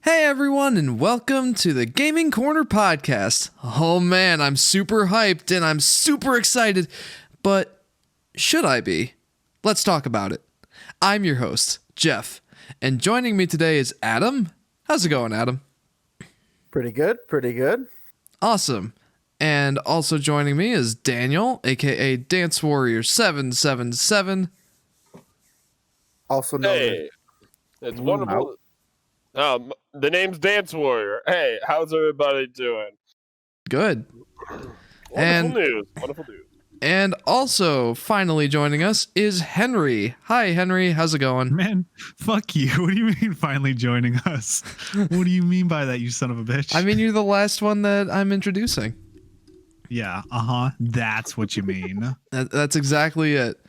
Hey everyone, and welcome to the Gaming Corner podcast. Oh man, I'm super hyped and I'm super excited, but should I be? Let's talk about it. I'm your host, Jeff, and joining me today is Adam. How's it going, Adam? Pretty good. Awesome. And also joining me is Daniel, aka Dance Warrior 777. Also known Hey, it's wonderful. The name's Dance Warrior. Hey, how's everybody doing? Good. Wonderful news. And also, finally joining us is Henry. Hi, Henry. How's it going? Man, fuck you. What do you mean finally joining us? What do you mean by that, you son of a bitch? I mean, you're the last one that I'm introducing. Yeah, that's what you mean. That's exactly it.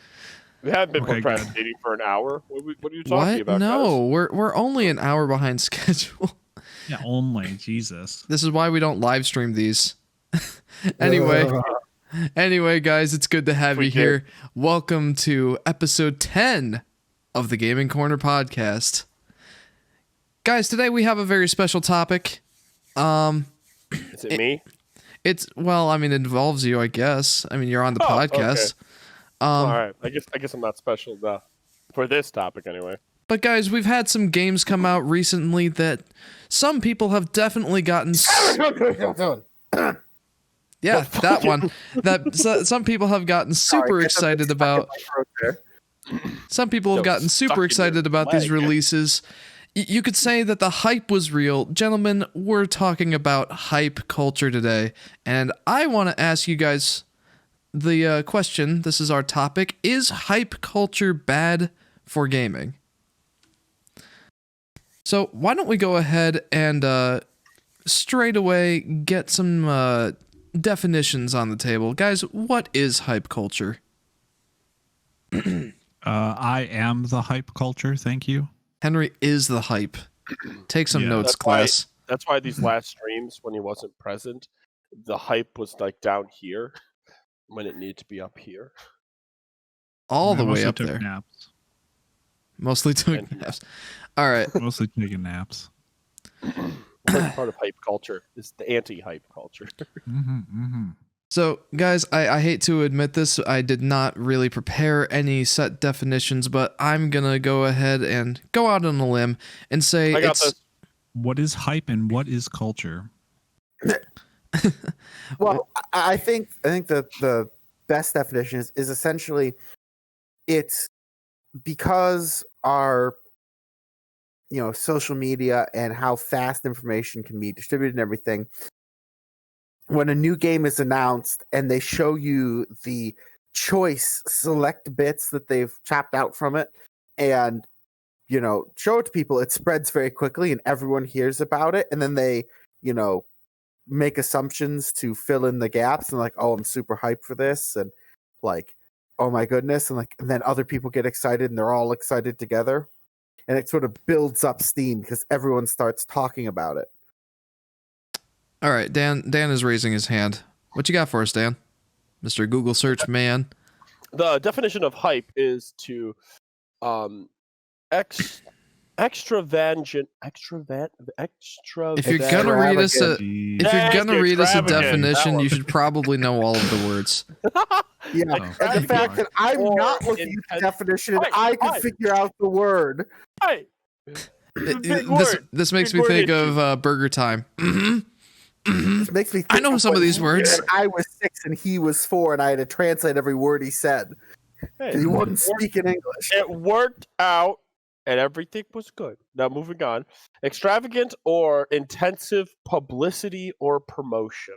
We haven't been Okay, procrastinating for an hour. What are you talking about? No, guys? we're only an hour behind schedule. Yeah, only. Jesus. This is why we don't live stream these. Anyway, guys, it's good to have you here. Welcome to episode 10 of the Gaming Corner podcast. Guys, today we have a very special topic. Is it me? It involves you, I guess. I mean, you're on the podcast. Okay. All right. I guess I'm not special enough for this topic anyway. But guys, we've had some games come out recently that some people have definitely gotten. Yeah, that one. Some people have gotten super excited about. Some people have gotten super excited about these releases. You could say that the hype was real. Gentlemen, we're talking about hype culture today. And I want to ask you guys the question. This is our topic. Is hype culture bad for gaming? So why don't we go ahead and straight away get some definitions on the table. Guys, what is hype culture? I am the hype culture, thank you. Henry is the hype. Take some notes, class. That's why these last streams, when he wasn't present, the hype was like down here when it needed to be up here. All the way up took there. Naps. Mostly took naps. All right. Mostly taking naps. One part of hype culture is the anti-hype culture. So, guys, I hate to admit this. I did not really prepare any set definitions, but I'm going to go ahead and go out on a limb and say I got this. What is hype and what is culture? Well, I think that the best definition is essentially it's because our social media and how fast information can be distributed and everything. When a new game is announced and they show you the select bits that they've chopped out from it and show it to people, it spreads very quickly and everyone hears about it, and then they make assumptions to fill in the gaps and like, oh, I'm super hyped for this, and like, oh my goodness, and then other people get excited and they're all excited together, and it sort of builds up steam because everyone starts talking about it. All right, Dan is raising his hand. What you got for us, Dan? Mr. Google search man. The definition of hype is to extravagant. If you're gonna read us a definition, you should probably know all of the words. Yeah, and the fact that I'm not looking at the definition and I can figure out the word. This makes me think of Burger Time. This makes me think I know some of these words. I was 6 and he was 4, and I had to translate every word he said. He wouldn't speak in English. It worked out, and everything was good. Now, moving on. Extravagant or intensive publicity or promotion.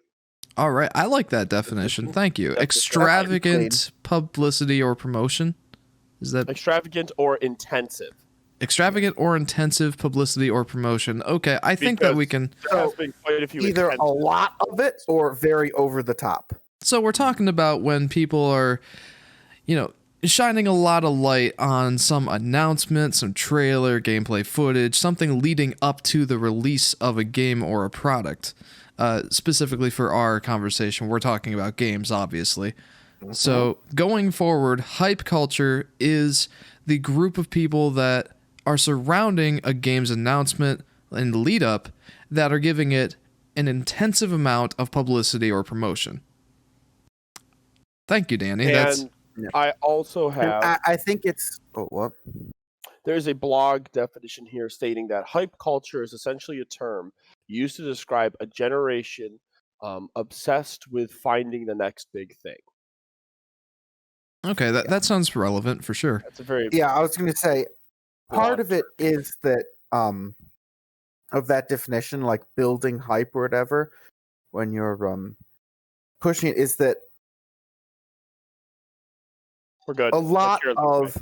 All right, I like that definition. Thank you. Extravagant publicity or promotion? Is that extravagant or intensive? Extravagant or intensive publicity or promotion. Okay, I think that we can. Either a lot of it or very over the top. So we're talking about when people are, shining a lot of light on some announcement, some trailer, gameplay footage, something leading up to the release of a game or a product. Specifically for our conversation, we're talking about games, obviously. Mm-hmm. So going forward, hype culture is the group of people that are surrounding a game's announcement, in the lead up that are giving it an intensive amount of publicity or promotion. Thank you, Danny. And I also have. I think it's. Oh, what? There's a blog definition here stating that hype culture is essentially a term used to describe a generation obsessed with finding the next big thing. Okay, that sounds relevant for sure. That's a very I was going to say part of it is that of that definition, like building hype or whatever, when you're pushing it, is that we're good. A lot of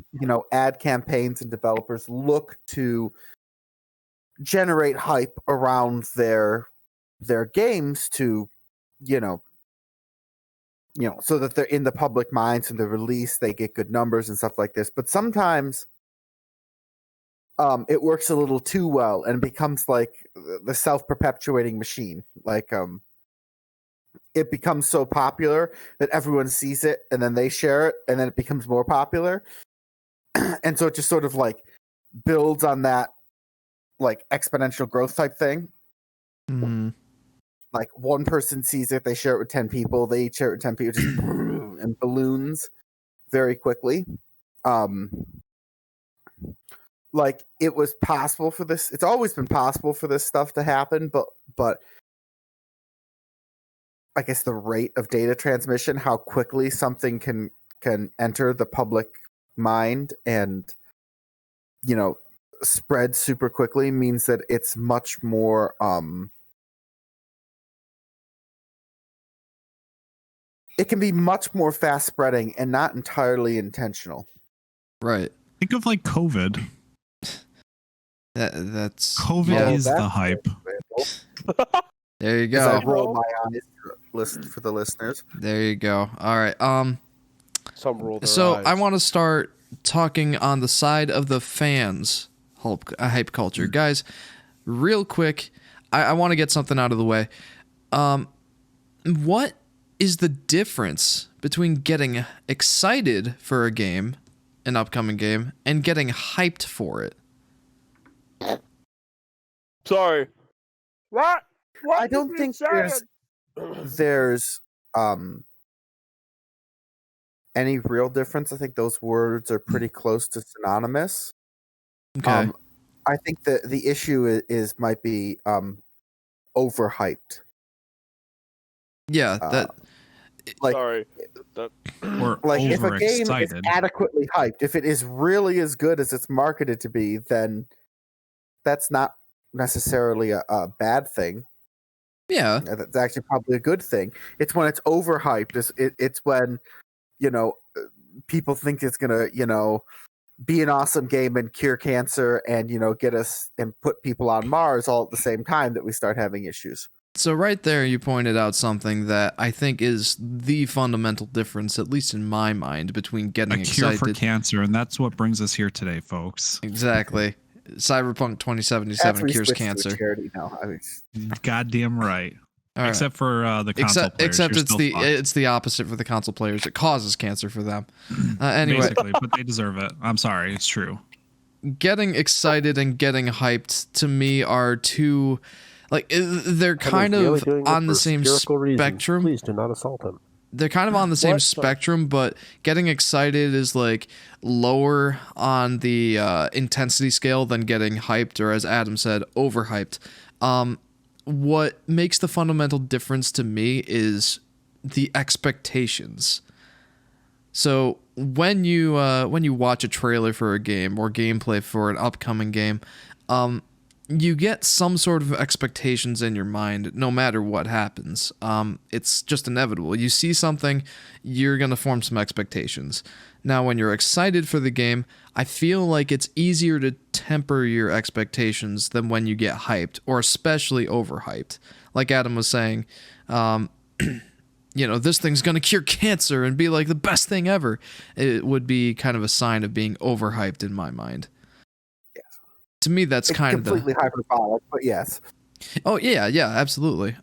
ad campaigns and developers look to generate hype around their games to so that they're in the public minds and the release, they get good numbers and stuff like this. But sometimes it works a little too well and becomes like the self-perpetuating machine. Like it becomes so popular that everyone sees it and then they share it and then it becomes more popular. And so it just sort of like builds on that like exponential growth type thing. Mm-hmm. Like one person sees it, they share it with 10 people, they each share it with 10 people, just and balloons very quickly. Like it was possible for this. It's always been possible for this stuff to happen, but I guess the rate of data transmission, how quickly something can enter the public mind and spread super quickly means that it's much more it can be much more fast spreading and not entirely intentional. Right. Think of like COVID. That's COVID is the hype. There you go. I rolled my eyes for the listeners. There you go. All right. Some roll their So eyes. I want to start talking on the side of the fans hype culture, guys. Real quick, I want to get something out of the way. What is the difference between getting excited for a game, an upcoming game, and getting hyped for it? Sorry. What? I don't think there's any real difference. I think those words are pretty close to synonymous. Okay. I think the issue might be overhyped. Yeah, that like Sorry. Or like if a game is overexcited. adequately hyped, if it is really as good as it's marketed to be, then that's not necessarily a bad thing. yeah. That's actually probably a good thing. It's when it's overhyped. It's when people think it's gonna be an awesome game and cure cancer and get us and put people on Mars all at the same time that we start having issues. So right there, you pointed out something that I think is the fundamental difference, at least in my mind, between getting A cure excited. for cancer, and that's what brings us here today, folks. Exactly. Cyberpunk 2077 cures cancer. Charity now. I mean, Goddamn right. All right. Except for the console players. Except You're it's still fucked. it's the opposite for the console players. It causes cancer for them. Anyway, Basically, but they deserve it. I'm sorry, it's true. getting excited and getting hyped to me are two, like they're kind of on the same spectrum. Please do not assault him. They're kind of on the same spectrum, but getting excited is like lower on the intensity scale than getting hyped, or as Adam said, overhyped. What makes the fundamental difference to me is the expectations. So when you watch a trailer for a game or gameplay for an upcoming game, you get some sort of expectations in your mind no matter what happens. It's just inevitable. You see something, you're going to form some expectations. Now, when you're excited for the game, I feel like it's easier to temper your expectations than when you get hyped, or especially overhyped. Like Adam was saying, this thing's going to cure cancer and be like the best thing ever. It would be kind of a sign of being overhyped in my mind. To me, that's kind of completely hyperbolic, but yes. Oh yeah, absolutely.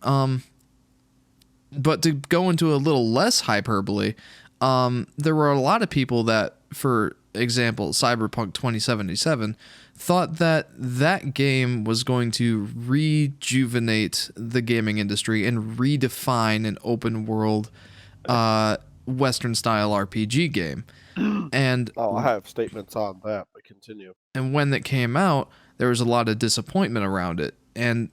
But to go into a little less hyperbole, there were a lot of people that, for example, Cyberpunk 2077, thought that that game was going to rejuvenate the gaming industry and redefine an open world Western style RPG game. And I have statements on that, but continue. And when that came out, there was a lot of disappointment around it. And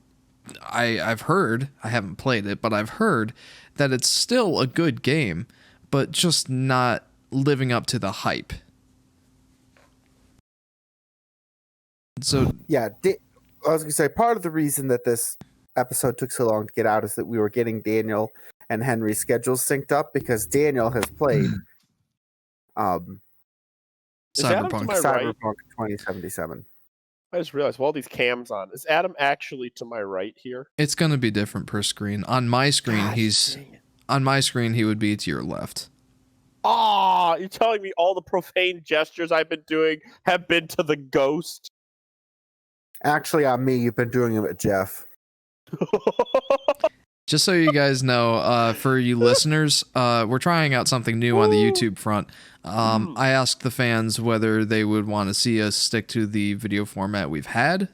I've heard, I haven't played it, but I've heard that it's still a good game, but just not living up to the hype. So yeah, I was going to say part of the reason that this episode took so long to get out is that we were getting Daniel and Henry's schedules synced up because Daniel has played Cyberpunk. Cyberpunk 2077. I just realized, all these cams on. Is Adam actually to my right here? It's going to be different per screen. On my screen, he would be to your left. Ah, you're telling me all the profane gestures I've been doing have been to the ghost? Actually, on me, you've been doing it with Jeff. Just so you guys know, for you listeners, we're trying out something new on the YouTube front. I asked the fans whether they would want to see us stick to the video format we've had,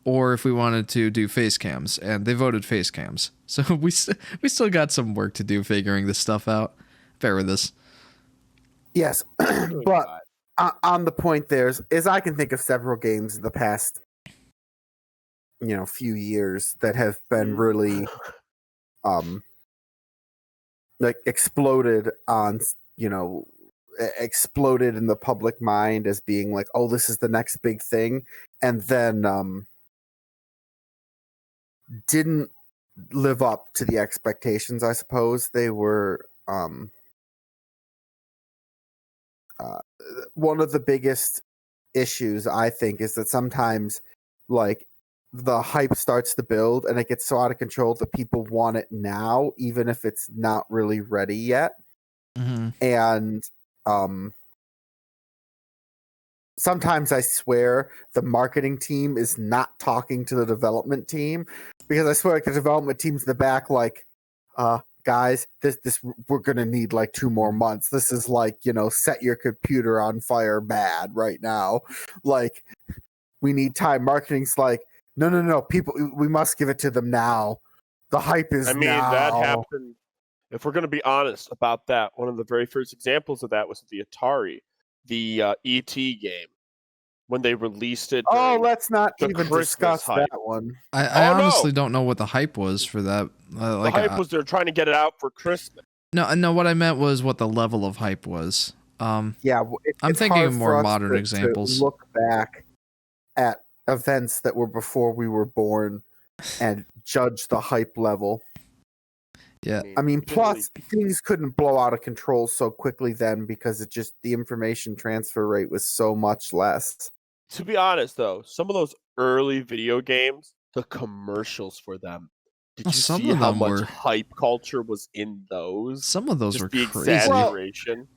or if we wanted to do face cams, and they voted face cams. So we still got some work to do figuring this stuff out. Bear with us. Yes, but on the point is I can think of several games in the past, few years that have been really like exploded in the public mind as being like, oh, this is the next big thing, and then didn't live up to the expectations. I suppose they were one of the biggest issues, I think, is that sometimes like the hype starts to build and it gets so out of control that people want it now, even if it's not really ready yet. Mm-hmm. And sometimes I swear the marketing team is not talking to the development team, because I swear like the development team's in the back like, guys, this we're gonna need like 2 more months. This is like, set your computer on fire bad right now. Like, we need time. Marketing's like, no, people, we must give it to them now. The hype is now. That happened. If we're going to be honest about that, one of the very first examples of that was the Atari, the E.T. game, when they released it. Oh, let's not even Christmas discuss hype. that one. I honestly don't know what the hype was for that. The hype was they're trying to get it out for Christmas. No, what I meant was what the level of hype was. Yeah, I'm thinking of more modern examples. To look back at events that were before we were born and judge the hype level. Yeah. I mean, plus things couldn't blow out of control so quickly then because the information transfer rate was so much less. To be honest, though, some of those early video games, the commercials for them, did you see how much hype culture was in those? Some of those just were the crazy. Exaggeration.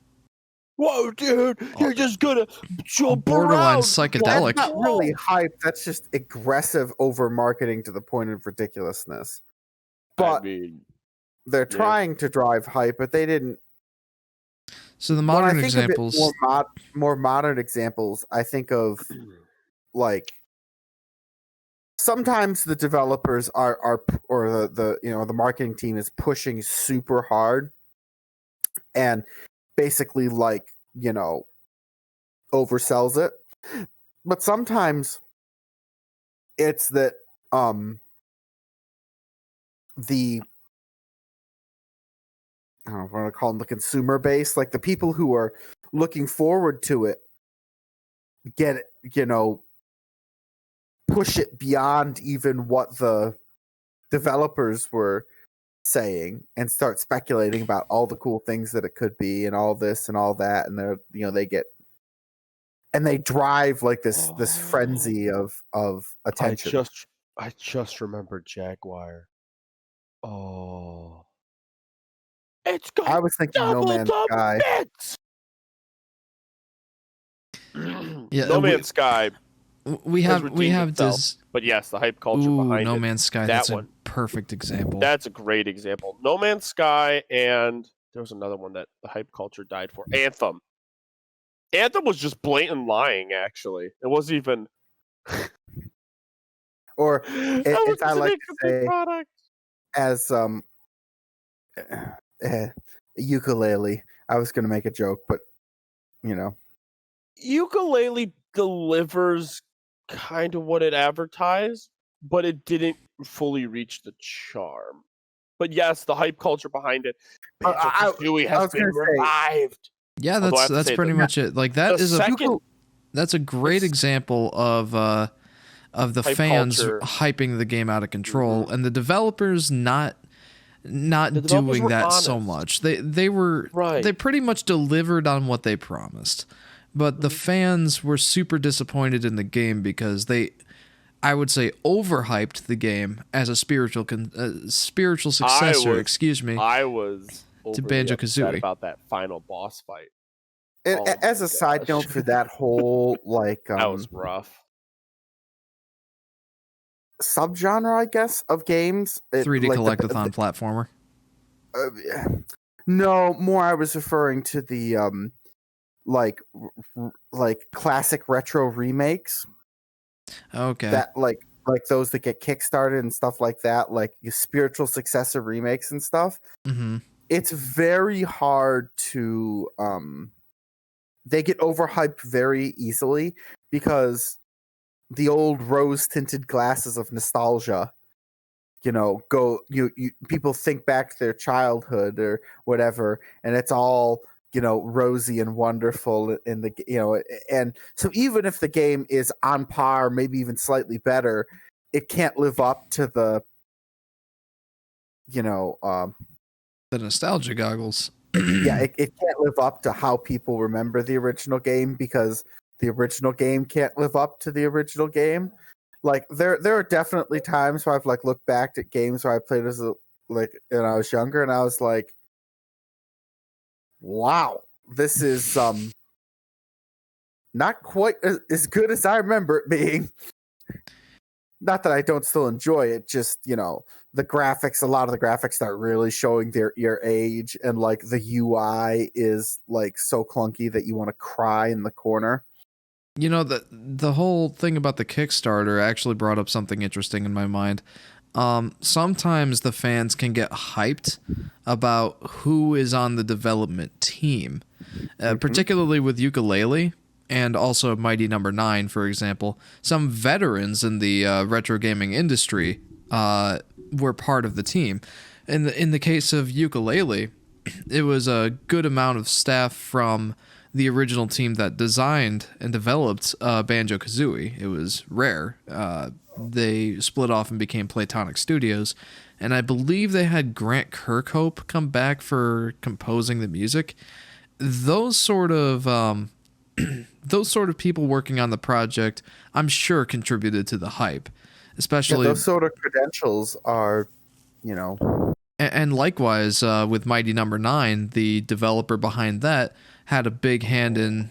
Whoa, dude! You're just gonna jump borderline around. psychedelic. That's not really hype. That's just aggressive over marketing to the point of ridiculousness. But they're trying to drive hype, but they didn't. So the modern examples, more modern examples, I think of like sometimes the developers are or the marketing team is pushing super hard and basically like, oversells it. But sometimes it's that the I don't know if I want to call them the consumer base, like the people who are looking forward to it, get it, push it beyond even what the developers were saying and start speculating about all the cool things that it could be and all this and all that, and they drive like this frenzy of attention. I just remembered Jaguar. Oh. It's got I was thinking No Man's Sky. Yeah, No Man's Sky. We have this, but yes, the hype culture behind No it. Man's Sky. That's a perfect example. That's a great example. No Man's Sky, and there was another one that the hype culture died for. Anthem. Anthem was just blatant lying. Actually, it wasn't even Or That was as I such like a to good say, product. as ukulele. I was gonna make a joke, but you know, Ukulele delivers kind of what it advertised, but it didn't fully reach the charm. But yes, the hype culture behind it, Banjo-Kazooie I has was been gonna say, revived. Yeah, Although I have to that's say pretty that much it. Like the second that's a great example of the hype fans culture, hyping the game out of control and the developers not the developers doing were that so honest. much. They pretty much delivered on what they promised. But the fans were super disappointed in the game because I would say overhyped the game as a spiritual successor, I was to overly upset Banjo-Kazooie. about that final boss fight. and Oh as my a side gosh. note for that whole like That was rough. subgenre, I guess, of games, 3D like collectathon platformer. uh, no, more I was referring to the like like classic retro remakes Okay. that like those that get kickstarted and stuff like that, like spiritual successor remakes and stuff. Mm-hmm. It's very hard to they get overhyped very easily because the old rose tinted glasses of nostalgia, you know, you people think back to their childhood or whatever, and it's all, you know, rosy and wonderful in the, you know, and so even if the game is on par, maybe even slightly better, it can't live up to the, you know, The nostalgia goggles. yeah, it can't live up to how people remember the original game because the original game can't live up to the original game. Like there are definitely times where I've like looked back at games where I played as a, like when I was younger, and I was like, wow, this is not quite as good as I remember it being. Not that I don't still enjoy it, just, you know, the graphics, a lot of the graphics start really showing your age, and like the UI is like so clunky that you want to cry in the corner. You know, the whole thing about the Kickstarter actually brought up something interesting in my mind. Sometimes the fans can get hyped about who is on the development team, particularly with Ukulele and also Mighty Number 9, for example. Some veterans in the retro gaming industry were part of the team. In the case of Ukulele, it was a good amount of staff from the original team that designed and developed Banjo-Kazooie. It was Rare. They split off and became Playtonic Studios, and I believe they had Grant Kirkhope come back for composing the music. Those sort of people working on the project, I'm sure, contributed to the hype, especially those sort of credentials are, you know. And likewise, with Mighty Number 9, the developer behind that had a big hand in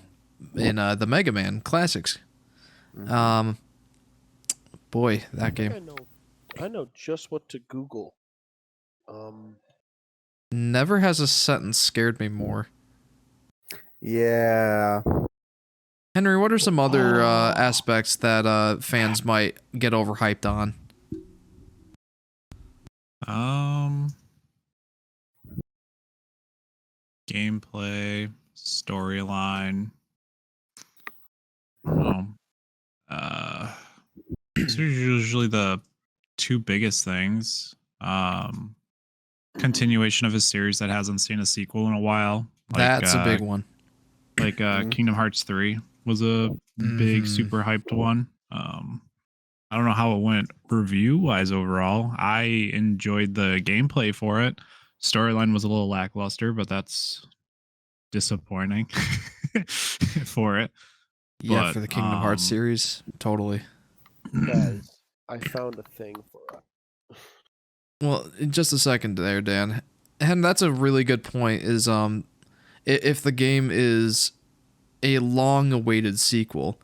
the Mega Man classics. Boy, that game. I know just what to Google. Never has a sentence scared me more. Yeah. Henry, what are some other aspects that fans might get overhyped on? Gameplay, storyline. I don't know. Those are usually the two biggest things. Continuation of a series that hasn't seen a sequel in a while. Like, That's a big one. Like Kingdom Hearts 3 was a big, super hyped one. I don't know how it went review-wise overall. I enjoyed the gameplay for it. Storyline was a little lackluster, but that's disappointing for it. Yeah, But, for the Kingdom Hearts series, totally. Guys, I found a thing for it. Well, in just a second there, Dan. And that's a really good point, is if the game is a long-awaited sequel,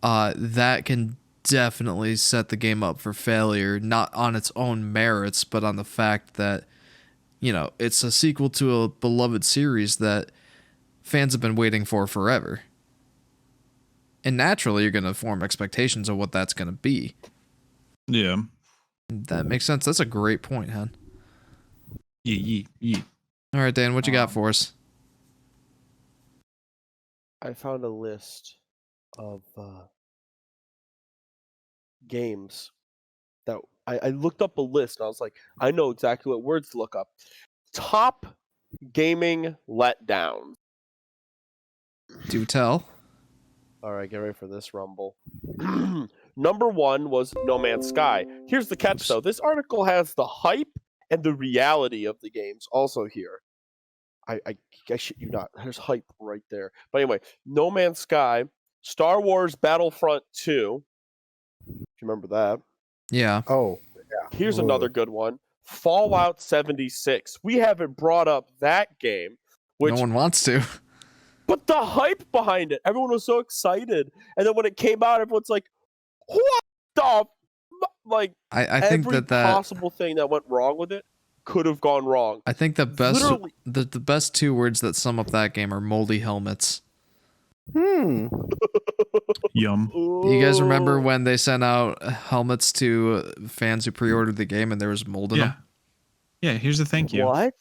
that can definitely set the game up for failure, not on its own merits, but on the fact that, you know, it's a sequel to a beloved series that fans have been waiting for forever. And naturally, you're going to form expectations of what that's going to be. Yeah. That makes sense. That's a great point, Han. Yeah. All right, Dan, what you got for us? I found a list of games that I looked up a list. And I was like, I know exactly what words to look up. Top gaming letdowns. Do tell. All right, get ready for this rumble. Number 1 was No Man's Sky. Here's the catch, though. This article has the hype and the reality of the games also here. I shit you not. There's hype right there. But anyway, No Man's Sky, Star Wars Battlefront 2. If you remember that. Yeah. Oh, yeah. Here's another good one. Fallout 76. We haven't brought up that game. Which, no one wants to. But the hype behind it. Everyone was so excited. And then when it came out, everyone's like, what the... Like, I think every that possible thing that went wrong with it could have gone wrong. I think the best Literally. the best 2 words that sum up that game are moldy helmets. Hmm. Yum. You guys remember when they sent out helmets to fans who pre-ordered the game and there was mold in them? Yeah, here's the thank you. What?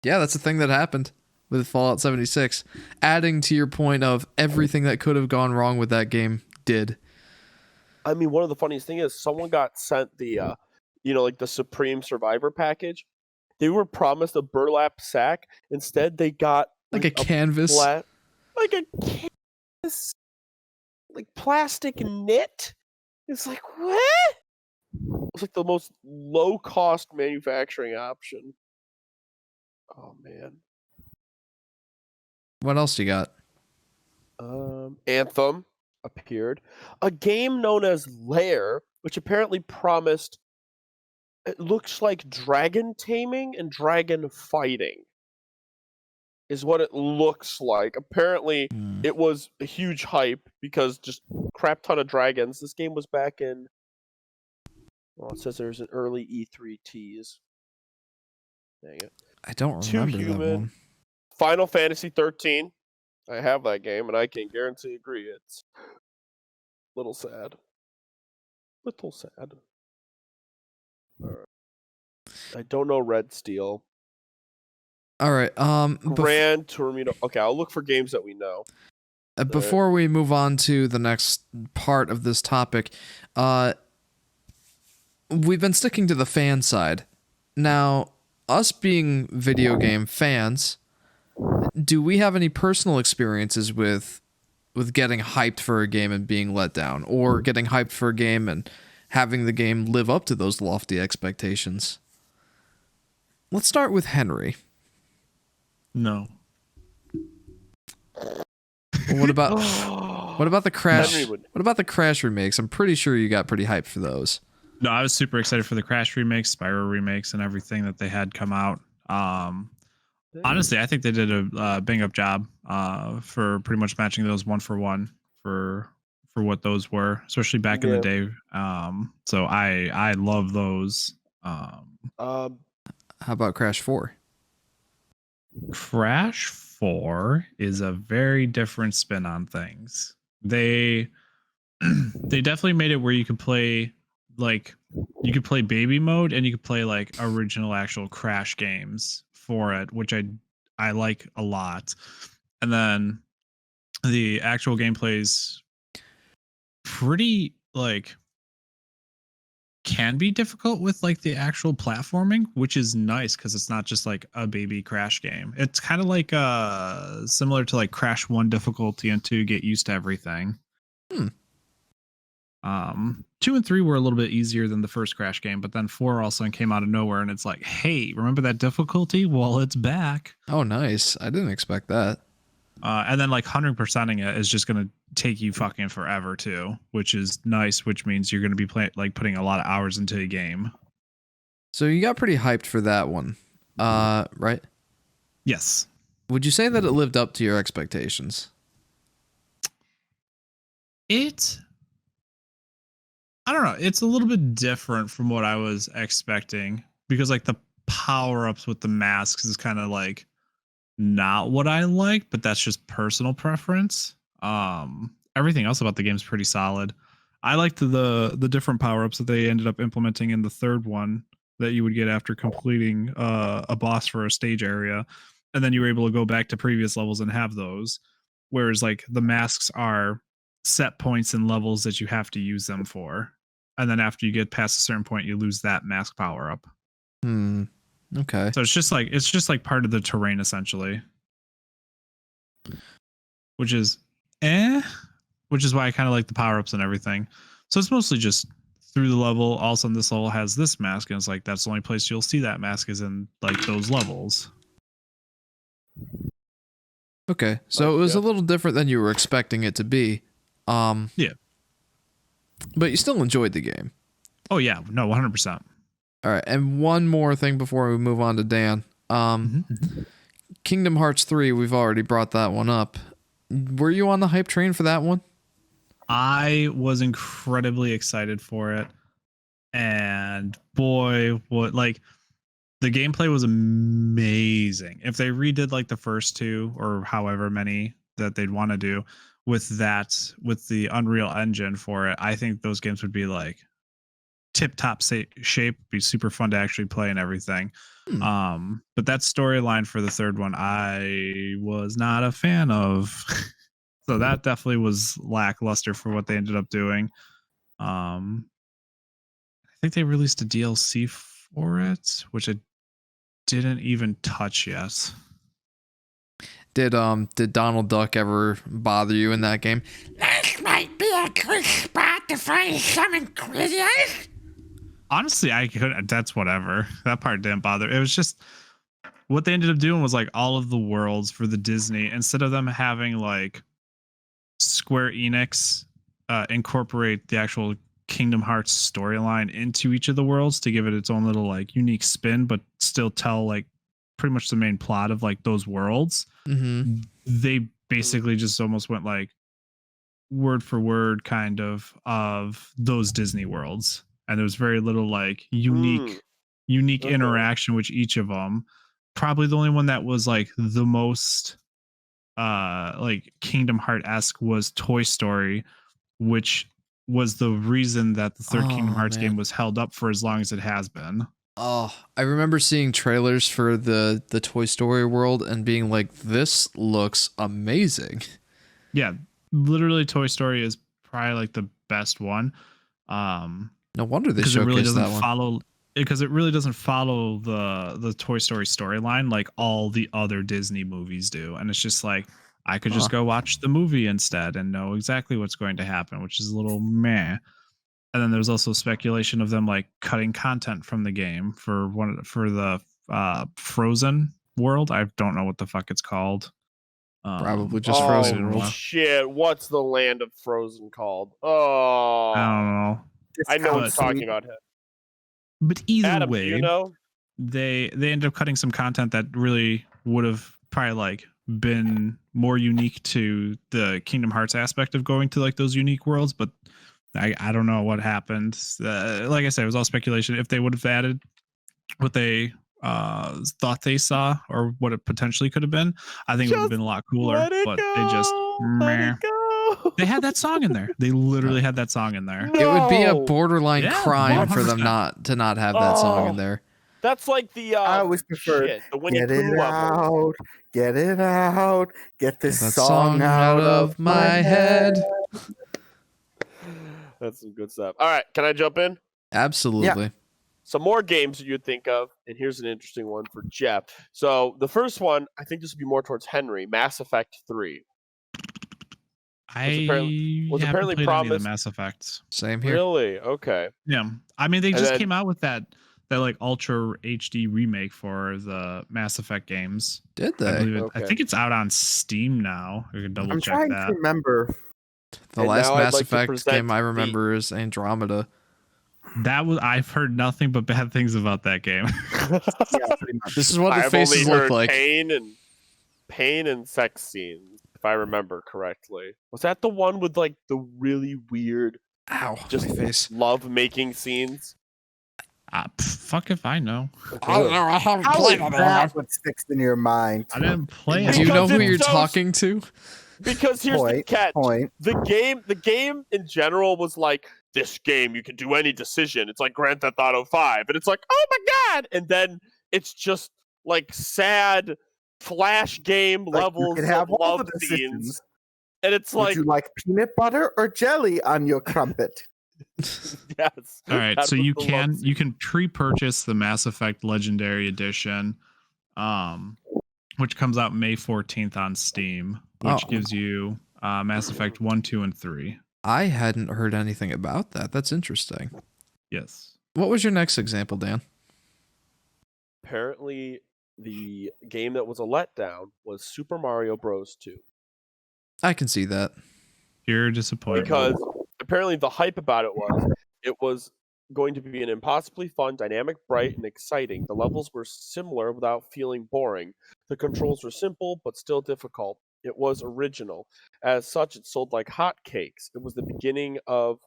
Yeah, that's the thing that happened with Fallout 76. Adding to your point of everything that could have gone wrong with that game did. I mean, one of the funniest things is someone got sent the, like the Supreme Survivor package. They were promised a burlap sack. Instead, they got Like a canvas. Like a canvas, like plastic knit. It's like, what? It's like the most low-cost manufacturing option. Oh, man. What else you got? Anthem appeared. A game known as Lair, which apparently promised, it looks like dragon taming and dragon fighting is what it looks like. Apparently, it was a huge hype because just crap ton of dragons. This game was back in, well, it says there's an early E3 tease. Dang it. I don't Too remember that Human. one. Final Fantasy 13. I have that game, and I can guarantee agree it's a little sad. Little sad. I don't know Red Steel. All right. Gran Turismo. Okay, I'll look for games that we know. Before we move on to the next part of this topic, we've been sticking to the fan side. Now, us being video game fans, do we have any personal experiences with getting hyped for a game and being let down, or getting hyped for a game and having the game live up to those lofty expectations? Let's start with Henry. No. What about the Crash? What about the Crash remakes? I'm pretty sure you got pretty hyped for those. No, I was super excited for the Crash remakes, Spyro remakes, and everything that they had come out. Honestly, I think they did a bang up job for pretty much matching those 1-for-1 for what those were, especially back in the day. So I love those. How about Crash 4? Crash 4 is a very different spin on things. They definitely made it where you could play baby mode, and you could play like original actual Crash games for it, which I like a lot. And then the actual gameplay's pretty like can be difficult with like the actual platforming, which is nice because it's not just like a baby Crash game. It's kind of like similar to like Crash 1 difficulty until you get used to everything. 2 and 3 were a little bit easier than the first Crash game, but then 4 all of a sudden came out of nowhere, and it's like, hey, remember that difficulty? Well, it's back. Oh, nice. I didn't expect that. And then like 100%ing it is just going to take you fucking forever too, which is nice, which means you're going to be putting a lot of hours into a game. So you got pretty hyped for that one, right? Yes. Would you say that it lived up to your expectations? I don't know. It's a little bit different from what I was expecting, because like the power-ups with the masks is kind of like not what I like, but that's just personal preference. everything else about the game is pretty solid. I liked the different power ups that they ended up implementing in the third one that you would get after completing a boss for a stage area, and then you were able to go back to previous levels and have those. Whereas like the masks are set points and levels that you have to use them for, and then after you get past a certain point, you lose that mask power up. Okay. So it's just like part of the terrain essentially, which is which is why I kind of like the power ups and everything. So it's mostly just through the level. All of a sudden, this level has this mask, and it's like that's the only place you'll see that mask is in like those levels. Okay, so it was a little different than you were expecting it to be. Yeah. But you still enjoyed the game. Oh yeah, no, 100%. All right, and one more thing before we move on to Dan. Kingdom Hearts 3, we've already brought that one up. Were you on the hype train for that one? I was incredibly excited for it. And boy, what like the gameplay was amazing. If they redid like the first two or however many that they'd want to do with the Unreal Engine for it, I think those games would be like tip top shape, be super fun to actually play and everything. But that storyline for the third one, I was not a fan of. So that definitely was lackluster for what they ended up doing. I think they released a DLC for it, which I didn't even touch yet. Did Donald Duck ever bother you in that game? This might be a good spot to find some ingredients. Honestly, I could. That's whatever. That part didn't bother. It was just what they ended up doing was like all of the worlds for the Disney, instead of them having like Square Enix incorporate the actual Kingdom Hearts storyline into each of the worlds to give it its own little like unique spin, but still tell like pretty much the main plot of like those worlds. They basically just almost went like word for word kind of those Disney worlds, and there was very little like unique interaction with each of them. Probably the only one that was like the most like Kingdom Heart-esque was Toy Story, which was the reason that the third Kingdom Hearts game was held up for as long as it has been. Oh, I remember seeing trailers for the Toy Story world and being like, this looks amazing. Yeah, literally Toy Story is probably like the best one. No wonder they showcased that one. Because it really doesn't follow the Toy Story storyline like all the other Disney movies do. And it's just like, I could just go watch the movie instead and know exactly what's going to happen, which is a little meh. And then there's also speculation of them like cutting content from the game for the Frozen world. I don't know what the fuck it's called. Probably just Frozen World. Shit, what's the land of Frozen called? Oh, I don't know. I know what you're talking about. But either Adam, way, you know? they ended up cutting some content that really would have probably like been more unique to the Kingdom Hearts aspect of going to like those unique worlds, but I don't know what happened. Like I said, it was all speculation. If they would have added what they thought they saw or what it potentially could have been, I think it would have been a lot cooler. But they just they had that song in there. They literally had that song in there. It would be a borderline crime 100%. for them not to not have that song in there. That's like the I always prefer the Winnie get Pooh it level. out, get it out, get this That song out of my head. That's some good stuff. All right, can I jump in? Absolutely. Some more games that you'd think of, and here's an interesting one for Jeff. So the first one, I think this would be more towards Henry, Mass Effect 3. Was apparently played promised. any of the Mass Effects. Same here. Really? Okay. Yeah, I mean they And just then- came out with that like Ultra HD remake for the Mass Effect games. Did I they? believe it. Okay. I think it's out on Steam now. We can double I'm check trying that. to remember. The And last now I'd Mass like to Effect present game I the- remember is Andromeda. I've heard nothing but bad things about that game. Yeah, pretty much. This is what the I've only faces look heard like. pain and sex scenes, if I remember correctly. Was that the one with like the really weird, Ow, just my face. love making scenes? Fuck if I know. I don't know. I haven't How played is it. that what sticks in your mind? I didn't play it. Do you know Because who it's you're so- talking to? Because here's the catch. Point. The game in general was like, this game, you can do any decision. It's like Grand Theft Auto 5. And it's like, oh my god! And then it's just like sad flash game Like, levels you can have of all love the scenes. decisions. And it's Would like, you like peanut butter or jelly on your crumpet? yes. All right, that so was you the love can scene. pre-purchase the Mass Effect Legendary Edition, which comes out May 14th on Steam, which Oh. gives you Mass Effect 1, 2, and 3. I hadn't heard anything about that. That's interesting. Yes. What was your next example, Dan? Apparently, the game that was a letdown was Super Mario Bros. 2. I can see that. Pure disappointment. Because apparently the hype about it was going to be an impossibly fun, dynamic, bright, and exciting. The levels were similar without feeling boring. The controls were simple but still difficult. It was original. As such, it sold like hotcakes. It was the beginning of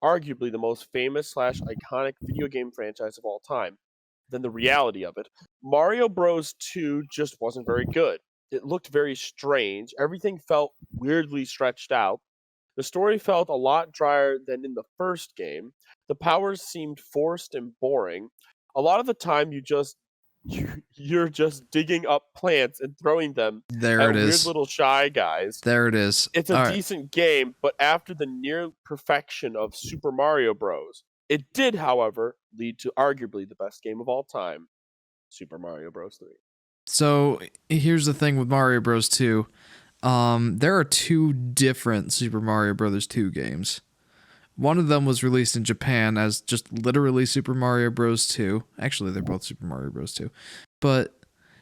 arguably the most famous / iconic video game franchise of all time. Then the reality of it, Mario Bros. 2 just wasn't very good. It looked very strange. Everything felt weirdly stretched out. The story felt a lot drier than in the first game. The powers seemed forced and boring. A lot of the time, you're just digging up plants and throwing them There at it weird is. little shy guys. There it is. It's a All right. decent game, but after the near perfection of Super Mario Bros., it did, however, lead to arguably the best game of all time, Super Mario Bros. 3. So here's the thing with Mario Bros. 2. There are two different Super Mario Bros. 2 games. One of them was released in Japan as just literally Super Mario Bros. 2. Actually, they're both Super Mario Bros. 2. But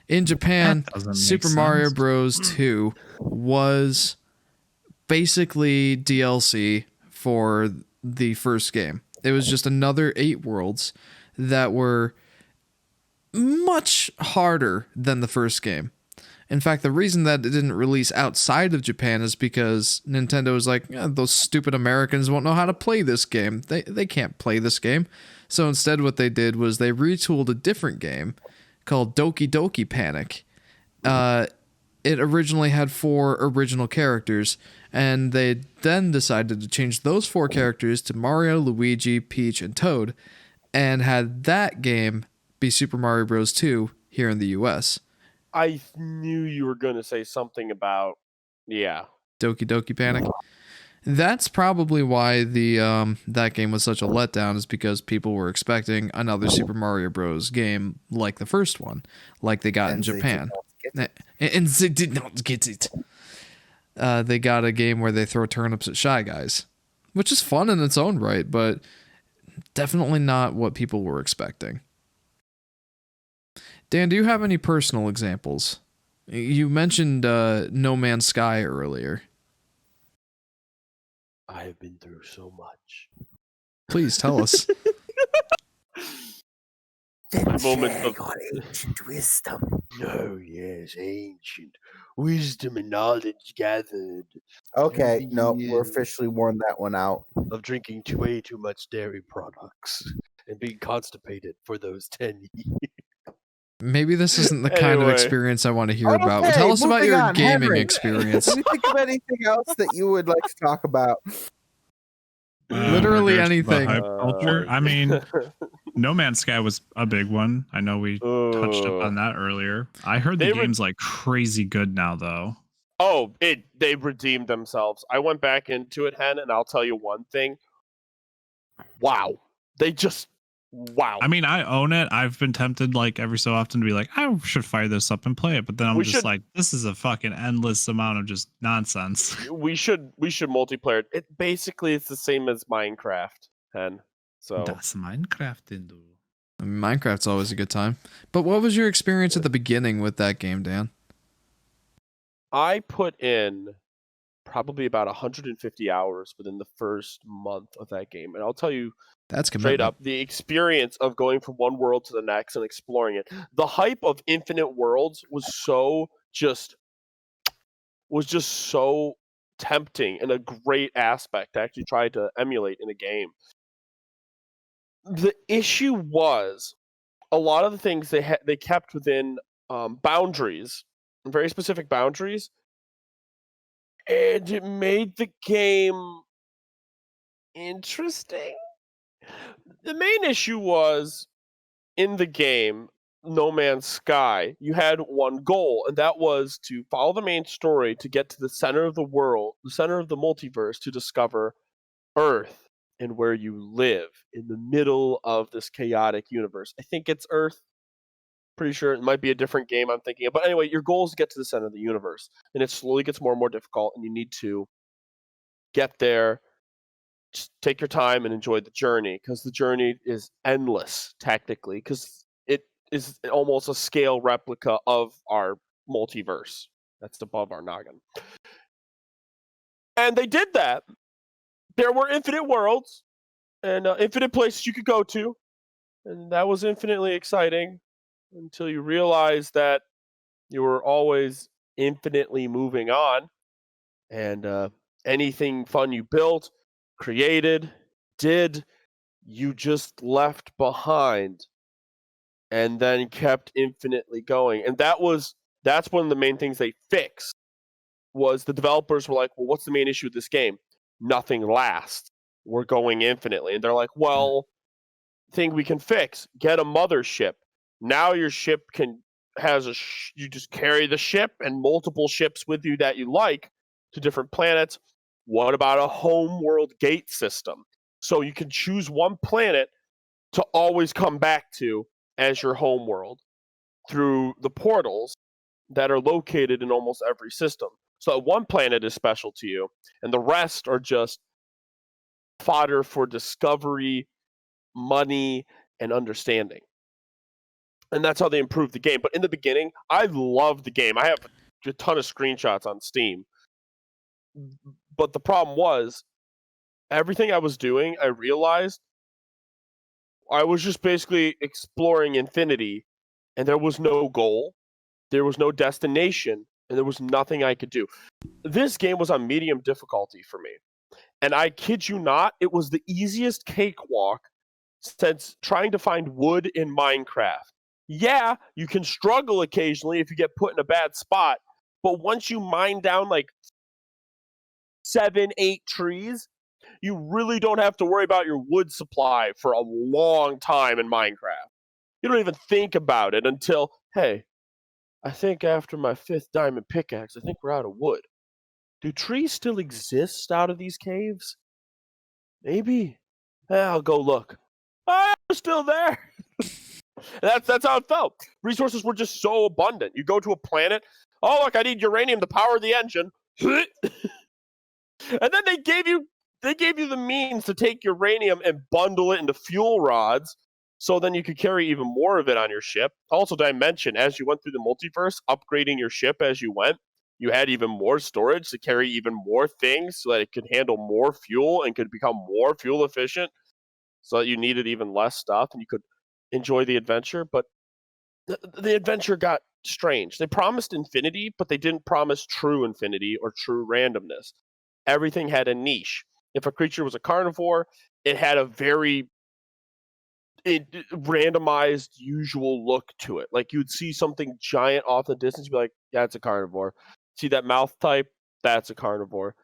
in Japan, That doesn't make Super Mario sense. Bros. 2 was basically DLC for the first game. It was just another 8 worlds that were much harder than the first game. In fact, the reason that it didn't release outside of Japan is because Nintendo was like, those stupid Americans won't know how to play this game. They can't play this game. So instead what they did was they retooled a different game called Doki Doki Panic. It originally had 4 original characters, and they then decided to change those 4 characters to Mario, Luigi, Peach, and Toad, and had that game be Super Mario Bros. 2 here in the US. I knew you were going to say something about, yeah. Doki Doki Panic. That's probably why the that game was such a letdown, is because people were expecting another Super Mario Bros. Game like the first one, like they got in And they did Japan. not get it. And they did not get it. They got a game where they throw turnips at Shy Guys, which is fun in its own right, but definitely not what people were expecting. Dan, do you have any personal examples? You mentioned No Man's Sky earlier. I have been through so much. Please tell us. Then Moment share of- your ancient wisdom. No, yes, ancient wisdom and knowledge gathered Okay, no, we're Yeah. officially worn that one out. of drinking way too much dairy products and being constipated for those 10 years. Maybe this isn't the kind of Anyway. experience I want to hear about. Okay, Tell us about moving your on, gaming Henry. experience. Can you think of anything else that you would like to talk about? Literally in regards to the anything. hype culture. I mean, No Man's Sky was a big one. I know we touched up on that earlier. I heard the They were- game's like crazy good now, though. Oh, they redeemed themselves. I went back into it, Hen, and I'll tell you one thing. Wow. Wow. I mean, I own it. I've been tempted like every so often to be like, I should fire this up and play it, but then I'm We just should- like, this is a fucking endless amount of just nonsense. we should multiplayer it. It basically it's the same as Minecraft, Hen. So Das Minecraft, du. I mean, Minecraft's always a good time. But what was your experience at the beginning with that game, Dan? I put in probably about 150 hours within the first month of that game, and I'll tell you That's straight commitment. up, the experience of going from one world to the next and exploring it. The hype of infinite worlds was just so tempting and a great aspect to actually try to emulate in a game. The issue was a lot of the things they kept within boundaries, very specific boundaries, and it made the game interesting. The main issue was in the game No Man's Sky, you had one goal, and that was to follow the main story to get to the center of the world, the center of the multiverse, to discover Earth and where you live in the middle of this chaotic universe. I think it's Earth. Pretty sure it might be a different game I'm thinking of. But anyway, your goal is to get to the center of the universe, and it slowly gets more and more difficult, and you need to get there. Just take your time and enjoy the journey, because the journey is endless, technically, because it is almost a scale replica of our multiverse that's above our noggin. And they did that. There were infinite worlds and infinite places you could go to, and that was infinitely exciting until you realize that you were always infinitely moving on, and anything fun you built, created, did, you just left behind and then kept infinitely going. And that's one of the main things they fixed. Was the developers were like, well, what's the main issue with this game? Nothing lasts. We're going infinitely. And they're like, well, thing we can fix, get a mothership. Now your ship you just carry the ship and multiple ships with you that you like to different planets. What about a home world gate system? So you can choose one planet to always come back to as your home world through the portals that are located in almost every system. So one planet is special to you, and the rest are just fodder for discovery, money, and understanding. And that's how they improved the game. But in the beginning, I loved the game. I have a ton of screenshots on Steam. But the problem was, everything I was doing, I realized I was just basically exploring infinity, and there was no goal, there was no destination, and there was nothing I could do. This game was on medium difficulty for me. And I kid you not, it was the easiest cakewalk since trying to find wood in Minecraft. Yeah, you can struggle occasionally if you get put in a bad spot, but once you mine down like 7, 8 trees, you really don't have to worry about your wood supply for a long time in Minecraft. You don't even think about it until, hey, I think after my 5th diamond pickaxe, I think we're out of wood. Do trees still exist out of these caves? Maybe. I'll go look. Oh, they're still there. That's how it felt. Resources were just so abundant. You go to a planet. Oh, look, I need uranium to power the engine. And then they gave you the means to take uranium and bundle it into fuel rods, so then you could carry even more of it on your ship. Also, did I mention, as you went through the multiverse, upgrading your ship as you went, you had even more storage to carry even more things so that it could handle more fuel and could become more fuel efficient, so that you needed even less stuff and you could enjoy the adventure. But the adventure got strange. They promised infinity, but they didn't promise true infinity or true randomness. Everything had a niche. If a creature was a carnivore, it had a very randomized, usual look to it. Like you'd see something giant off in the distance, you'd be like, yeah, it's a carnivore. See that mouth type? That's a carnivore.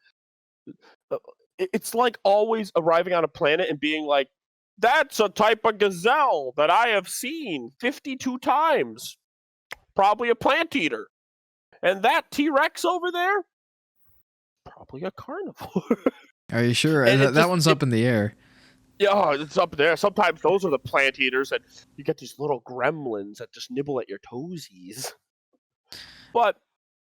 It's like always arriving on a planet and being like, that's a type of gazelle that I have seen 52 times. Probably a plant eater. And that T-Rex over there? Probably a carnivore. Are you sure? That one's up in the air. Yeah, it's up there. Sometimes those are the plant eaters, and you get these little gremlins that just nibble at your toesies. But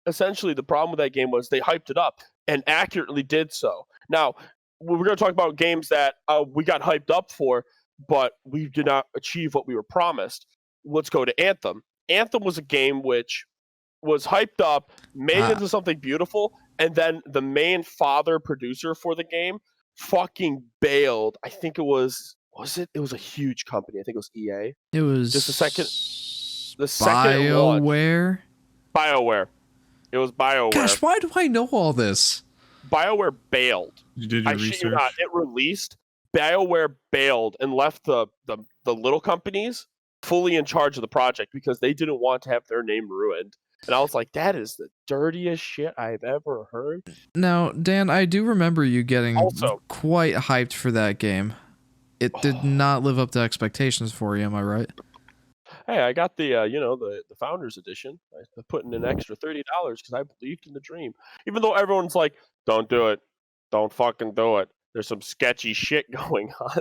essentially, the problem with that game was they hyped it up and accurately did so. Now, we're going to talk about games that we got hyped up for, but we did not achieve what we were promised. Let's go to Anthem. Anthem was a game which was hyped up, made into something beautiful, and then the main father producer for the game fucking bailed. I think it was it? It was a huge company. I think it was EA. It was just the second BioWare. BioWare. It was BioWare. Gosh, why do I know all this? BioWare bailed. You did your research. Shit you not, it released BioWare bailed and left the little companies fully in charge of the project because they didn't want to have their name ruined. And I was like, that is the dirtiest shit I've ever heard. Now, Dan, I do remember you getting Also, quite hyped for that game. It did not live up to expectations for you, am I right? Hey, I got the the Founders Edition. I put in an extra $30 because I believed in the dream. Even though everyone's like, don't do it. Don't fucking do it. There's some sketchy shit going on.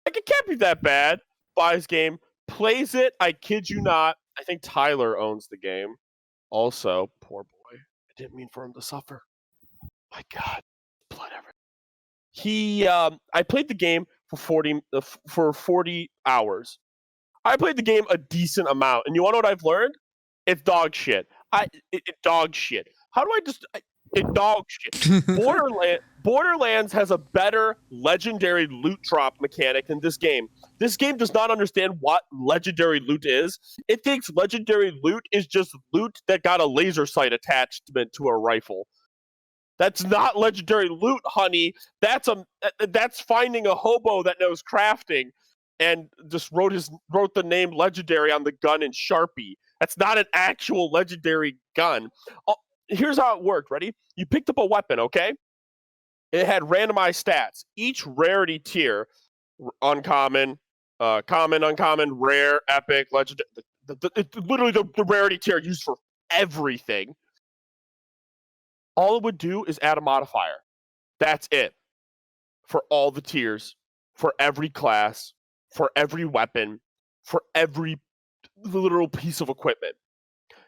Like, it can't be that bad. Buys game, plays it. I kid you not. I think Tyler owns the game. Also, poor boy. I didn't mean for him to suffer. My God, blood everywhere. I played the game for 40 hours. I played the game a decent amount, and you want to know what I've learned? It's dog shit. It dog shit. How do I just? It dog shit. Borderlands has a better legendary loot drop mechanic than this game. This game does not understand what legendary loot is. It thinks legendary loot is just loot that got a laser sight attachment to a rifle. That's not legendary loot, honey. That's finding a hobo that knows crafting and just wrote the name legendary on the gun in Sharpie. That's not an actual legendary gun. Here's how it worked. Ready? You picked up a weapon, okay? It had randomized stats. Each rarity tier, uncommon, common, uncommon, rare, epic, legendary. Literally the rarity tier used for everything. All it would do is add a modifier. That's it. For all the tiers, for every class, for every weapon, for every literal piece of equipment.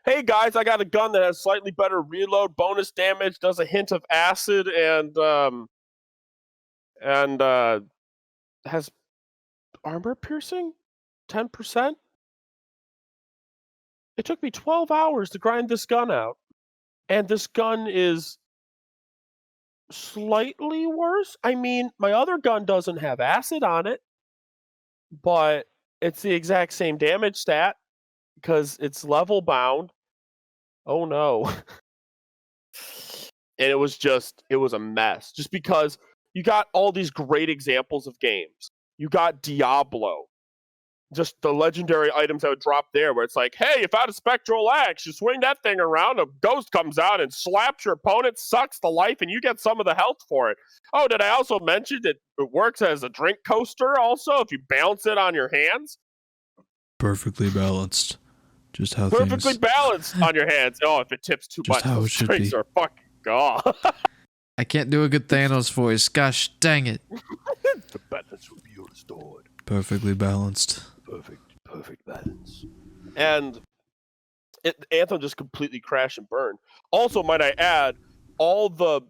Hey guys, I got a gun that has slightly better reload, bonus damage, does a hint of acid, and has armor piercing, 10%. It took me 12 hours to grind this gun out, and this gun is slightly worse. I mean, my other gun doesn't have acid on it, but it's the exact same damage stat because it's level bound. Oh no. And it was a mess. Just because you got all these great examples of games. You got Diablo. Just the legendary items that would drop there where it's like, hey, if out of spectral axe, you swing that thing around, a ghost comes out and slaps your opponent, sucks the life, and you get some of the health for it. Oh, did I also mention that it works as a drink coaster also if you bounce it on your hands? Perfectly balanced. Just how Perfectly balanced on your hands. Oh, if it tips too much, how those drinks are fucking gone. I can't do a good Thanos voice. Gosh dang it. The balance will be restored. Perfectly balanced. Perfect balance. And Anthem just completely crashed and burned. Also, might I add, all the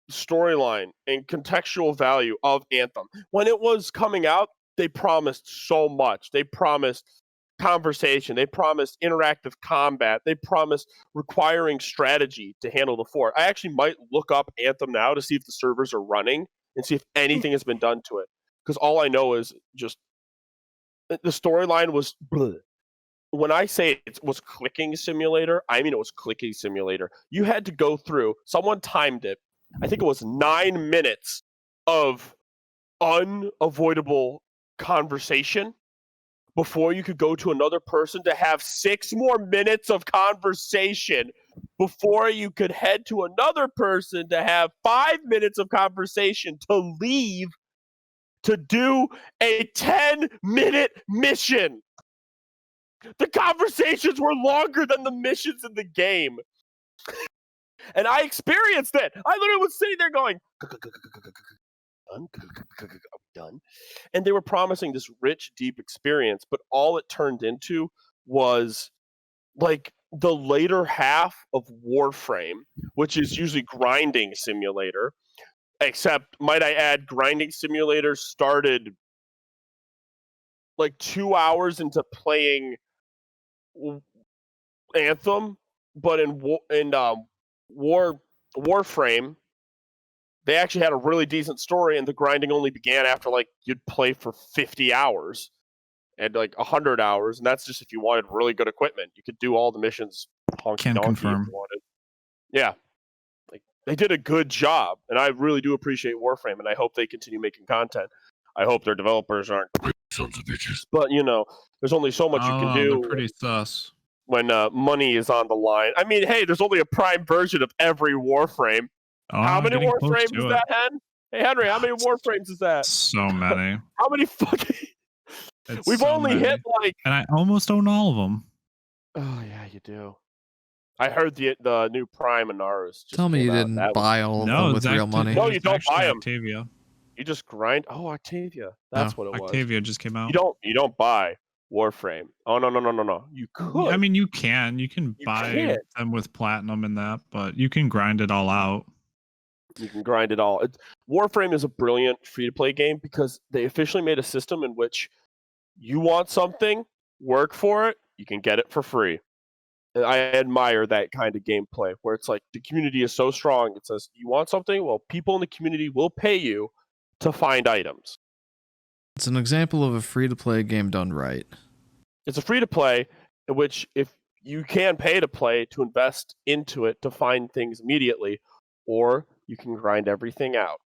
storyline and contextual value of Anthem. When it was coming out, they promised so much. They promised conversation. They promised interactive combat. They promised requiring strategy to handle the fort. I actually might look up Anthem now to see if the servers are running and see if anything has been done to it. Because all I know is just the storyline was bleh. When I say it was clicking simulator, I mean it was clicking simulator. You had to go through, someone timed it, I think it was 9 minutes of unavoidable conversation before you could go to another person to have 6 more minutes of conversation before you could head to another person to have 5 minutes of conversation to leave to do a 10-minute mission. The conversations were longer than the missions in the game. And I experienced it. I literally was sitting there going, done. And they were promising this rich, deep experience, but all it turned into was like the later half of Warframe, which is usually grinding simulator. Except, might I add, grinding simulator started like 2 hours into playing Anthem, but in Warframe, they actually had a really decent story, and the grinding only began after like you'd play for 50 hours and like 100 hours, and that's just if you wanted really good equipment. You could do all the missions honky donkey if you wanted. Yeah, like they did a good job, and I really do appreciate Warframe, and I hope they continue making content. I hope their developers aren't sons of bitches. But there's only so much you can do. They're pretty sus. When money is on the line. I mean, hey, there's only a prime version of every Warframe. How many Warframes is that, Hen? Hey, Henry, how many Warframes is that? So many. How many fucking... We've only hit like... And I almost own all of them. Oh, yeah, you do. I heard the new Prime Inarus. Tell me you didn't buy all of them with real money. No, you don't buy them. Octavia. You just grind. Oh, Octavia. That's what it was. Octavia just came out. You don't buy Warframe. Oh, no. You could. I mean, you can buy them with platinum and that, but you can grind it all out. You can grind it all. Warframe is a brilliant free-to-play game because they officially made a system in which you want something, work for it, you can get it for free. And I admire that kind of gameplay where it's like the community is so strong. It says, you want something? Well, people in the community will pay you to find items. It's an example of a free-to-play game done right. It's a free-to-play in which if you can pay to play to invest into it to find things immediately, or you can grind everything out.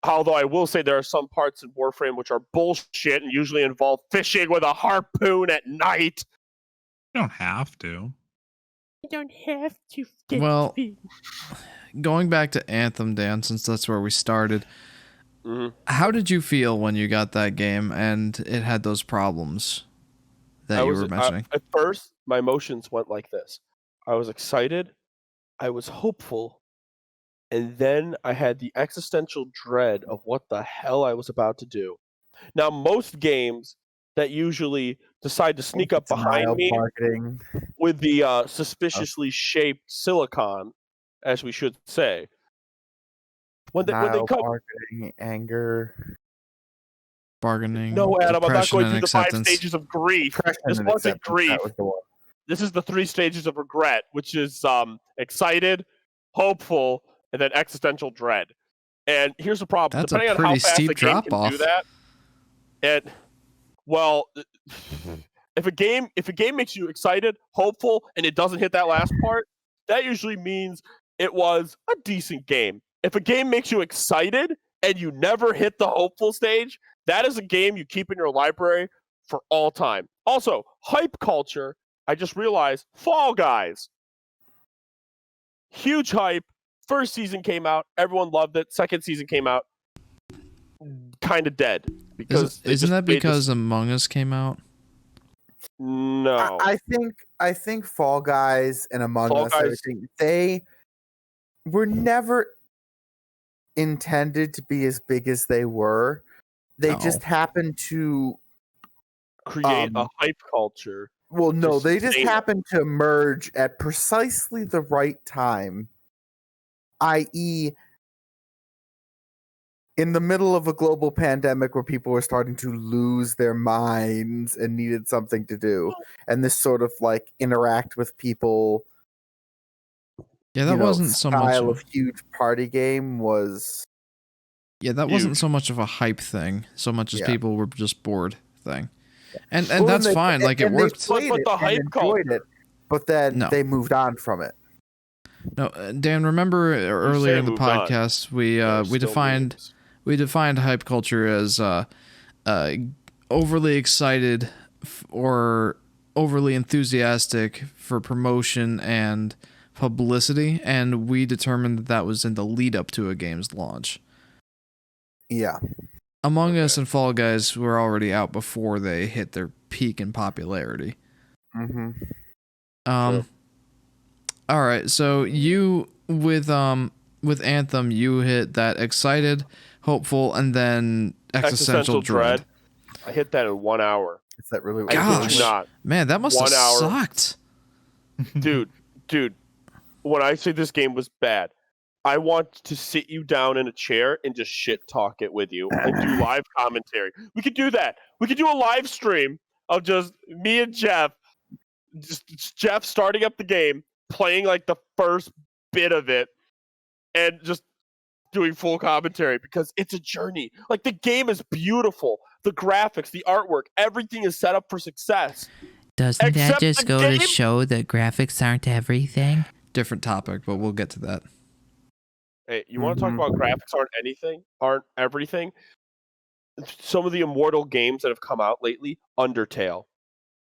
Although I will say there are some parts in Warframe which are bullshit and usually involve fishing with a harpoon at night. You don't have to. You don't have to. Well, going back to Anthem, Dan, since that's where we started, how did you feel when you got that game and it had those problems that you were mentioning? At first, my emotions went like this. I was excited. I was hopeful. And then I had the existential dread of what the hell I was about to do. Now, most games that usually decide to sneak up behind me with the suspiciously shaped silicon, as we should say, when they come, marketing, anger, bargaining. No, Adam, I'm not going through the 5 acceptance. stages of grief. This wasn't grief. This is the 3 stages of regret, which is excited, hopeful, and then existential dread. And here's the problem: That's depending a on how pretty fast steep the game can drop-off. do that, if a game makes you excited, hopeful, and it doesn't hit that last part, that usually means it was a decent game. If a game makes you excited and you never hit the hopeful stage, that is a game you keep in your library for all time. Also, hype culture. I just realized Fall Guys. Huge hype. First season came out. Everyone loved it. Second season came out. Kind of dead. Because Isn't that because Among Us came out? No. I think Fall Guys and Among Us, everything, they were never intended to be as big as they were. They just happened to create a hype culture. Well, no, they just happened to emerge at precisely the right time, i.e., in the middle of a global pandemic where people were starting to lose their minds and needed something to do. And this sort of like interact with people. Yeah, that wasn't so much of huge party game was. Yeah, that wasn't so much of a hype thing, so much as people were just bored thing. And that's fine, like it worked. But the hype culture. But then they moved on from it. No, Dan, remember earlier in the podcast we defined hype culture as overly excited or overly enthusiastic for promotion and publicity, and we determined that was in the lead up to a game's launch. Yeah. Among Us and Fall Guys were already out before they hit their peak in popularity. Mm-hmm. All right, so you with Anthem, you hit that excited, hopeful, and then existential dread. I hit that in 1 hour. Is that really? Gosh, man, that must have sucked. Dude, when I say this game was bad, I want to sit you down in a chair and just shit talk it with you and do live commentary. We could do that. We could do a live stream of just me and Jeff, just Jeff starting up the game, playing like the first bit of it, and just doing full commentary because it's a journey. Like the game is beautiful. The graphics, the artwork, everything is set up for success. Doesn't that just go to show that graphics aren't everything? Different topic, but we'll get to that. Hey, you want to talk about graphics aren't everything? some of the immortal games that have come out lately, Undertale.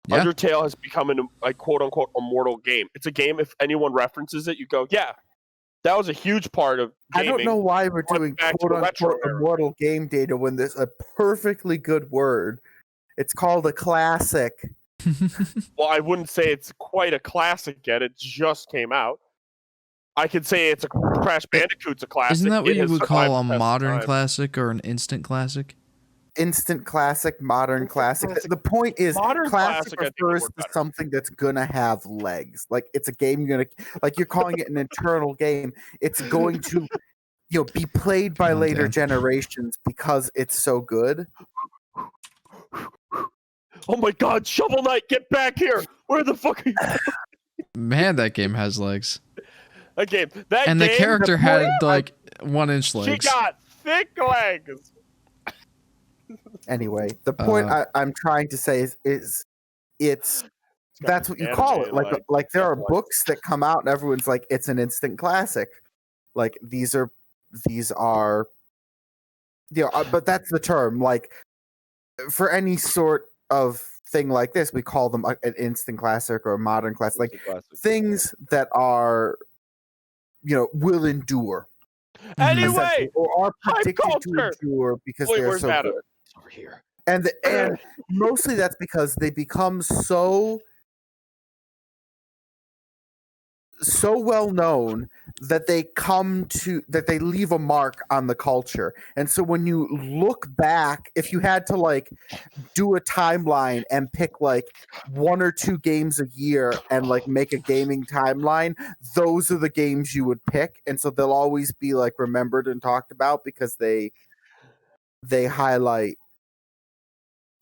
Yeah. Undertale has become a quote unquote immortal game. It's a game, if anyone references it, you go, yeah, that was a huge part of gaming. I don't know why we're doing quote unquote immortal game data when there's a perfectly good word. It's called a classic. Well, I wouldn't say it's quite a classic yet. It just came out. I could say it's a Crash Bandicoot's a classic. Isn't that what It you has would survived call a the test of modern time. classic or an instant classic? Instant classic, modern Instant classic. classic. The point is, Modern classic classic, I think, would refers work to better. something that's gonna have legs. Like it's a game you're gonna, like you're calling it an eternal game. It's going to, be played by Oh, later damn. generations because it's so good. Oh my God, Shovel Knight, get back here! Where the fuck are you? Man, that game has legs. Okay, And the game, character the had point- like 1-inch she legs. got thick legs. Anyway, the point I'm trying to say is it's that's what you call it. animated, Like there are like- books that come out and everyone's like, it's an instant classic. Like these are, but that's the term. Like for any sort of thing like this, we call them an instant classic or a modern classic. Like things that are, will endure. Anyway, essentially, or are hype predicted to culture. endure because Wait, they're where's so Adam? good. It's over here. And mostly that's because they become so well known that they leave a mark on the culture. And so when you look back, if you had to like do a timeline and pick like 1 or 2 games a year and like make a gaming timeline, those are the games you would pick. And so they'll always be like remembered and talked about because they highlight,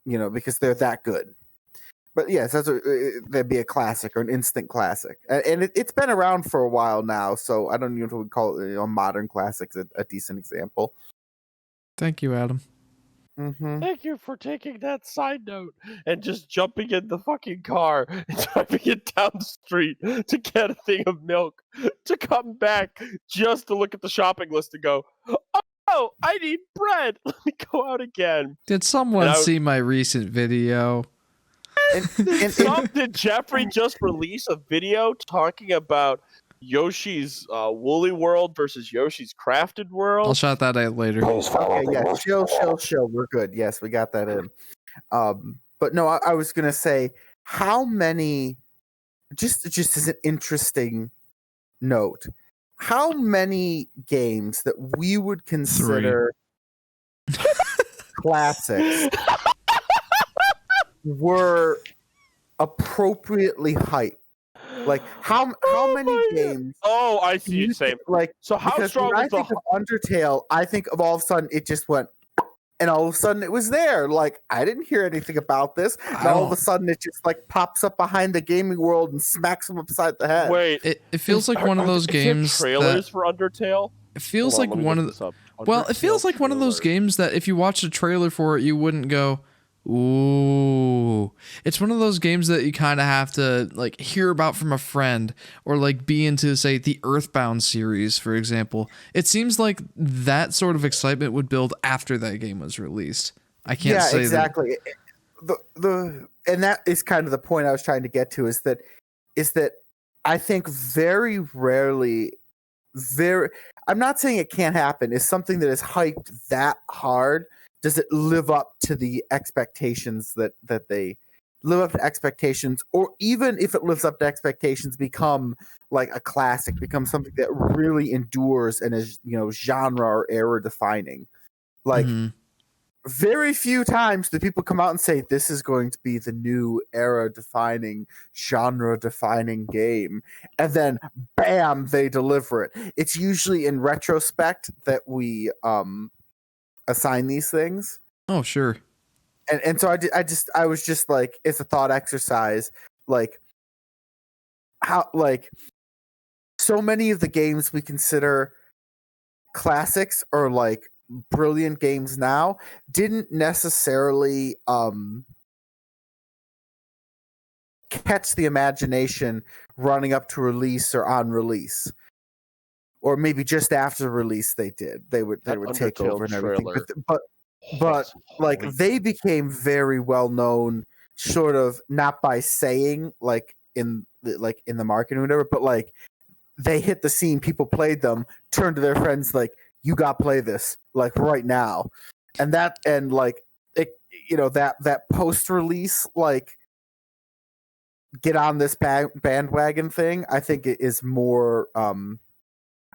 because they're that good. But yes, that'd be a classic or an instant classic, and it's been around for a while now. So I don't even know if we call it modern classics a decent example. Thank you, Adam. Mm-hmm. Thank you for taking that side note and just jumping in the fucking car and driving it down the street to get a thing of milk to come back just to look at the shopping list and go, oh, I need bread. Let me go out again. Did someone see my recent video? Did Jeffrey just release a video talking about Yoshi's Woolly World versus Yoshi's Crafted World? I'll shout that out later. Okay, yeah, chill. We're good. Yes, we got that in. But no, I was gonna say how many. Just as an interesting note, how many games that we would consider classics were appropriately hyped? Like how many games? Oh, I see you saying. Like, So how because strong when I was the think of Undertale, I think of all of a sudden it just went, and all of a sudden it was there. Like I didn't hear anything about this, and all of a sudden it just like pops up behind the gaming world and smacks them upside the head. Wait, It feels like one of those is there games trailers that for Undertale? it feels Hold on, like let me one look of the, this up. well, it feels Undertale like one of those trailers. games that if you watched a trailer for it, you wouldn't go, ooh. It's one of those games that you kind of have to like hear about from a friend or like be into, say, the Earthbound series, for example. It seems like that sort of excitement would build after that game was released. I can't say exactly. And that is kind of the point I was trying to get to is that I think very rarely, I'm not saying it can't happen, is something that is hyped that hard. Does it live up to the expectations that they live up to expectations, or even if it lives up to expectations, become like a classic, become something that really endures and is, genre or era defining. Like very few times do people come out and say this is going to be the new era defining, genre defining game, and then bam, they deliver it. It's usually in retrospect that we assign these things. Oh, sure. And so I was just like, it's a thought exercise, like how, like, so many of the games we consider classics or like brilliant games now didn't necessarily catch the imagination running up to release or on release. Or maybe just after release they did. They would take over and everything. But but like they became very well known, sort of not by saying like in the market or whatever, but like they hit the scene, people played them, turned to their friends like, "You got to play this like right now," and like it, that post release like get on this bandwagon thing. I think it is more.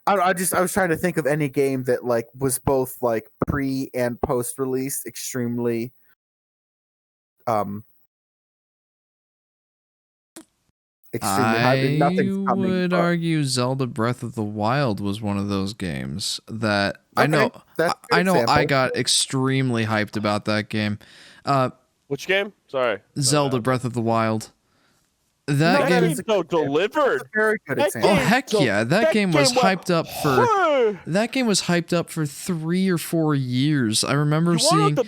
I was trying to think of any game that like was both like pre and post release extremely I would argue Zelda Breath of the Wild was one of those games that I know I got extremely hyped about that game. Which game? Sorry. Zelda Breath of the Wild. That game is so delivered. Very good example. Oh heck yeah! That game was hyped up for. That game was hyped up for 3 or 4 years. I remember seeing. Wait,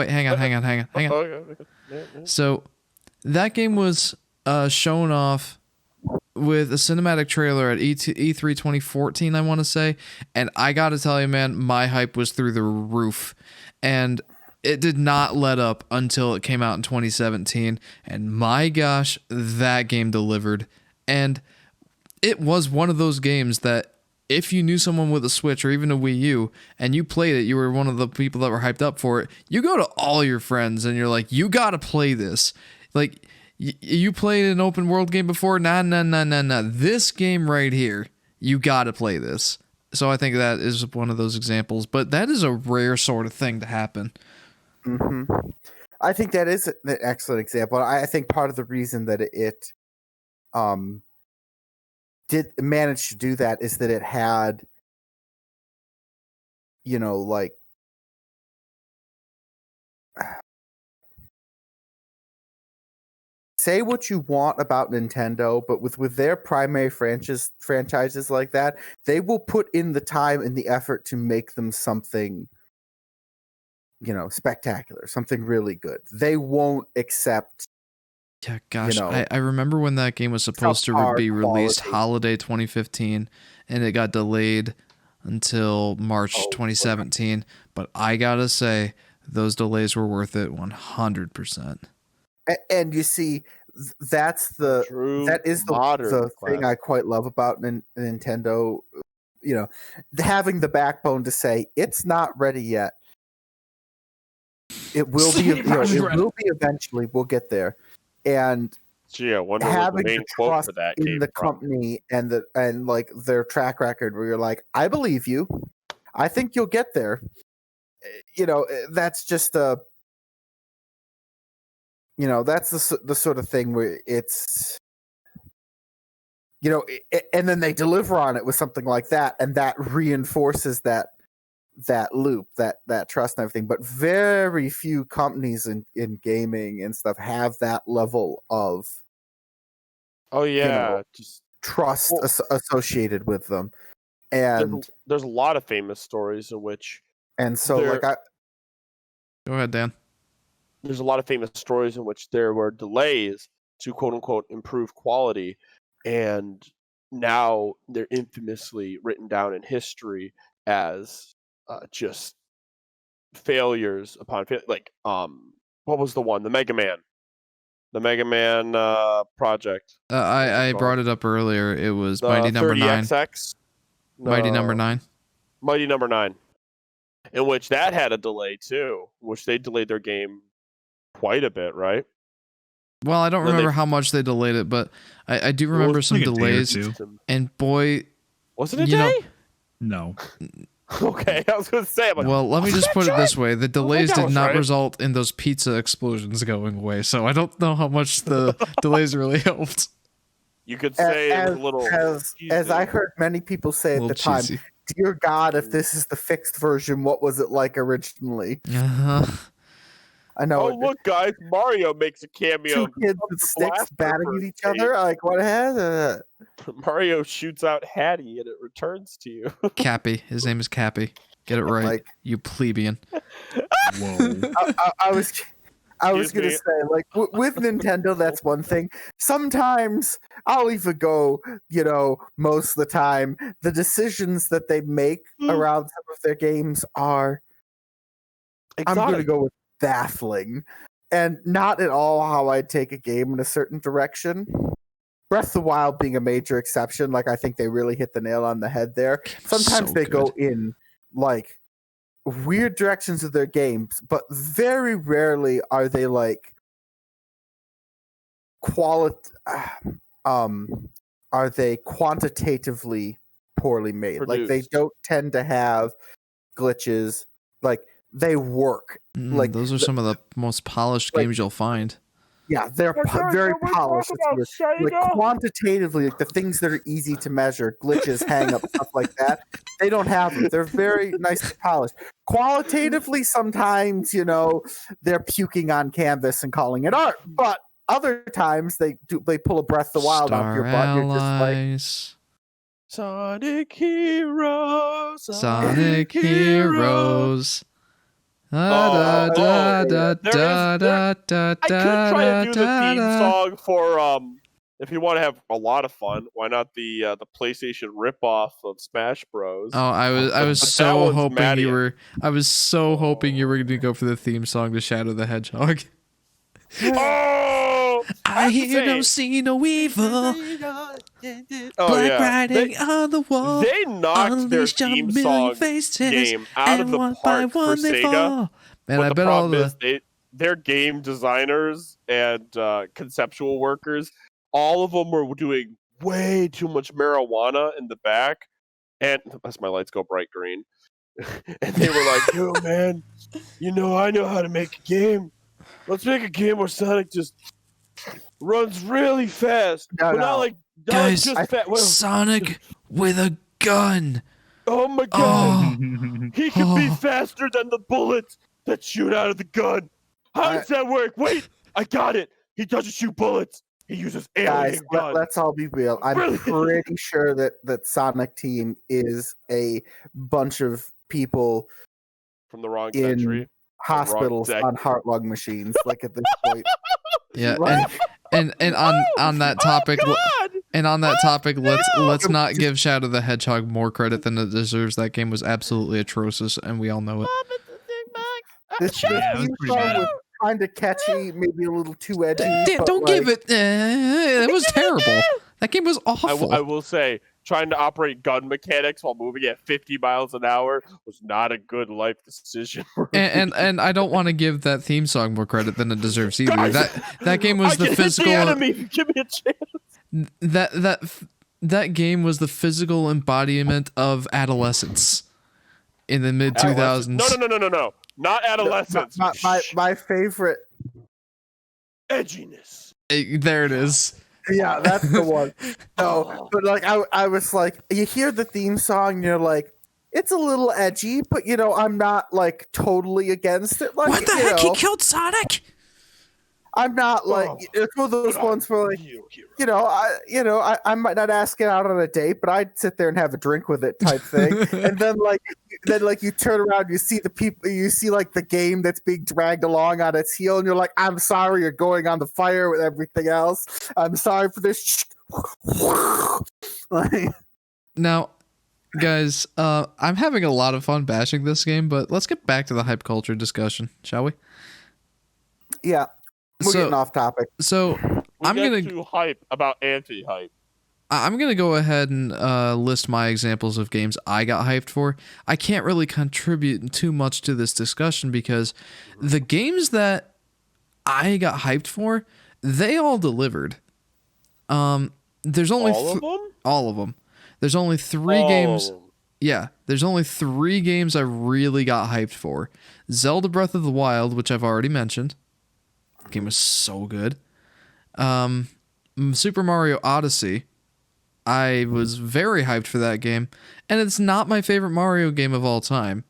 hang on. So, that game was shown off with a cinematic trailer at E3 2014, I want to say, and I got to tell you, man, my hype was through the roof, and it did not let up until it came out in 2017, and my gosh, that game delivered. And it was one of those games that if you knew someone with a Switch or even a Wii U and you played it, you were one of the people that were hyped up for it, you go to all your friends and you're like, you got to play this. Like, you played an open world game before? Nah. This game right here, you got to play this. So I think that is one of those examples, but that is a rare sort of thing to happen. Mm-hmm. I think that is an excellent example. I think part of the reason that it did manage to do that is that it had, like say what you want about Nintendo, but with their primary franchises like that, they will put in the time and the effort to make them something spectacular, something really good. They won't accept. Yeah, gosh, I remember when that game was supposed to be released holiday 2015, and it got delayed until March 2017. But I gotta say, those delays were worth it 100%. And you see, that is the thing I quite love about Nintendo. Having the backbone to say it's not ready yet. It will be. It will be eventually. We'll get there, and I wonder having what the main quote for that in the company and like their track record, where you're like, I believe you. I think you'll get there. That's just a. That's the sort of thing where it's. And then they deliver on it with something like that, and that reinforces that loop, that trust and everything. But very few companies in gaming and stuff have that level of just trust associated with them. And there's a lot of famous stories in which go ahead, Dan. There's a lot of famous stories in which there were delays to quote unquote improve quality, and now they're infamously written down in history as just failures upon like what was the one, the Mega Man project. I brought it up earlier. It was Mighty Number 9. Mighty Number 9. Mighty Number 9, in which that had a delay too, which they delayed their game quite a bit, right? Well, I don't remember how much they delayed it, but I do remember some delays. And boy, was it a day? No. Okay, I was going to say. Well, let me just put it this way: the delays did not result in those pizza explosions going away. So I don't know how much the delays really helped. You could say it was a little. As I heard many people say at the time, "Dear God, if this is the fixed version, what was it like originally?" I know. Oh, look, guys! Mario makes a cameo. 2 kids with sticks batting at each other. Like, what has Mario shoots out Hattie, and it returns to you. Cappy. His name is Cappy. Get it right, you plebeian. Whoa. I was gonna say, like, with Nintendo, that's one thing. Sometimes I'll even go, most of the time, the decisions that they make around some of their games are I'm going to go with baffling, and not at all how I'd take a game in a certain direction. Breath of the Wild being a major exception, like I think they really hit the nail on the head there. Sometimes So they good. go in like weird directions of their games, but very rarely are they like are they quantitatively poorly made. Like they don't tend to have glitches. Like they work. Like those are some of the most polished games you'll find. Yeah, they're very polished. Like quantitatively, like the things that are easy to measure, glitches, hang-ups, stuff like that, they don't have them. They're very nicely polished. Qualitatively, sometimes, they're puking on canvas and calling it art. But other times, they pull a Breath of the Wild off your butt. You're just like, Sonic Heroes. Sonic Heroes. I could try to do the theme song for if you want to have a lot of fun. Why not the PlayStation ripoff of Smash Bros? Oh, I was so hoping you were. I was so hoping you were going to go for the theme song to Shadow the Hedgehog. Oh, I hear no, see no evil. Black writing on the wall. They knocked their theme song game out of the park for Sega. Man, but I the bet all problem is their game designers and conceptual workers, all of them were doing way too much marijuana in the back. And as my lights go bright green. And they were like, yo, man, I know how to make a game. Let's make a game where Sonic just runs really fast. Guys, Sonic with a gun. Oh my god. He can be faster than the bullets that shoot out of the gun. How does that work? Wait, I got it. He doesn't shoot bullets. He uses alien guns. Let's all be real. I'm pretty sure that Sonic Team is a bunch of people from the wrong century. Hospitals on heart lung machines, like at this point. Yeah, and on that topic, let's not give Shadow the Hedgehog more credit than it deserves. That game was absolutely atrocious, and we all know it. This theme song was kind of catchy, maybe a little too edgy. Don't give it. It was terrible. That game was awful. I will say, trying to operate gun mechanics while moving at 50 miles an hour was not a good life decision. and I don't want to give that theme song more credit than it deserves either. Guys, that game was the physical. The enemy. Give me a chance. That game was the physical embodiment of adolescence in the mid 2000s. No. Not adolescence. My favorite edginess. There it is. Yeah, that's the one. No, but like I was like, you hear the theme song, and you're like, it's a little edgy, but I'm not like totally against it. Like, what the heck? He killed Sonic. I'm not like it's one of those ones where like I might not ask it out on a date, but I'd sit there and have a drink with it type thing. And then you turn around, you see the people, you see like the game that's being dragged along on its heel, and you're like, I'm sorry, you're going on the fire with everything else. I'm sorry for this. Now, guys, I'm having a lot of fun bashing this game, but let's get back to the hype culture discussion, shall we? Yeah. We're getting off topic. So I'm gonna do hype about anti-hype. I'm gonna go ahead and list my examples of games I got hyped for. I can't really contribute too much to this discussion because the games that I got hyped for, they all delivered. There's only all of them. There's only 3 games. Yeah, there's only 3 games I really got hyped for. Zelda Breath of the Wild, which I've already mentioned. Game was so good. Super Mario Odyssey, I was very hyped for that game, and it's not my favorite Mario game of all time,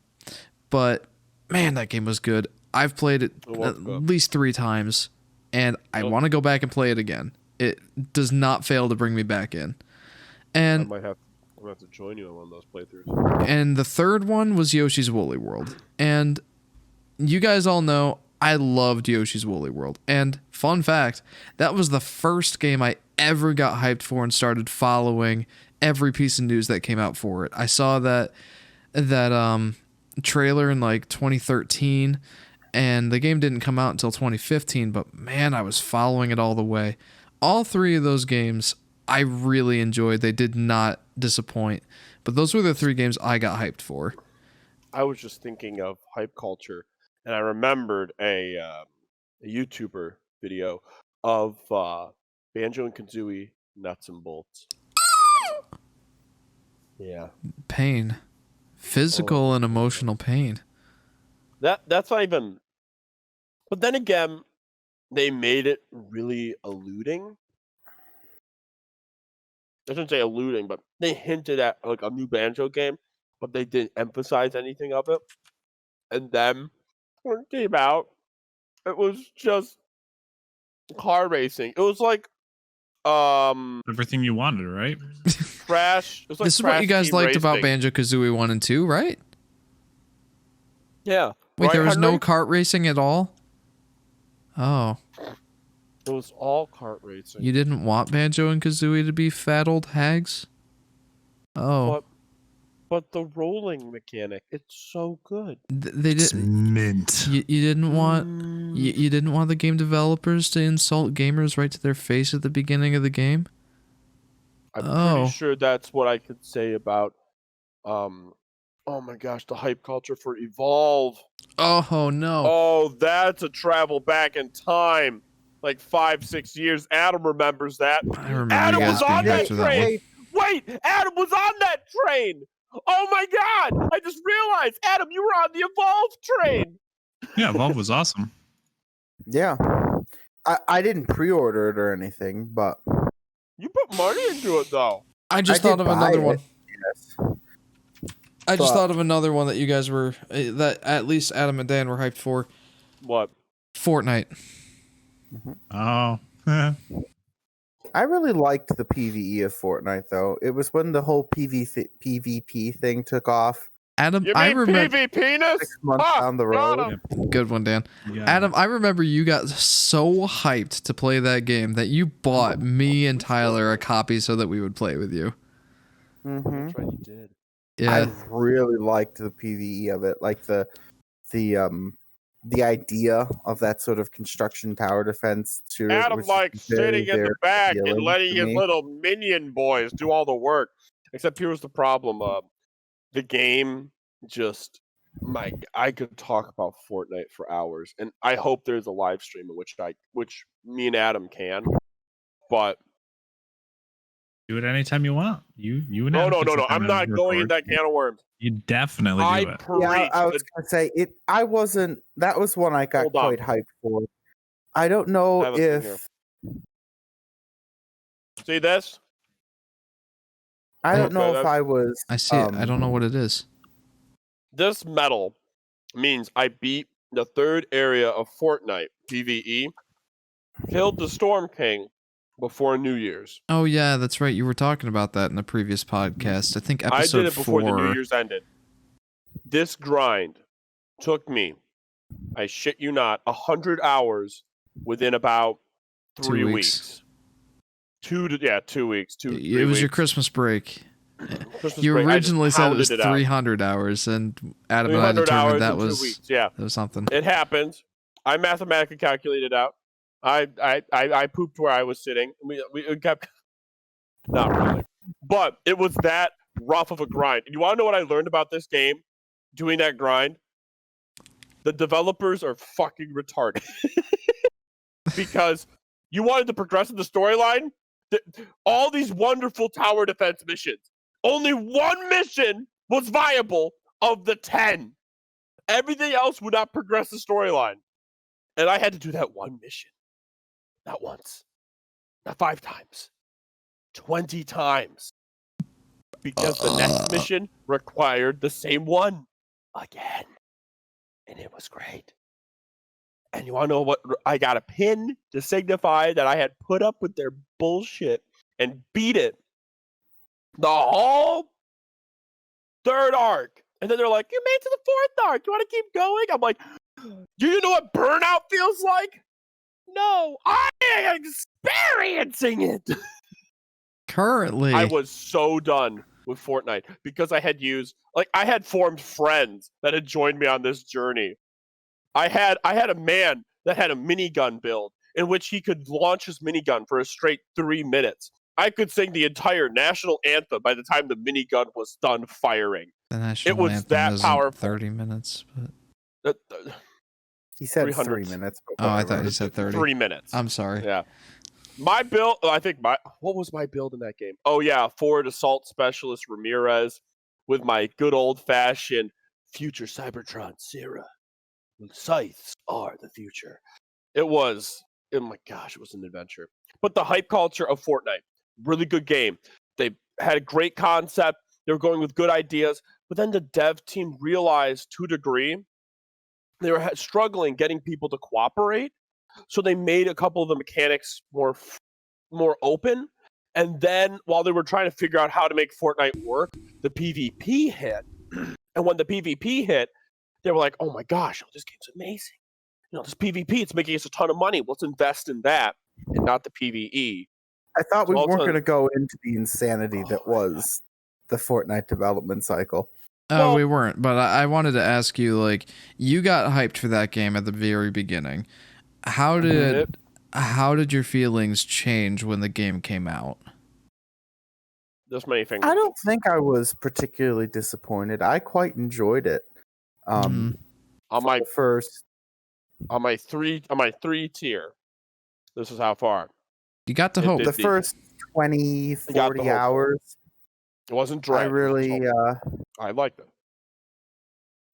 but man, that game was good. I've played it at least 3 times, and I want to go back and play it again. It does not fail to bring me back in. And I'm gonna have to join you on one of those playthroughs. And the third one was Yoshi's Woolly World, and you guys all know I loved Yoshi's Woolly World. And fun fact, that was the first game I ever got hyped for and started following every piece of news that came out for it. I saw that trailer in like 2013, and the game didn't come out until 2015, but man, I was following it all the way. All three of those games I really enjoyed. They did not disappoint, but those were the three games I got hyped for. I was just thinking of hype culture, and I remembered a YouTuber video of Banjo and Kazooie Nuts and Bolts. Yeah. Pain. Physical and emotional pain. That's not even. But then again, they made it really eluding. I shouldn't say eluding, but they hinted at like a new Banjo game, but they didn't emphasize anything of it. And then when it came out, it was just car racing. It was like Everything you wanted, right? Crash. It was like This is what you Crash guys Team liked about Racing. Banjo-Kazooie 1 and 2, right? Yeah. Wait, Right, there was no Henry? kart racing at all? Oh. It was all kart racing. You didn't want Banjo and Kazooie to be fat old hags? Oh. But the rolling mechanic, it's so good. They It's did. mint. You didn't want you didn't want the game developers to insult gamers right to their face at the beginning of the game? I'm Oh. pretty sure that's what I could say about oh my gosh, the hype culture for Evolve. Oh no. Oh, that's a travel back in time. Like 5-6 years. Adam remembers that. I remember Adam you guys was being on hyped that for that one. train. Wait, Adam was on that train. Oh my god! I just realized, Adam, you were on the Evolve train. Yeah, Evolve was awesome. Yeah. I didn't pre-order it or anything, but You put money into it though. I just I thought did of another buy one. it, yes. I just But- thought of another one that you guys were that at least Adam and Dan were hyped for. What? Fortnite. Oh. I really liked the PvE of Fortnite, though. It was when the whole PvP thing took off Adam, You I mean remember 6 months Ah, down the got road. him. good one, Dan. Yeah. Adam, I remember you got so hyped to play that game that you bought me and Tyler a copy so that we would play with you. Hmm That's right, you did. Yeah. I really liked the PvE of it, like the idea of that sort of construction tower defense shooter. Adam was likes very, sitting in the very back and appealing letting to his me. little minion boys do all the work. Except here's the problem: the game just I could talk about Fortnite for hours, and I hope there's a live stream in which me and Adam can. But Do it anytime you want. You and no, Adam no, can no, sit no! down I'm and not going in record. that can of worms. You definitely I do it. preach. Yeah, I was gonna say it. I wasn't. That was one I got Hold on. quite hyped for. I don't know I have a thing here. if See this? I don't know Okay, if I was. I see it. I don't know what it is. This medal means I beat the third area of Fortnite PvE, killed the Storm King before New Year's. Oh yeah, that's right. You were talking about that in the previous podcast. I think I episode did it before 4. the New Year's ended. This grind took me, I shit you not, 100 hours within about 3 2 weeks. 2 weeks. It 3 was your weeks. Christmas break. Christmas You break, I just originally said it was pounded out. 300 hours, and Adam and I 300 determined hours that in 2 was weeks. Yeah. something. It happened. I mathematically calculated out. I pooped where I was sitting. We kept not really, but it was that rough of a grind. And you want to know what I learned about this game? Doing that grind, the developers are fucking retarded because you wanted to progress in the storyline. All these wonderful tower defense missions. Only one mission was viable of the 10. Everything else would not progress the storyline. And I had to do that one mission. Not once. Not 5 times. 20 times. Because the next mission required the same one again. And it was great. And you want to know what? I got a pin to signify that I had put up with their bullshit and beat it the whole 3rd arc. And then they're like, you made it to the 4th arc. You want to keep going? I'm like, do you know what burnout feels like? No, I am experiencing it. Currently, I was so done. with Fortnite because I had formed friends that had joined me on this journey. I had a man that had a minigun build in which he could launch his minigun for a straight 3 minutes. I could sing the entire national anthem by the time the minigun was done firing. The national It was anthem that isn't powerful. 30 minutes, but He said 300. 3 minutes. oh, I thought you said 30. 3 minutes. I'm sorry. Yeah. My build, what was my build in that game? Oh yeah, forward assault specialist Ramirez with my good old fashioned future Cybertron Sierra. Scythes are the future. It was, oh my gosh, it was an adventure. But the hype culture of Fortnite, really good game. They had a great concept. They were going with good ideas. But then the dev team realized to a degree they were struggling getting people to cooperate. So they made a couple of the mechanics more open. And then while they were trying to figure out how to make Fortnite work, the PvP hit. And when the PvP hit, they were like, oh my gosh, this game's amazing. This PvP, it's making us a ton of money. Let's invest in that and not the PvE. I thought we So weren't going to go into the insanity that was the Fortnite development cycle. Oh, we weren't, but I wanted to ask you, like, you got hyped for that game at the very beginning. How did your feelings change when the game came out? There's many things. I don't think I was particularly disappointed. I quite enjoyed it. On my first, on my three tier. This is how far. You got to hope. The first 20, 40 hours. It wasn't dry. I I liked it.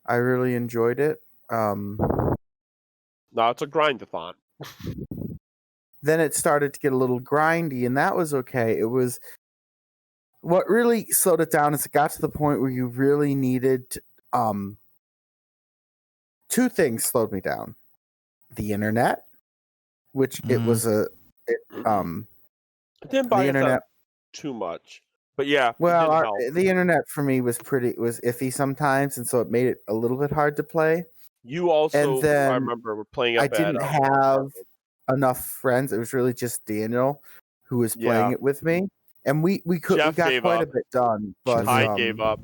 I really enjoyed it. No, it's a grindathon. Then it started to get a little grindy, and that was okay. It was what really slowed it down is it got to the point where you really needed two things slowed me down. The internet, which it was it didn't buy the internet too much. But yeah, well, the internet for me was iffy sometimes, and so it made it a little bit hard to play. You also, and then I remember, were playing. I didn't have enough friends. It was really just Daniel who was playing it with me, and we got quite a bit done. But I gave up.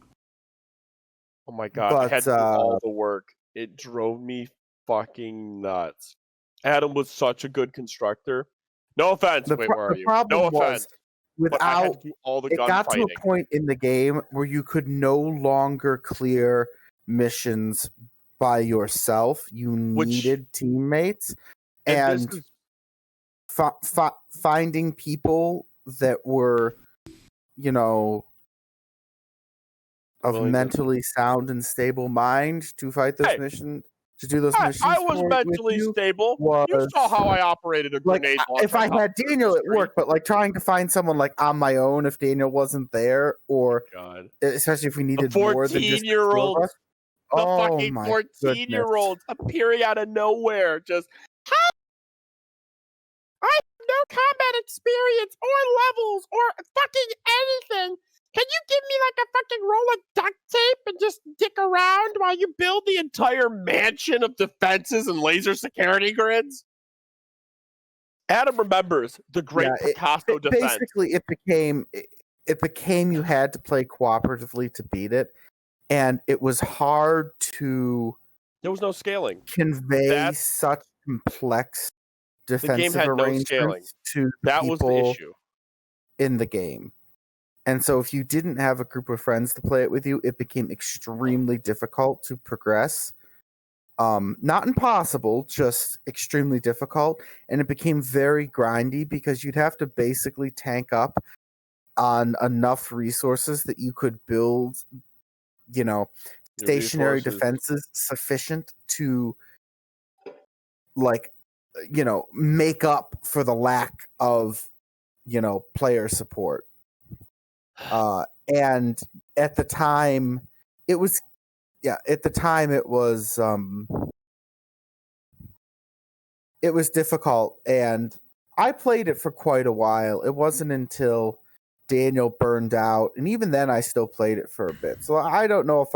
Oh my god! I had to do all the work. It drove me fucking nuts. Adam was such a good constructor. No offense. Wait, where are you? No offense. Without it got to a point in the game where you could no longer clear missions by yourself. You needed teammates, and finding people that were, of mentally sound and stable mind to fight those missions. To do those missions. I was mentally stable. You saw how I operated a grenade launcher. If I had Daniel, it worked, but trying to find someone on my own if Daniel wasn't there, or especially if we needed more than just 14-year-old. The fucking 14-year-olds appearing out of nowhere, just I have no combat experience or levels or fucking anything. Can you give me a fucking roll of duct tape and just dick around while you build the entire mansion of defenses and laser security grids? Adam remembers the great Picasso defense. Basically, it became you had to play cooperatively to beat it, and it was hard to. There was no scaling. Convey such complex defensive arrangements to people was the issue in the game. And so if you didn't have a group of friends to play it with you, it became extremely difficult to progress. Not impossible, just extremely difficult. And it became very grindy because you'd have to basically tank up on enough resources that you could build, stationary defenses sufficient to, make up for the lack of, player support. And at the time it was difficult, and I played it for quite a while. It wasn't until Daniel burned out, and even then I still played it for a bit. So I don't know if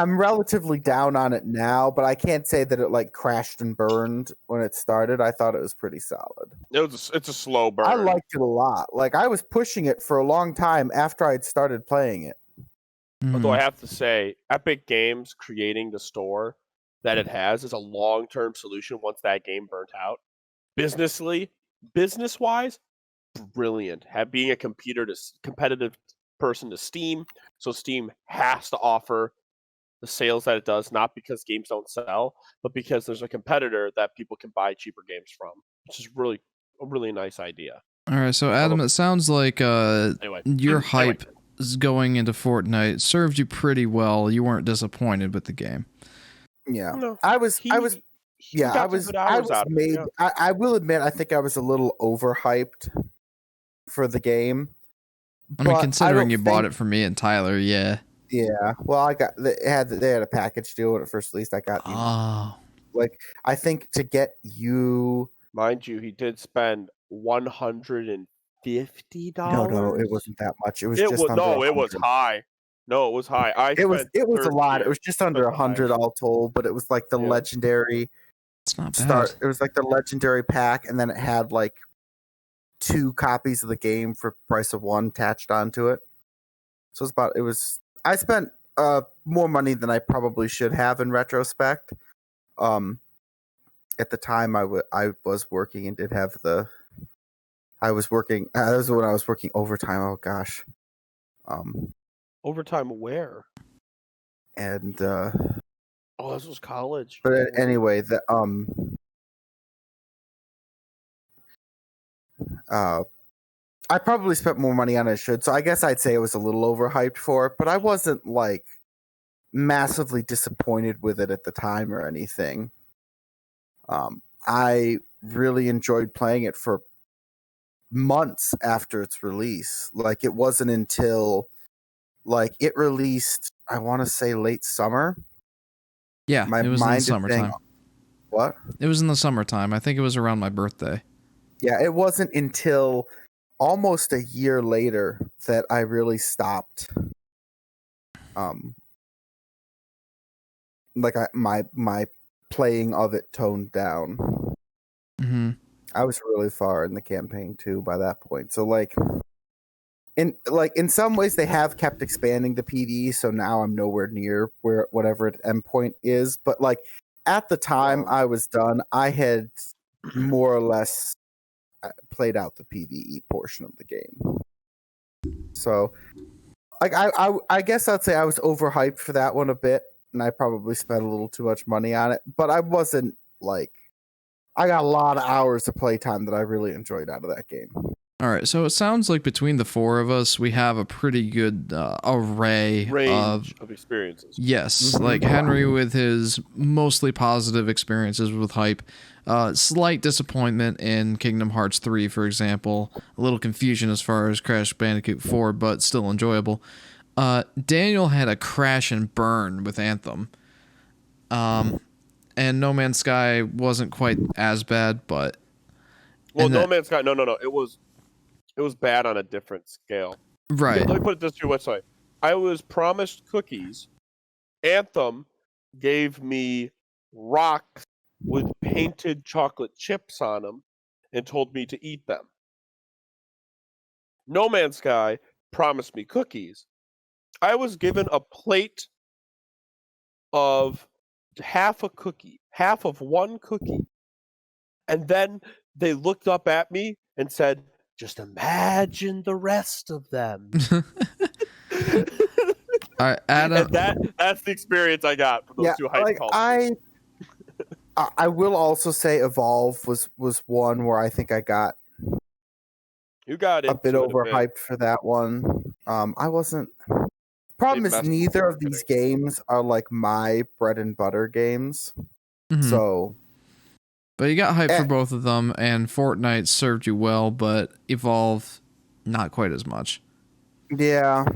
I'm relatively down on it now, but I can't say that it like crashed and burned when it started. I thought it was pretty solid. It's a slow burn. I liked it a lot. Like I was pushing it for a long time after I'd started playing it. Although I have to say, Epic Games creating the store that it has is a long-term solution once that game burnt out. Business-wise, brilliant. Being a competitive person to Steam, so Steam has to offer the sales that it does, not because games don't sell, but because there's a competitor that people can buy cheaper games from, which is really a really nice idea. All right, so Adam, it sounds like your hype going into Fortnite served you pretty well. You weren't disappointed with the game. Yeah, No, I was made. Yeah. I will admit, I think I was a little overhyped for the game. I mean, considering you bought it for me and Tyler, yeah. Yeah, well, they had a package deal when it first released. I got like I think to get you, mind you, he did spend $150. No, it wasn't that much. It was just under 100. It was high. No, it was high. It was a lot. It was just under 100 all told, but it was like the legendary. It's not bad. It was like the legendary pack, and then it had like 2 copies of the game for price of 1 attached onto it. So I spent more money than I probably should have in retrospect. At the time, I was working and did have I was working. That was when I was working overtime. Oh gosh. Overtime where? And this was college. But anyway, I probably spent more money on it than I should, so I guess I'd say it was a little overhyped for it, but I wasn't like massively disappointed with it at the time or anything. I really enjoyed playing it for months after its release. Like it wasn't until like it released, I want to say late summer. Yeah, it was in the summertime. What? It was in the summertime. I think it was around my birthday. Yeah, it wasn't until almost a year later that I really stopped. Like my playing of it toned down. Mm-hmm. I was really far in the campaign too by that point. So like in some ways they have kept expanding the PvE, so now I'm nowhere near where whatever its endpoint is. But like at the time I was done, I had more or less played out the PvE portion of the game. So like I guess I'd say I was overhyped for that one a bit, and I probably spent a little too much money on it, but I wasn't like I got a lot of hours of playtime that I really enjoyed out of that game. All right, so it sounds like between the 4 of us, we have a pretty good range of experiences. Yes, like Henry with his mostly positive experiences with hype. Slight disappointment in Kingdom Hearts 3, for example. A little confusion as far as Crash Bandicoot 4, but still enjoyable. Daniel had a crash and burn with Anthem. And No Man's Sky wasn't quite as bad, but... Well, No Man's Sky, no. It was bad on a different scale. Right. Let me put it this way. I was promised cookies. Anthem gave me rocks with painted chocolate chips on them and told me to eat them. No Man's Sky promised me cookies. I was given a plate of half of one cookie. And then they looked up at me and said, just imagine the rest of them. All right, Adam. And that's the experience I got from those 2 hype cultures. I will also say Evolve was one where I think I got a bit overhyped for that one. I wasn't. Problem is, neither of these games are like my bread and butter games. Mm-hmm. So, but you got hyped for both of them, and Fortnite served you well, but Evolve not quite as much. Yeah.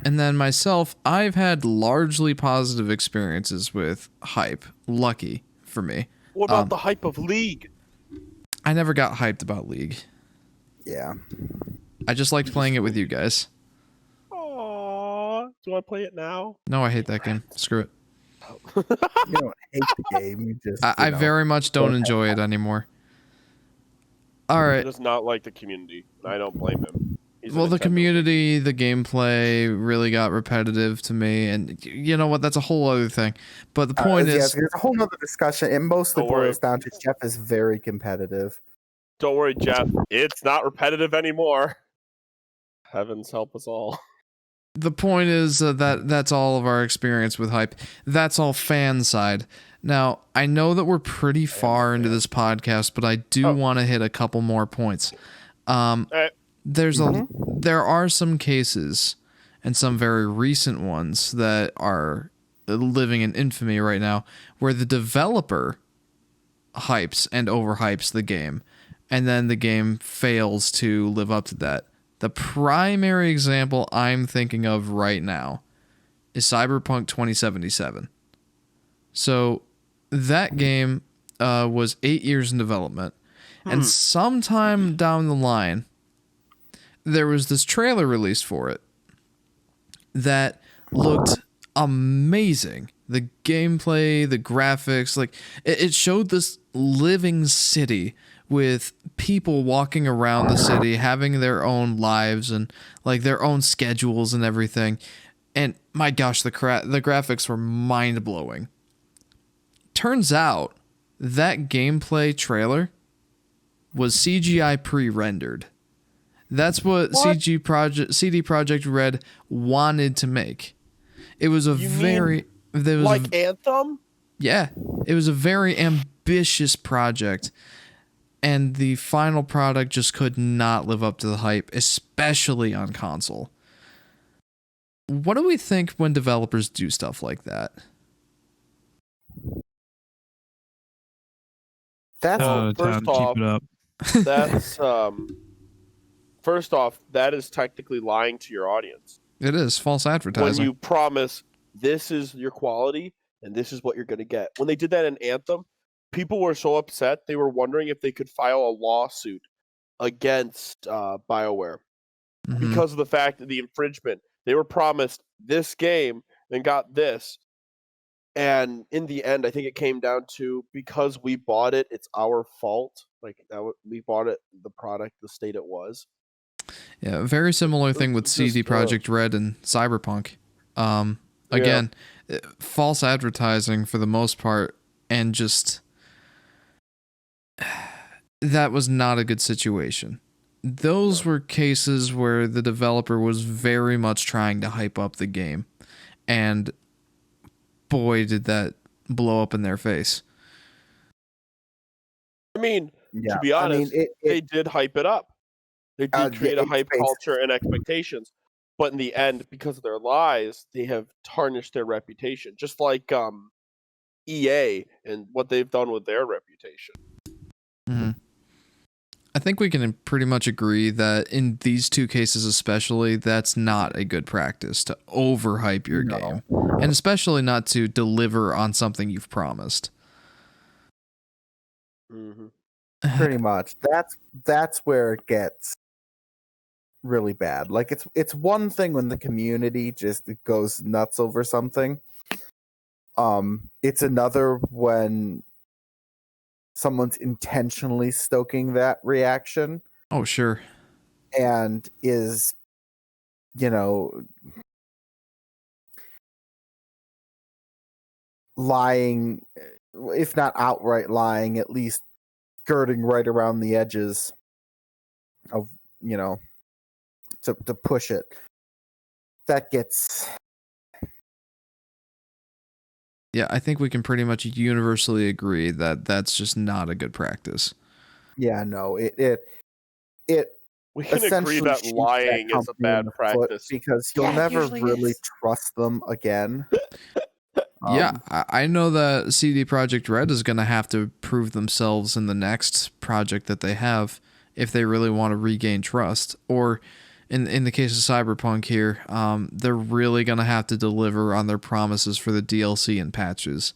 And then myself, I've had largely positive experiences with hype. Lucky for me. What about the hype of League? I never got hyped about League. Yeah. I just liked playing it with you guys. Aww. Do I play it now? No, I hate that game. Screw it. up. You don't hate the game. You just I very much don't enjoy it anymore. All He right. does not like the community, and I don't blame him. He's a Well, the Nintendo community, the gameplay really got repetitive to me, and you know what? That's a whole other thing. But the point is, there's a whole nother discussion. It mostly Don't worry. boils down to Jeff is very competitive. Don't worry, Jeff. It's not repetitive anymore. Heavens help us all. the point is that that's all of our experience with hype. That's all fan side. Now, I know that we're pretty far into this podcast, but I do want to hit a couple more points. There are some cases, and some very recent ones that are living in infamy right now, where the developer hypes and overhypes the game, and then the game fails to live up to that. The primary example I'm thinking of right now is Cyberpunk 2077. So that game was 8 years in development, and sometime down the line, there was this trailer released for it that looked amazing. The gameplay, the graphics, like it showed this living city with people walking around the city, having their own lives and like their own schedules and everything. And my gosh, the graphics were mind-blowing. Turns out that gameplay trailer was CGI pre-rendered. That's what CD Projekt Red wanted to make. It was like Anthem? Yeah, it was a very ambitious project, and the final product just could not live up to the hype, especially on console. What do we think when developers do stuff like that? That's first off, keep it up. that's first off, that is technically lying to your audience. It is false When advertising. you promise this is your quality and this is what you're going to get. When they did that in Anthem, people were so upset they were wondering if they could file a lawsuit against BioWare because of the fact that the infringement. They were promised this game and got this. And in the end, I think it came down to because we bought it, it's our fault. Like we bought it, the product, the state it was. Yeah, very similar thing with CD Projekt Red and Cyberpunk. Again, false advertising for the most part, and just that was not a good situation. Those were cases where the developer was very much trying to hype up the game, and boy, did that blow up in their face. I mean, to be honest, they did hype it up. They did create a hype culture and expectations. But in the end, because of their lies, they have tarnished their reputation. Just like EA and what they've done with their reputation. Mm-hmm. I think we can pretty much agree that in these two cases especially, that's not a good practice to overhype your game. And especially not to deliver on something you've promised. Mm-hmm. Pretty much. That's where it gets really bad. Like it's one thing when the community just goes nuts over something. It's another when someone's intentionally stoking that reaction. Oh, sure. And is, lying, if not outright lying, at least skirting right around the edges of, to push it. That gets... Yeah, I think we can pretty much universally agree that that's just not a good practice. Yeah, no, it we can agree that lying is a bad practice because you'll never really trust them again. Yeah, I know that CD Projekt Red is going to have to prove themselves in the next project that they have if they really want to regain trust. Or in the case of Cyberpunk here, they're really going to have to deliver on their promises for the DLC and patches.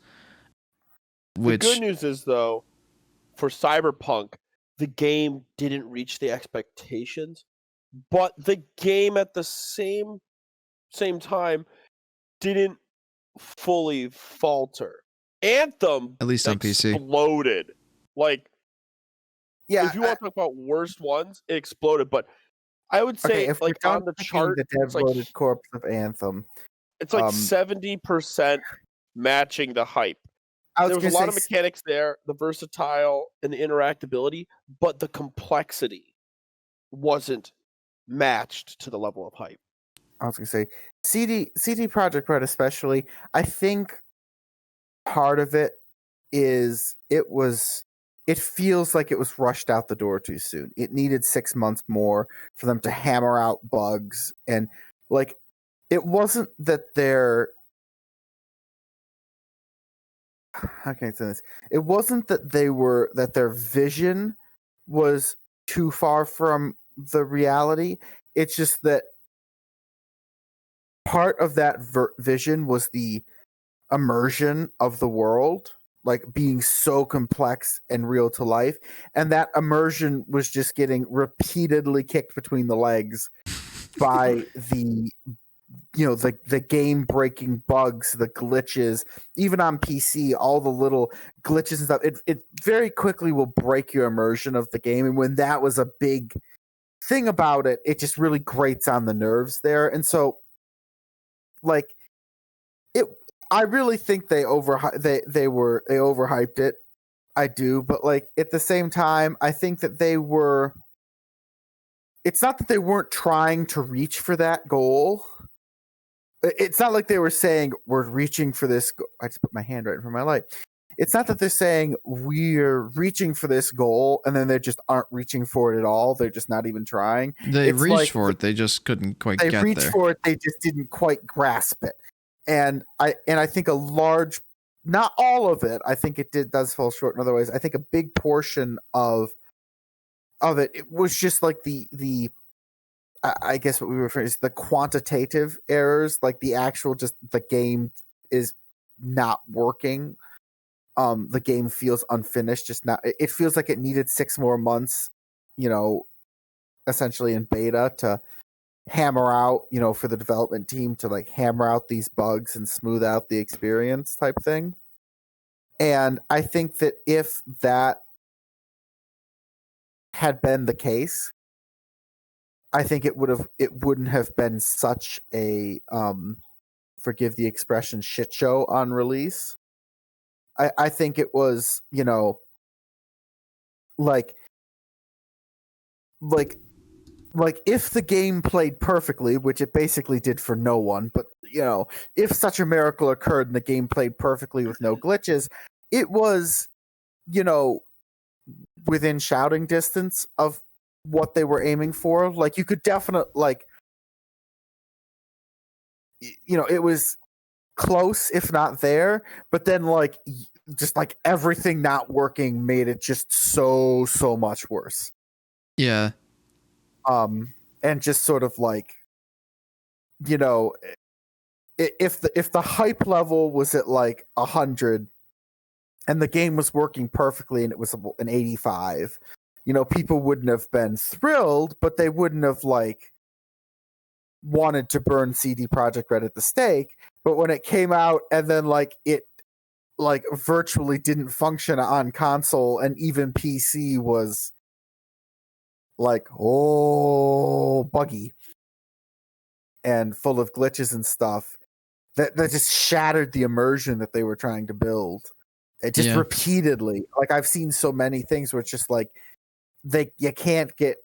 The good news is, though, for Cyberpunk, the game didn't reach the expectations, but the game at the same time didn't fully falter. Anthem, At least on PC. exploded. Like, Yeah, if you want to talk about worst ones, it exploded. But I would say, if like, we're done on the picking chart, the it's like dead-bloated corpse of Anthem, it's like 70% matching the hype. There was a lot of mechanics there, the versatile and the interactability, but the complexity wasn't matched to the level of hype. I was gonna say CD Projekt Red especially. I think part of it is it feels like it was rushed out the door too soon. It needed 6 months more for them to hammer out bugs, and like it wasn't that how can I say this? It wasn't that their vision was too far from the reality. It's just that part of that vision was the immersion of the world, like being so complex and real to life, and that immersion was just getting repeatedly kicked between the legs by the game breaking bugs, the glitches, even on PC, all the little glitches and stuff. It very quickly will break your immersion of the game, and when that was a big thing about it, it just really grates on the nerves there. And so, like, I really think they overhyped it. I do, but like at the same time, I think that it's not that they weren't trying to reach for that goal. It's not like they were saying we're reaching for this. I just put my hand right in front of my light. It's not that they're saying we're reaching for this goal and then they just aren't reaching for it at all. They're just not even trying. They reached for it. They just couldn't quite get there. They reached for it. They just didn't quite grasp it. And I think a large, not all of it, I think it does fall short in other ways. I think a big portion of it was just like the I guess what we refer to is the quantitative errors, like the actual just the game is not working. The game feels unfinished, just not. It feels like it needed 6 more months, essentially in beta to hammer out, for the development team to like hammer out these bugs and smooth out the experience type thing. And I think that if that had been the case, I think it wouldn't have been such a forgive the expression shit show on release. I think it was, like if the game played perfectly, which it basically did for no one, but if such a miracle occurred and the game played perfectly with no glitches, it was, within shouting distance of what they were aiming for. Like you could definitely it was close if not there, but then just like everything not working made it just so much worse. Yeah. And just sort of like, if the hype level was at like 100 and the game was working perfectly and it was an 85, people wouldn't have been thrilled, but they wouldn't have wanted to burn CD Projekt Red at the stake. But when it came out and then it virtually didn't function on console and even PC was buggy and full of glitches and stuff, that just shattered the immersion that they were trying to build. It just repeatedly, I've seen so many things where it's just you can't get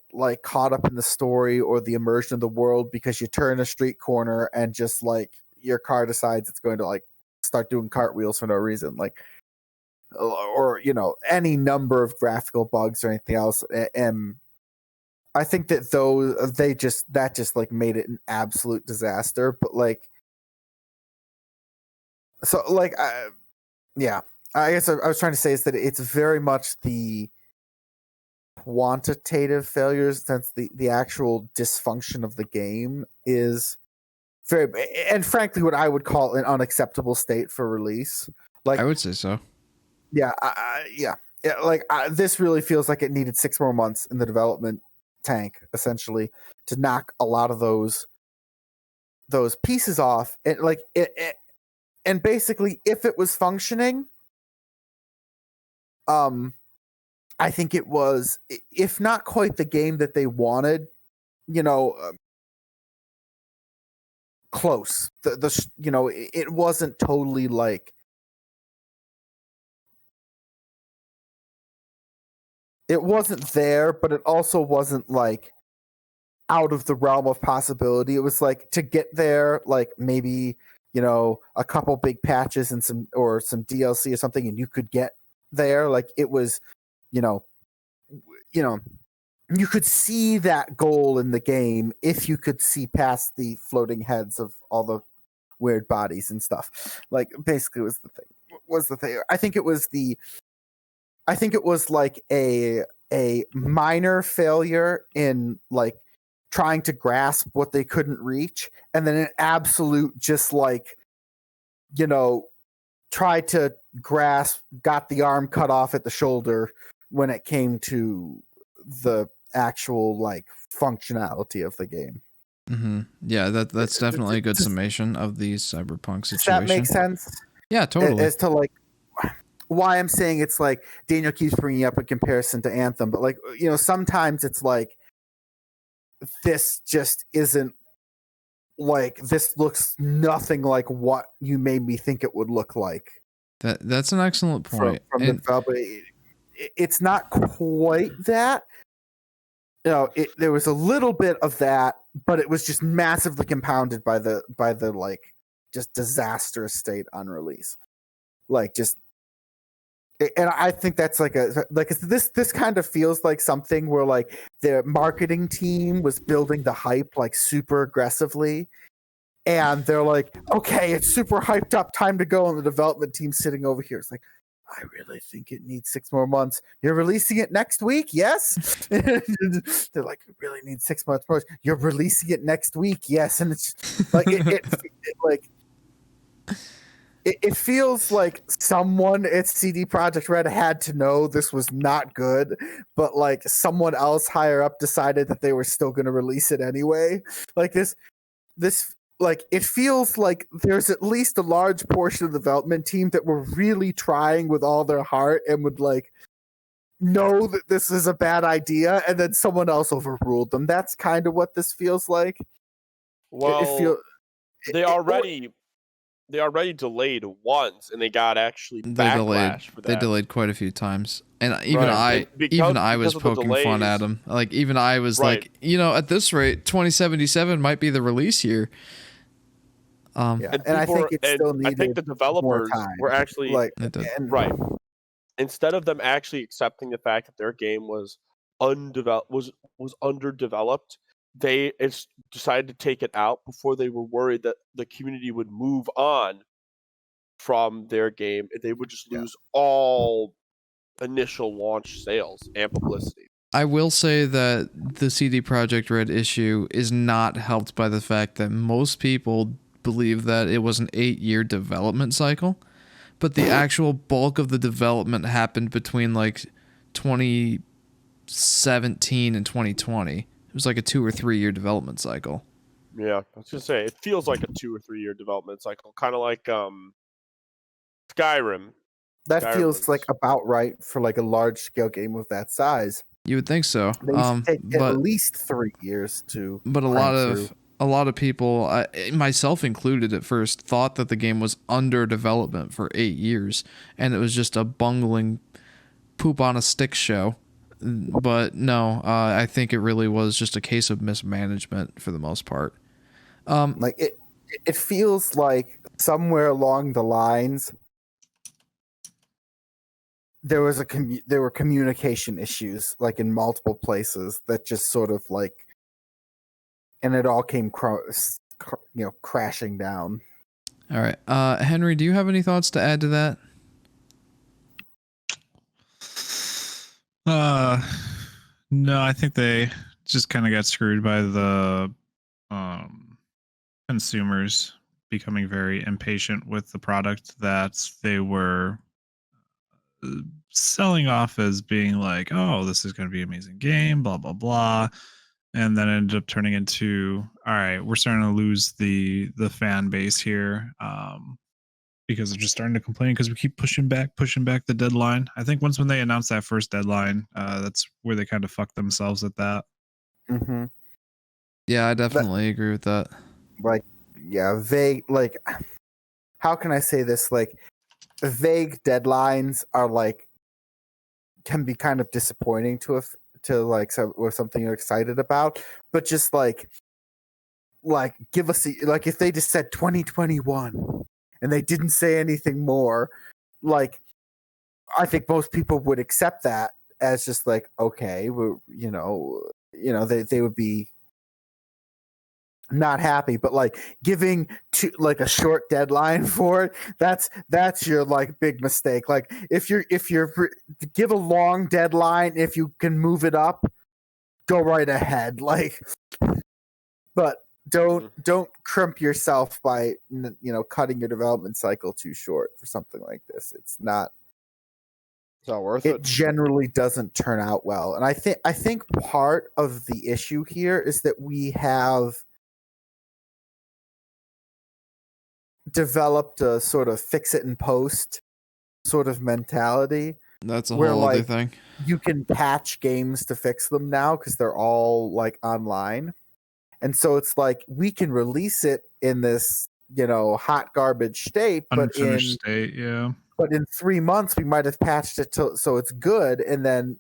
caught up in the story or the immersion of the world because you turn a street corner and just your car decides it's going to start doing cartwheels for no reason, or any number of graphical bugs or anything else. And I think that that just made it an absolute disaster. But I guess I was trying to say is that it's very much the quantitative failures, since the actual dysfunction of the game is very, and frankly, what I would call an unacceptable state for release. I would say so. Yeah, this really feels like it needed 6 more months in the development tank, essentially, to knock a lot of those pieces off. And and basically, if it was functioning, I think it was, if not quite the game that they wanted, close. It wasn't totally like, it wasn't there, but it also wasn't like out of the realm of possibility. It was like, to get there, like maybe a couple big patches and some DLC or something, and you could get there. Like it was, you could see that goal in the game if you could see past the floating heads of all the weird bodies and stuff. Like basically was the thing. I think it was like a minor failure in like trying to grasp what they couldn't reach, and then an absolute just like, try to grasp, got the arm cut off at the shoulder when it came to the actual like functionality of the game. Mm-hmm. Yeah, that's definitely a good summation of the Cyberpunk situation. Does that make sense? Yeah, totally. As to like why I'm saying it's like Daniel keeps bringing up a comparison to Anthem, but like, sometimes it's like, this just isn't like, this looks nothing like what you made me think it would look like. That's an excellent point. From the developer. It's not quite that. There was a little bit of that, but it was just massively compounded by the like just disastrous state on release. Like just, and I think that's like this kind of feels like something where like the marketing team was building the hype like super aggressively, and they're like, okay, it's super hyped up, time to go, and the development team sitting over here, it's like, I really think it needs 6 more months. You're releasing it next week, yes? They're like, you really need 6 months more. You're releasing it next week, yes? And it's just, like it feels like someone at CD Projekt Red had to know this was not good, but like someone else higher up decided that they were still going to release it anyway. Like this, like it feels like there's at least a large portion of the development team that were really trying with all their heart and would like know that this is a bad idea, and then someone else overruled them. That's kind of what this feels like. Well, they already delayed once, and they got actually backlash for that. They delayed quite a few times, and even I was poking fun at them. Like even I was like, at this rate, 2077 might be the release year. And I think it still needed. I think the developers were actually like, right. Instead of them actually accepting the fact that their game was underdeveloped, they decided to take it out before they were worried that the community would move on from their game, and they would just lose all initial launch sales and publicity. I will say that the CD Projekt Red issue is not helped by the fact that most people believe that it was an 8-year development cycle, but the actual bulk of the development happened between like 2017 and 2020. It was like a 2 or 3 year development cycle. Yeah, I was gonna say it feels like a 2 or 3 year development cycle, kind of like Skyrim. That feels like about right for like a large scale game of that size. You would think so. They used to take at least 3 years to. But a lot of people, myself included at first, thought that the game was under development for 8 years, and it was just a bungling poop on a stick show. But no, I think it really was just a case of mismanagement for the most part. Like it feels like somewhere along the lines there were communication issues like in multiple places that just sort of like, and it all came crashing down. All right, Henry, do you have any thoughts to add to that? No, I think they just kind of got screwed by the consumers becoming very impatient with the product that they were selling off as being like, oh, this is going to be an amazing game, blah, blah, blah. And then ended up turning into, all right, we're starting to lose the fan base here. because they're just starting to complain because we keep pushing back the deadline. I think when they announced that first deadline, that's where they kind of fucked themselves at that. Mm-hmm. Yeah, I definitely agree with that. Like, yeah, vague. Like, how can I say this? Like, vague deadlines are like can be kind of disappointing to or something you're excited about, but just like give us like if they just said 2021 and they didn't say anything more, like I think most people would accept that as just like, okay, we're, they would be not happy, but like giving to like a short deadline for it, that's your like big mistake. Like if you're give a long deadline, if you can move it up, go right ahead. Like, but don't crimp yourself by cutting your development cycle too short for something like this. It's not worth it. It generally doesn't turn out well, and I think part of the issue here is that we have developed a sort of fix it and post sort of mentality. That's a where, whole other like, thing. You can patch games to fix them now because they're all like online. And so it's like we can release it in this, hot garbage state, but in 3 months we might have patched it so it's good, and then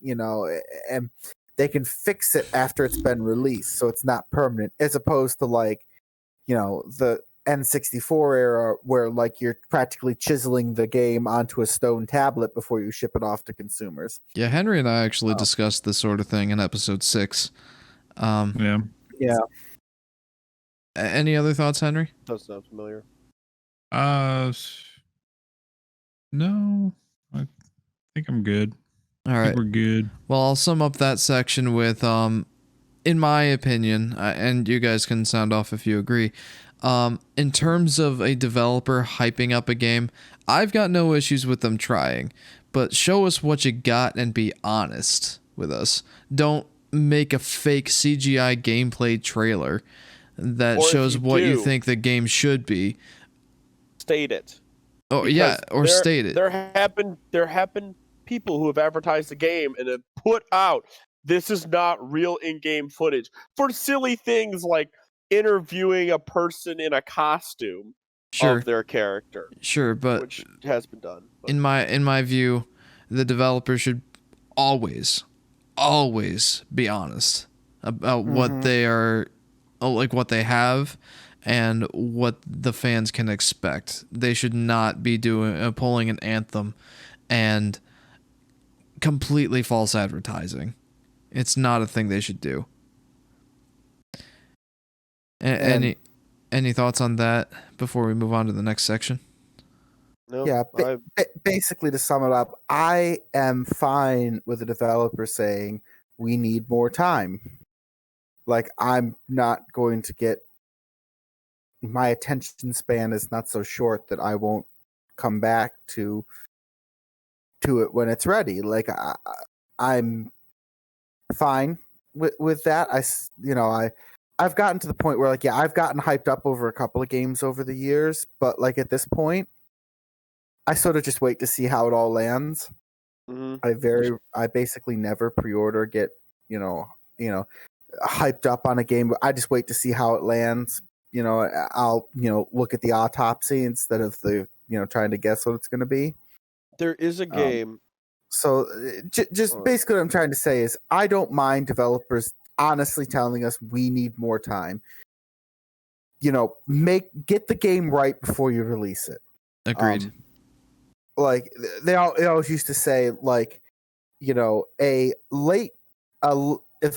and they can fix it after it's been released, so it's not permanent, as opposed to like the N64 era where like you're practically chiseling the game onto a stone tablet before you ship it off to consumers. Yeah, Henry and I actually discussed this sort of thing in episode 6. Yeah. Any other thoughts, Henry? Does sound familiar. No, I think I'm good. All right, we're good. Well, I'll sum up that section with, in my opinion, and you guys can sound off if you agree. In terms of a developer hyping up a game, I've got no issues with them trying, but show us what you got and be honest with us. Don't make a fake CGI gameplay trailer that shows what you think the game should be. State it. Oh, yeah, or state it. There have been people who have advertised the game and have put out, this is not real in-game footage, for silly things like interviewing a person in a costume of their character. Sure, but which has been done. But. In my view, the developer should always be honest about what they are, like what they have and what the fans can expect. They should not be pulling an Anthem and completely false advertising. It's not a thing they should do. Any thoughts on that before we move on to the next section? No, yeah, basically to sum it up, I am fine with the developer saying we need more time. Like, I'm not going to get, my attention span is not so short that I won't come back to it when it's ready. Like, I'm fine with that. I've gotten to the point where, like, yeah, I've gotten hyped up over a couple of games over the years, but like at this point, I sort of just wait to see how it all lands. Mm-hmm. I basically never pre-order, get hyped up on a game. I just wait to see how it lands. I'll look at the autopsy instead of the trying to guess what it's going to be. There is a game. So just basically what I'm trying to say is I don't mind developers honestly telling us we need more time. Get the game right before you release it. Agreed. Like they always used to say, like, if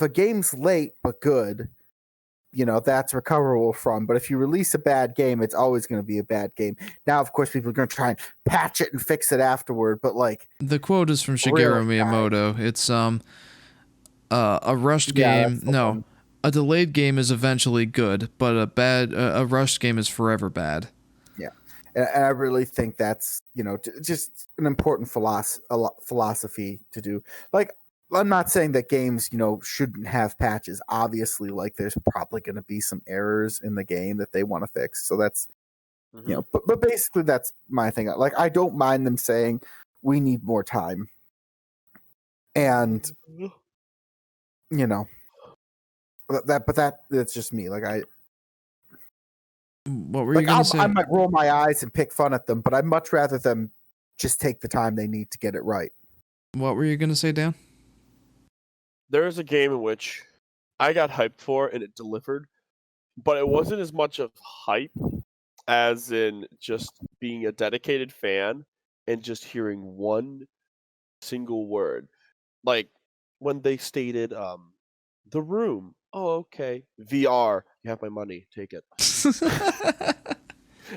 a game's late but good, that's recoverable from. But if you release a bad game, it's always going to be a bad game. Now, of course, people are going to try and patch it and fix it afterward. But like, the quote is from Shigeru Miyamoto. It's a rushed game. No, a delayed game is eventually good, but a rushed game is forever bad. Yeah, and I really think that's just an important philosophy to do. Like, I'm not saying that games shouldn't have patches. Obviously, like, there's probably going to be some errors in the game that they want to fix. So that's You know, but basically that's my thing. Like, I don't mind them saying we need more time, and you know, that's just me. Like, what were you gonna say? I might roll my eyes and pick fun at them, but I'd much rather them just take the time they need to get it right. What were you gonna say, Dan? There is a game in which I got hyped for and it delivered, but it wasn't as much of hype as in just being a dedicated fan and just hearing one single word. Like when they stated The Room. Oh, okay. VR. You have my money. Take it.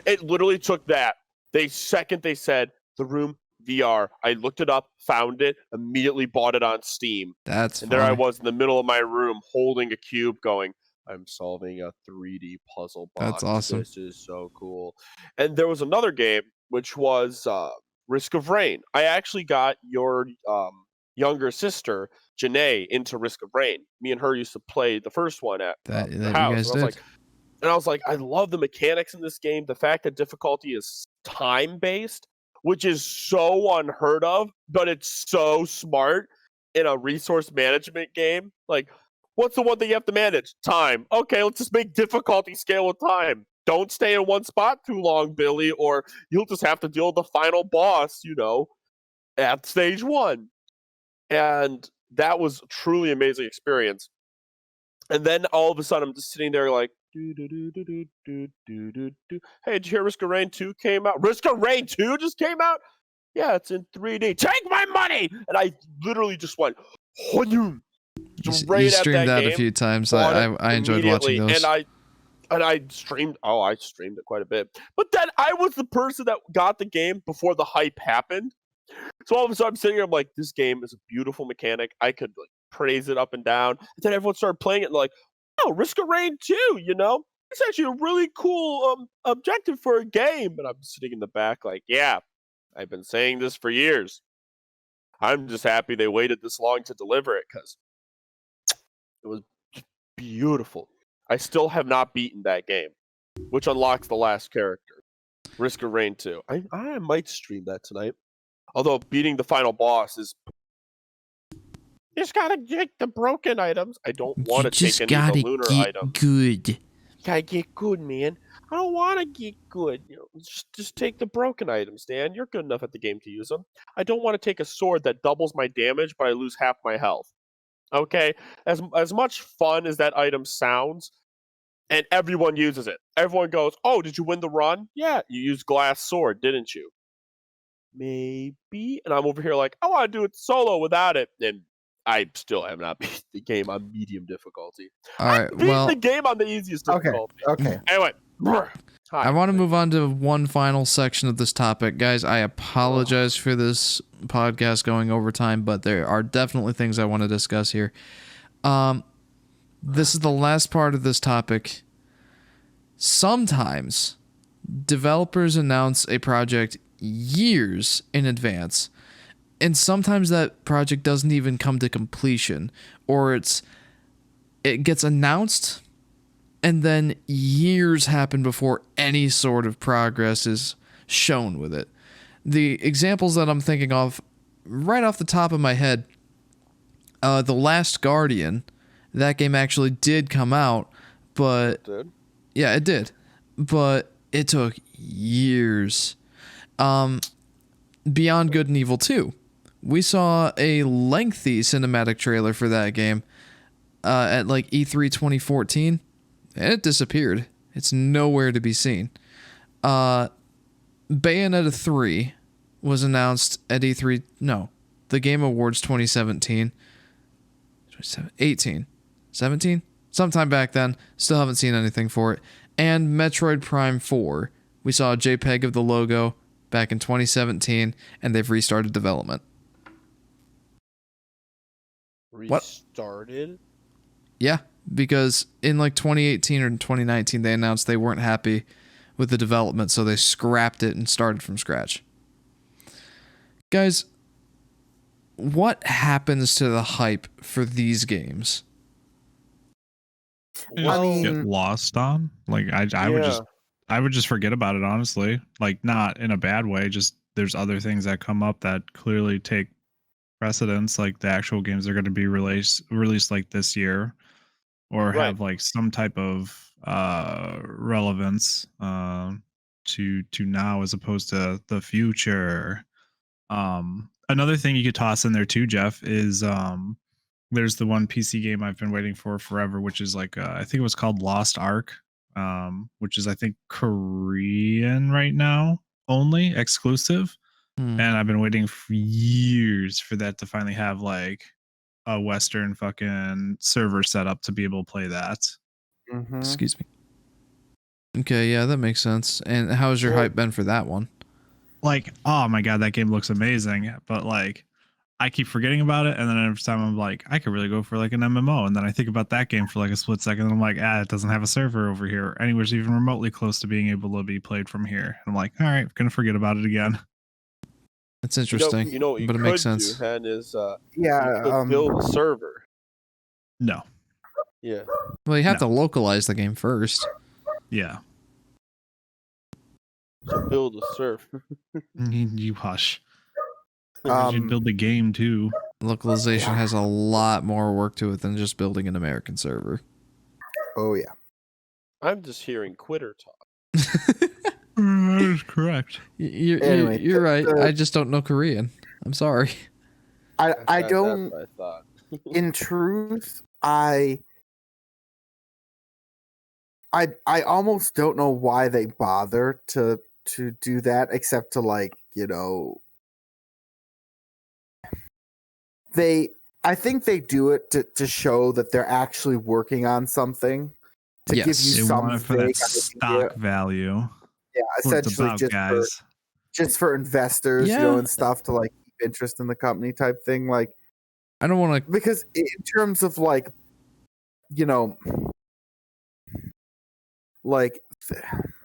It literally took that. They said The Room VR. I looked it up, found it, immediately bought it on Steam. And there I was in the middle of my room holding a cube going, I'm solving a 3D puzzle box. That's awesome. This is so cool. And there was another game, which was Risk of Rain. I actually got your younger sister, Janae, into Risk of Rain. Me and her used to play the first one at the house. You guys did. And I was like, I love the mechanics in this game. The fact that difficulty is time-based, which is so unheard of, but it's so smart in a resource management game. Like, what's the one thing you have to manage? Time. Okay, let's just make difficulty scale with time. Don't stay in one spot too long, Billy, or you'll just have to deal with the final boss, at stage 1. And that was a truly amazing experience. And then all of a sudden, I'm just sitting there like, hey, did you hear Risk of Rain 2 came out? Risk of Rain 2 just came out? Yeah, it's in 3D. Take my money! And I literally just went, you streamed that a few times. I enjoyed watching those. And I streamed it quite a bit. But then I was the person that got the game before the hype happened. So all of a sudden I'm sitting here, I'm like, this game is a beautiful mechanic. I could praise it up and down. And then everyone started playing it and like, oh, Risk of Rain 2, it's actually a really cool objective for a game. And I'm sitting in the back like, yeah, I've been saying this for years. I'm just happy they waited this long to deliver it because it was beautiful. I still have not beaten that game, which unlocks the last character. Risk of Rain 2. I might stream that tonight. Although beating the final boss is... You just gotta get the broken items. I don't want to take any of the lunar items. Good. You gotta get good, man. I don't want to get good. Just take the broken items, Dan. You're good enough at the game to use them. I don't want to take a sword that doubles my damage, but I lose half my health. Okay? As much fun as that item sounds, and everyone uses it. Everyone goes, oh, did you win the run? Yeah, you used glass sword, didn't you? Maybe. And I'm over here like, I want to do it solo without it. And I still have not beat the game on medium difficulty. All right, I beat the game on the easiest difficulty. Okay. Anyway. I want to move on to one final section of this topic. Guys, I apologize for this podcast going over time, but there are definitely things I want to discuss here. This is the last part of this topic. Sometimes developers announce a project years in advance, and sometimes that project doesn't even come to completion, or it gets announced and then years happen before any sort of progress is shown with it. The examples that I'm thinking of right off the top of my head, The Last Guardian, that game actually did come out, but... It did? Yeah, it did. But it took years. Beyond Good and Evil 2. We saw a lengthy cinematic trailer for that game at like E3 2014, and it disappeared. It's nowhere to be seen. Bayonetta 3 was announced at E3... No, the Game Awards 2017. 18. 17? Sometime back then. Still haven't seen anything for it. And Metroid Prime 4. We saw a JPEG of the logo back in 2017, and they've restarted development. Restarted? Yeah, because in like 2018 or 2019, they announced they weren't happy with the development, so they scrapped it and started from scratch. Guys, what happens to the hype for these games? Get lost on? Like I would just I would just forget about it, honestly. Like, not in a bad way, just there's other things that come up that clearly take precedence, like the actual games are going to be released like this year, or Right. have like some type of relevance to now as opposed to the future. Another thing you could toss in there too, Jeff, is there's the one PC game I've been waiting for forever, which is like I think it was called Lost Ark, which is I think Korean right now only, exclusive. Hmm. And I've been waiting for years for that to finally have like a Western fucking server set up to be able to play that. Mhm. Excuse me. Okay, yeah, that makes sense. And how's your hype been for that one? Like, oh my god, that game looks amazing, but like I keep forgetting about it, and then every time I'm like, I could really go for like an MMO, and then I think about that game for like a split second, and I'm like, it doesn't have a server over here, anywhere's even remotely close to being able to be played from here. And I'm like, all right, gonna forget about it again. That's interesting. You know what you but it could makes sense. do, Hen, is Yeah. you could build a server. No. Yeah. Well, you have to localize the game first. Yeah. So build a server. You hush. You should build the game too. Localization has a lot more work to it than just building an American server. Oh yeah. I'm just hearing quitter talk. That is correct. Anyway, You're right. I just don't know Korean. I'm sorry. I don't. That's what I thought. In truth, I almost don't know why they bother to do that, except to like, you know, I think they do it to show that they're actually working on something, to give Yes. you They some want it for that vague stock idea. value. Yeah, What it's essentially about, just guys. for investors, you Yeah. know, and stuff, to like keep interest in the company type thing. Like, I don't want to. because in terms of like, you know, like,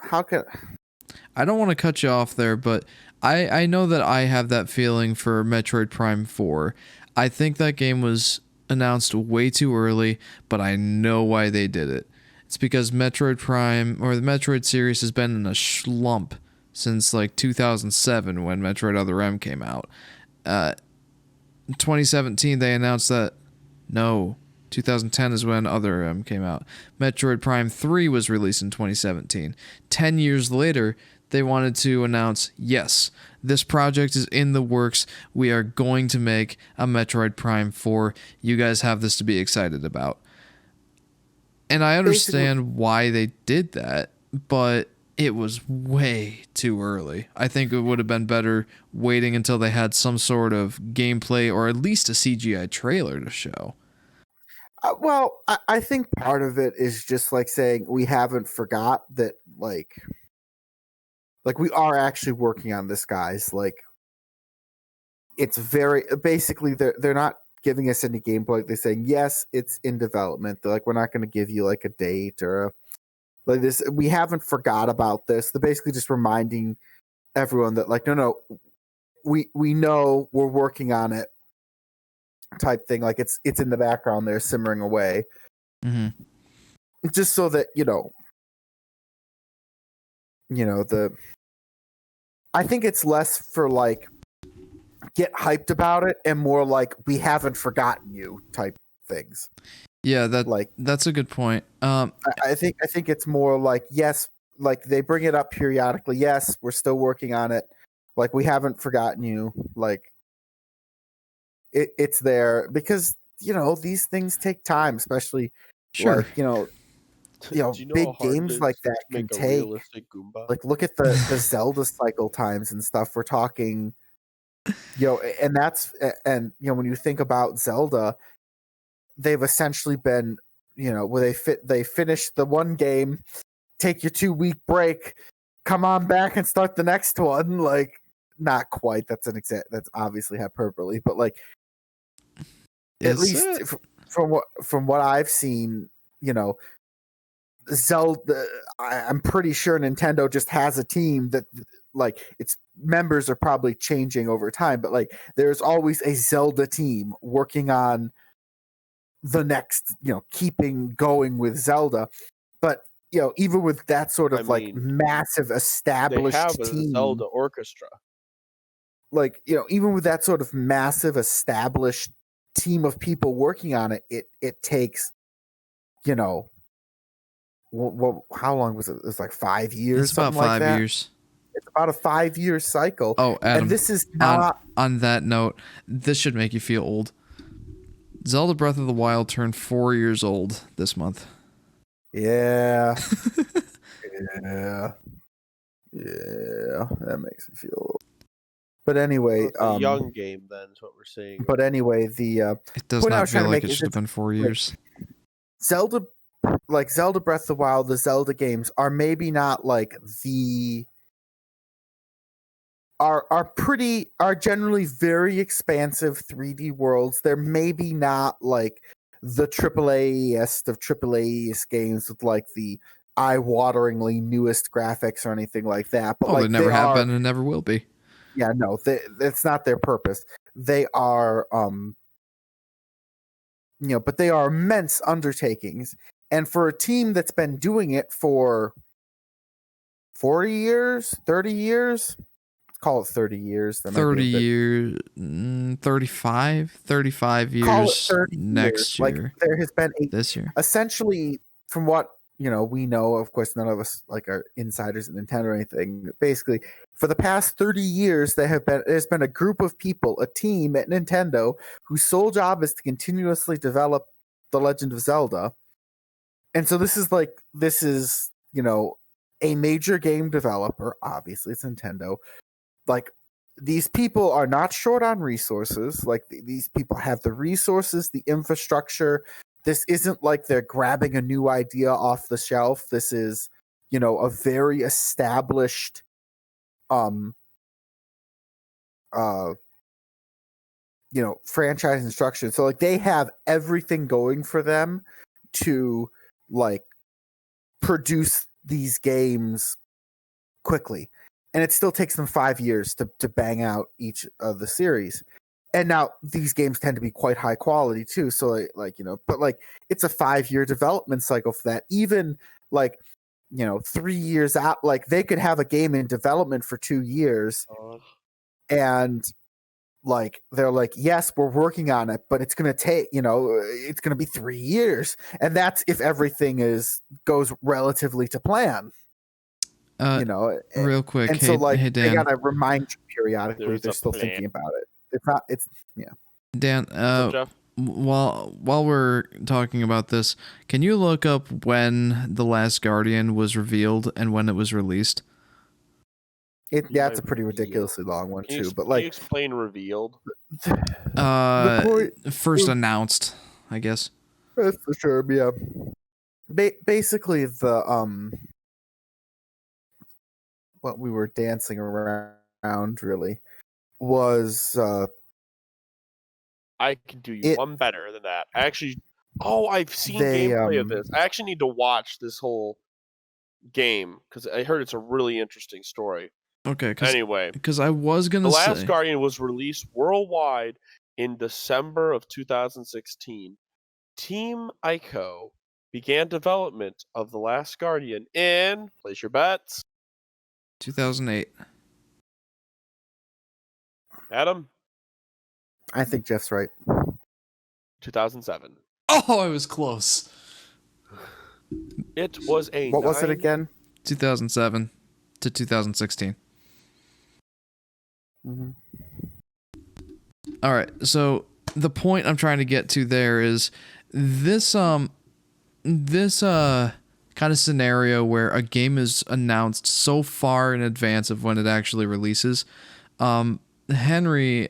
how can I don't want to cut you off there, but I know that I have that feeling for Metroid Prime 4. I think that game was announced way too early, but I know why they did it. It's because Metroid Prime, or the Metroid series, has been in a slump since like 2007 when Metroid Other M came out. In 2017, they announced that, no, 2010 is when Other M came out. Metroid Prime 3 was released in 2017. 10 years later, they wanted to announce, yes, this project is in the works. We are going to make a Metroid Prime 4. You guys have this to be excited about. And I understand why they did that, but it was way too early. I think it would have been better waiting until they had some sort of gameplay or at least a CGI trailer to show. well, I think part of it is just like saying we haven't forgot that, like we are actually working on this, guys. Like, it's very basically they're not giving us any gameplay. They're saying yes, it's in development. They're like, we're not going to give you like a date or like this. We haven't forgot about this. They're basically just reminding everyone that, like, no, we know we're working on it, type thing. Like, it's in the background there simmering away, just so that I think it's less for like get hyped about it and more like we haven't forgotten you type things. Yeah, that's a good point. I think it's more like, yes, like they bring it up periodically. Yes, we're still working on it. Like, we haven't forgotten you. Like, it's there because these things take time, especially Sure. like Do you know big how hard it games is like to that can make a take. realistic Goomba? Like, look at the Zelda cycle times and stuff. We're talking, and that's and when you think about Zelda, they've essentially been, where they finish the one game, take your 2-week break, come on back and start the next one. Like, not quite. That's that's obviously hyperbole, but like, at least from what I've seen, Zelda, I'm pretty sure Nintendo just has a team that, like, its members are probably changing over time, but like, there's always a Zelda team working on the next, keeping going with Zelda. But even with that sort of massive They established have a team, Zelda orchestra. Even with that sort of massive established team of people working on it, it takes, how long was it? It was like 5 years. It's about something like 5 that. years. It's about a 5-year cycle. Oh, Adam. And this is not. On that note, this should make you feel old. Zelda Breath of the Wild turned 4 years old this month. Yeah. Yeah. That makes me feel old. But anyway, It's a young game then is what we're seeing. But anyway, it does not feel like it should have been 4 years. Zelda Breath of the Wild, the Zelda games are maybe not like are generally very expansive 3D worlds. They're maybe not like the AAA-est of AAA-est games with like the eye-wateringly newest graphics or anything like that. But they never have been and never will be. Yeah, no, that's not their purpose. They are, but they are immense undertakings. And for a team that's been doing it for 40 years, 30 years, let's call it 30 years. 30 years, 35 years next year. Like there has been this year. Essentially, from what we know, of course, none of us are insiders at Nintendo or anything. Basically, for the past 30 years, there's been a group of people, a team at Nintendo, whose sole job is to continuously develop The Legend of Zelda. And so this is a major game developer. Obviously, it's Nintendo. Like, these people are not short on resources. Like, these people have the resources, the infrastructure. This isn't like they're grabbing a new idea off the shelf. This is, a very established franchise instruction. So like they have everything going for them to like produce these games quickly. And it still takes them 5 years to bang out each of the series. And now these games tend to be quite high quality too. So but it's a 5-year development cycle for that. Even 3 years out, like they could have a game in development for 2 years. And like they're like, yes, we're working on it, but it's gonna take, it's gonna be 3 years. And that's if everything goes relatively to plan. Real quick, and hey, so Dan, they gotta remind you periodically they're still thinking about it. Dan, while we're talking about this, can you look up when The Last Guardian was revealed and when it was released? It's a pretty ridiculously long one too. But can you explain revealed? First announced, I guess. For sure, yeah. Basically, the what we were dancing around really was I can do you one better than that. I've seen gameplay of this. I actually need to watch this whole game because I heard it's a really interesting story. Okay. Anyway, because I was gonna say, The Last Guardian was released worldwide in December of 2016. Team Ico began development of The Last Guardian in, place your bets, 2008. Adam? I think Jeff's right. 2007. Oh, I was close. It was What was it again? 2007 to 2016. Mm-hmm. All right. So the point I'm trying to get to there is this kind of scenario where a game is announced so far in advance of when it actually releases. Henry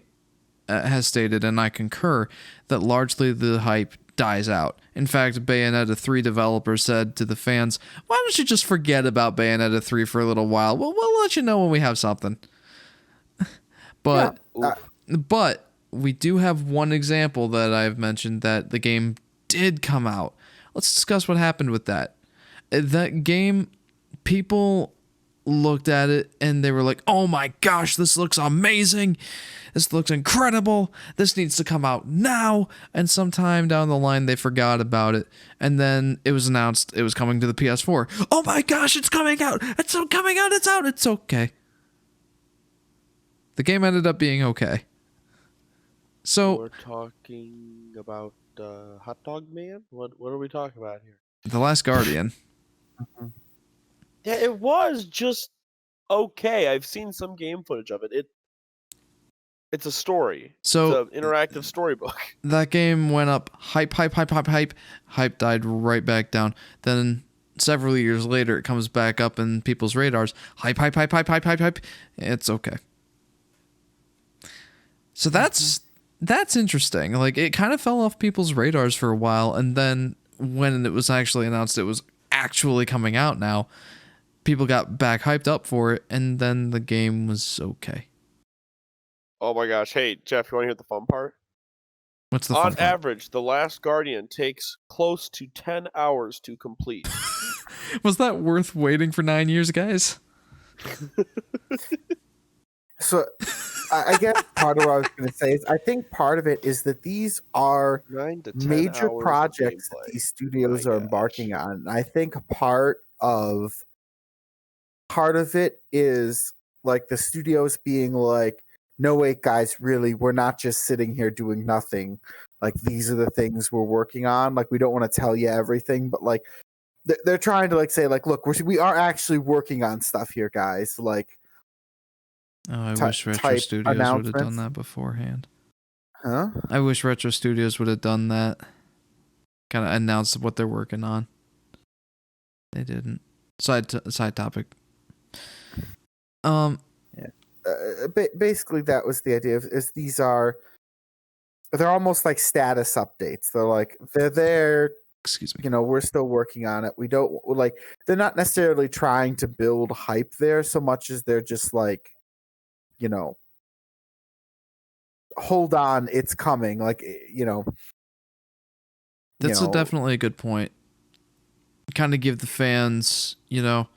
has stated, and I concur, that largely the hype dies out. In fact, Bayonetta 3 developers said to the fans, why don't you just forget about Bayonetta 3 for a little while? We'll let you know when we have something. But we do have one example that I've mentioned that the game did come out. Let's discuss what happened with that. That game, people looked at it and they were like, oh my gosh, this looks amazing. This looks incredible. This needs to come out now. And sometime down the line, they forgot about it. And then it was announced it was coming to the PS4. Oh my gosh, it's coming out. It's coming out. It's out. It's okay. The game ended up being okay. So we're talking about Hot Dog Man? What are we talking about here? The Last Guardian. Yeah, it was just okay. I've seen some game footage of it. It's a story. So it's an interactive storybook. That game went up hype. Hype died right back down. Then several years later, it comes back up in people's radars. Hype. It's okay. So that's interesting. Like, it kind of fell off people's radars for a while, and then when it was actually announced it was actually coming out now, people got back hyped up for it, and then the game was okay. Oh my gosh. Hey, Jeff, you want to hear the fun part? What's the fun On part? average, The Last Guardian takes close to 10 hours to complete. Was that worth waiting for 9 years, guys? So, I guess part of what I was going to say is I think part of it is that these are 9 to 10 major hours of projects that gameplay. these studios My are gosh. embarking on. And I think part of it is like the studios being like, no, wait, guys, really, we're not just sitting here doing nothing. Like, these are the things we're working on. Like, we don't want to tell you everything, but like, they're trying to like say like, look, we are actually working on stuff here, guys. Like, Oh, I Ty- wish Retro type Studios would have done announcements. that beforehand. huh? I wish Retro Studios would have done that. Kind of announced what they're working on. They didn't. Side topic. Basically, that was the idea. Is they're almost like status updates. They're like they're there. Excuse me. You know, we're still working on it. We don't like. They're not necessarily trying to build hype there so much as they're just like, you know, hold on, it's coming. Like, you know. That's definitely a good point. Kind of give the fans, you know,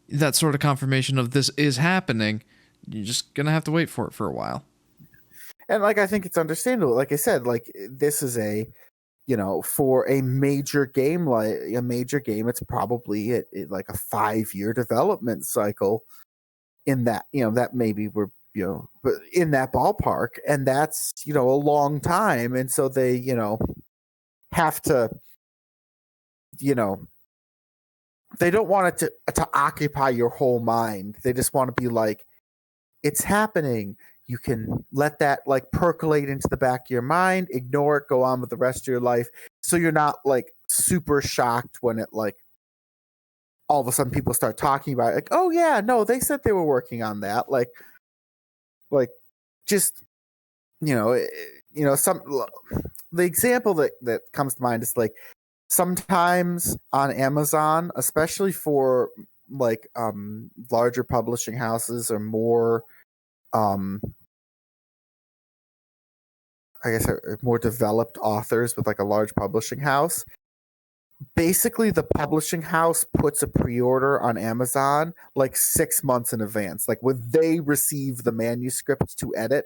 that sort of confirmation of this is happening. You're just gonna have to wait for it for a while. And like, I think it's understandable. Like I said, like this is you know, for a major game, it's probably like a 5-year development cycle. In that, you know, that maybe we're, you know, but in that ballpark, and that's, you know, a long time, and so they, you know, have to, you know, they don't want it to occupy your whole mind. They just want to be like, it's happening. You can let that like percolate into the back of your mind, ignore it, go on with the rest of your life. So you're not like super shocked when it like all of a sudden people start talking about it. Like, oh yeah, no, they said they were working on that. Like just, you know, the example that comes to mind is like sometimes on Amazon, especially for like larger publishing houses or more I guess more developed authors with like a large publishing house. Basically, the publishing house puts a pre-order on Amazon like 6 months in advance. Like when they receive the manuscript to edit,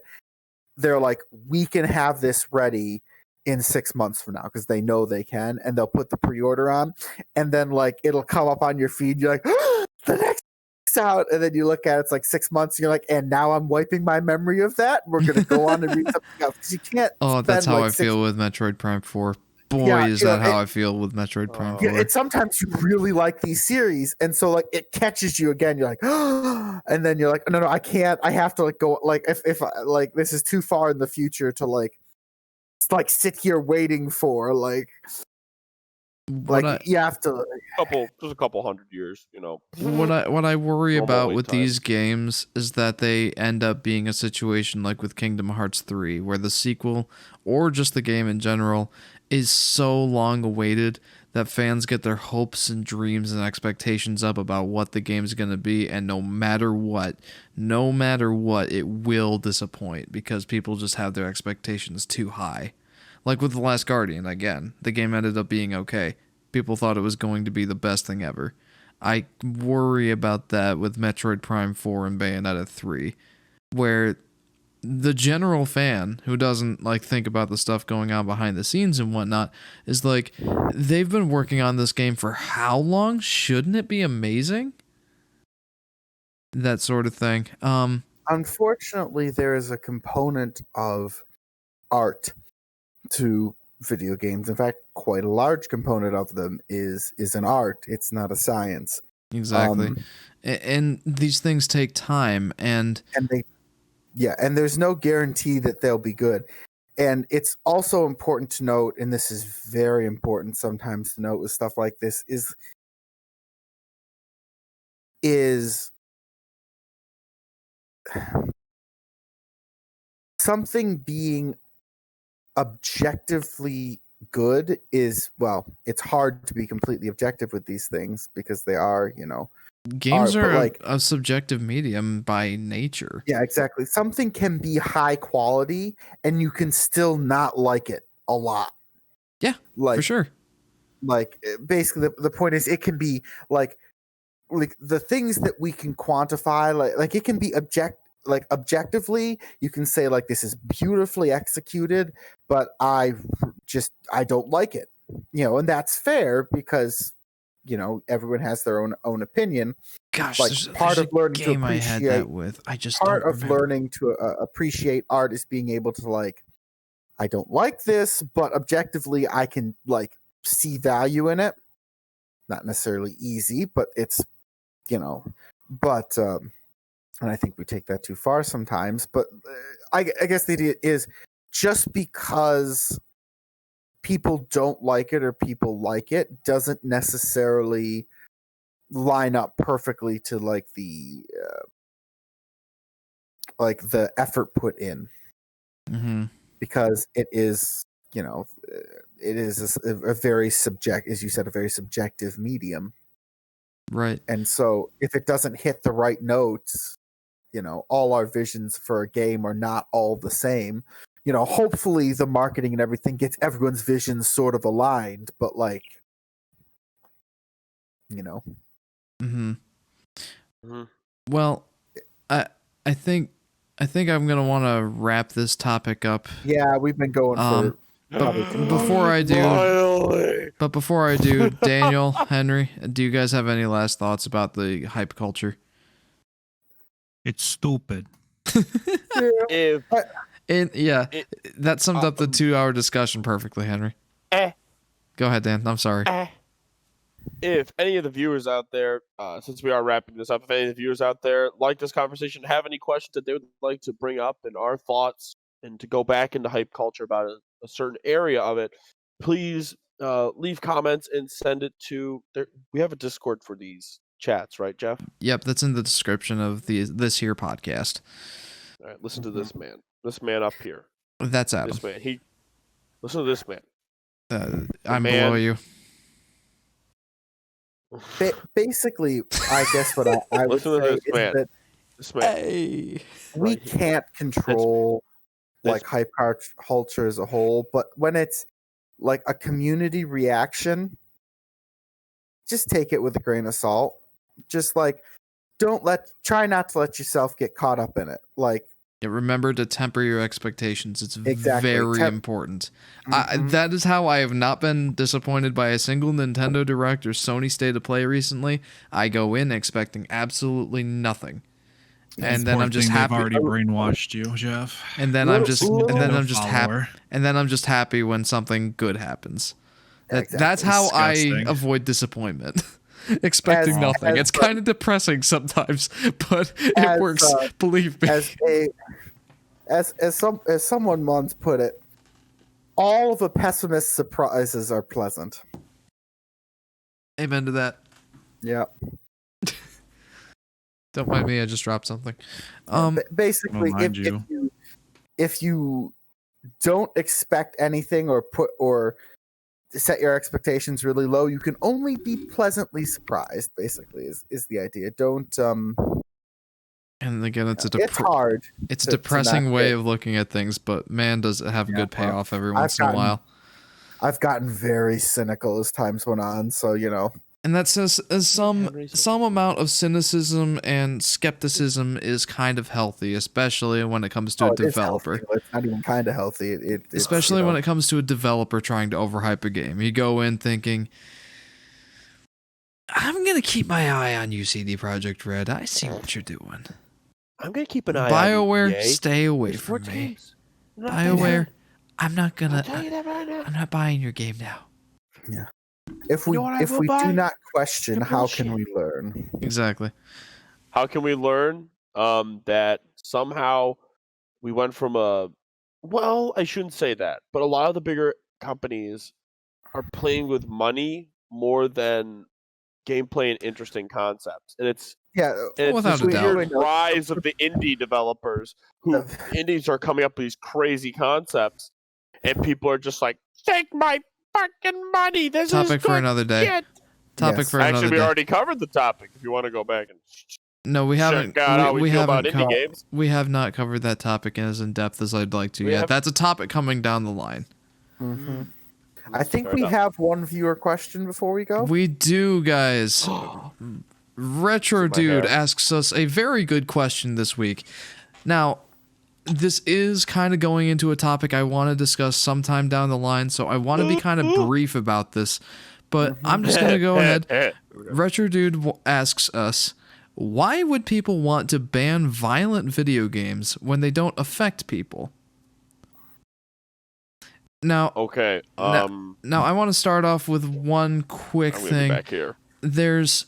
they're like, we can have this ready in 6 months from now, because they know they can, and they'll put the pre-order on, and then like it'll come up on your feed. You're like, oh, the next out, and then you look at it, it's like 6 months, and you're like, and now I'm wiping my memory of that. We're gonna go on and read something else, because you can't. Oh, that's how like I feel with Metroid Prime 4. Boy, Yeah, is you know, that how I feel with Metroid Prime 4. Yeah, and sometimes you really like these series, and so like it catches you again. You're like, oh, and then you're like, no, I can't. I have to like go. Like if like this is too far in the future to like sit here waiting for like you have to. Just a couple hundred years, you know. What I worry Normal about wait with time. these games is that they end up being a situation like with Kingdom Hearts 3, where the sequel or just the game in general is so long awaited that fans get their hopes and dreams and expectations up about what the game's going to be, and no matter what, it will disappoint because people just have their expectations too high. Like with The Last Guardian, again, the game ended up being okay. People thought it was going to be the best thing ever. I worry about that with Metroid Prime 4 and Bayonetta 3, where the general fan who doesn't like think about the stuff going on behind the scenes and whatnot is like, they've been working on this game for how long? Shouldn't it be amazing? That sort of thing. Unfortunately, there is a component of art to video games. In fact, quite a large component of them is an art. It's not a science. Exactly. And these things take time, and there's no guarantee that they'll be good. And it's also important to note, and this is very important sometimes to note with stuff like this, is something being objectively good is, well, it's hard to be completely objective with these things because they are, games art, are like, a subjective medium by nature. Yeah, exactly. Something can be high quality and you can still not like it a lot. Yeah, like, for sure. Like, basically, the point is, it can be like the things that we can quantify, like it can be objectively, you can say like, this is beautifully executed, but I don't like it, and that's fair because everyone has their own opinion. Gosh, like, part of learning to game I had that appreciate with. I just part don't of remember. learning to appreciate art is being able to, like, I don't like this, but objectively I can, like, see value in it. Not necessarily easy, but it's, but and I think we take that too far sometimes. But I guess the idea is, just because people don't like it or people like it doesn't necessarily line up perfectly to like the effort put in. Mm-hmm. Because it is, it is a very as you said, a very subjective medium. Right. And so if it doesn't hit the right notes, all our visions for a game are not all the same. Hopefully the marketing and everything gets everyone's visions sort of aligned, but like, Mm-hmm. Mm-hmm. Well, I think I'm gonna want to wrap this topic up. Yeah, we've been going for before I do, Daniel, Henry, do you guys have any last thoughts about the hype culture? It's stupid. If that summed up the 2-hour discussion perfectly, Henry. Go ahead, Dan. I'm sorry. If any of the viewers out there, since we are wrapping this up, if any of the viewers out there like this conversation, have any questions that they would like to bring up and our thoughts, and to go back into hype culture about a certain area of it, please leave comments and send it to. We have a Discord for these chats, right, Jeff? Yep, that's in the description of this here podcast. All right, listen to this man. This man up here. That's Adam. This man. Listen to this man. I'm below you. Basically, I guess what I would say is that this man. Hey. We can't control like hype culture as a whole, but when it's like a community reaction, just take it with a grain of salt. Just like, try not to let yourself get caught up in it. Like, remember to temper your expectations. It's exactly. very important. Mm-hmm. That is how I have not been disappointed by a single Nintendo Direct or Sony State of Play recently. I go in expecting absolutely nothing. And then I'm just happy. They've already brainwashed you, Jeff. And then I'm just happy. And then I'm just happy when something good happens. That's how I avoid disappointment. Expecting nothing. It's kind of depressing sometimes, but it works. Believe me. As someone once put it, all of a pessimist's surprises are pleasant. Amen to that. Yeah. Don't mind me. I just dropped something. Basically, if you don't expect anything or set your expectations really low, you can only be pleasantly surprised. Basically, is the idea. Don't. And again, it's hard. It's a depressing way of looking at things, but man, does it have good payoff every once in a while. I've gotten very cynical as times went on, so And that says some amount of cynicism and skepticism is kind of healthy, especially when it comes to a developer. It's not even kind of healthy. Especially when it comes to a developer trying to overhype a game. You go in thinking, I'm going to keep my eye on you, CD Projekt Red. I see what you're doing. I'm going to keep an eye BioWare, on you. stay away from me. BioWare, I'm not buying your game now. Yeah. If we do not question, how can we learn? Exactly. How can we learn that somehow we went from I shouldn't say that, but a lot of the bigger companies are playing with money more than gameplay and interesting concepts. And it's without a doubt, weird rise of the indie developers who indies are coming up with these crazy concepts, and people are just like, take my fucking money. This topic is for another day. Topic for another day. Actually, we already covered the topic. If you want to go back and no, we haven't. We have not covered that topic as in depth as I'd like to yet. That's a topic coming down the line. Mm-hmm. I think we have one viewer question before we go. We do, guys. Retro Dude asks us a very good question this week. Now, this is kind of going into a topic I want to discuss sometime down the line, so I want to be kind of brief about this, but I'm just going to go ahead. Retro Dude asks us, why would people want to ban violent video games when they don't affect people? Now, okay. Now I want to start off with one quick thing. Back here. There's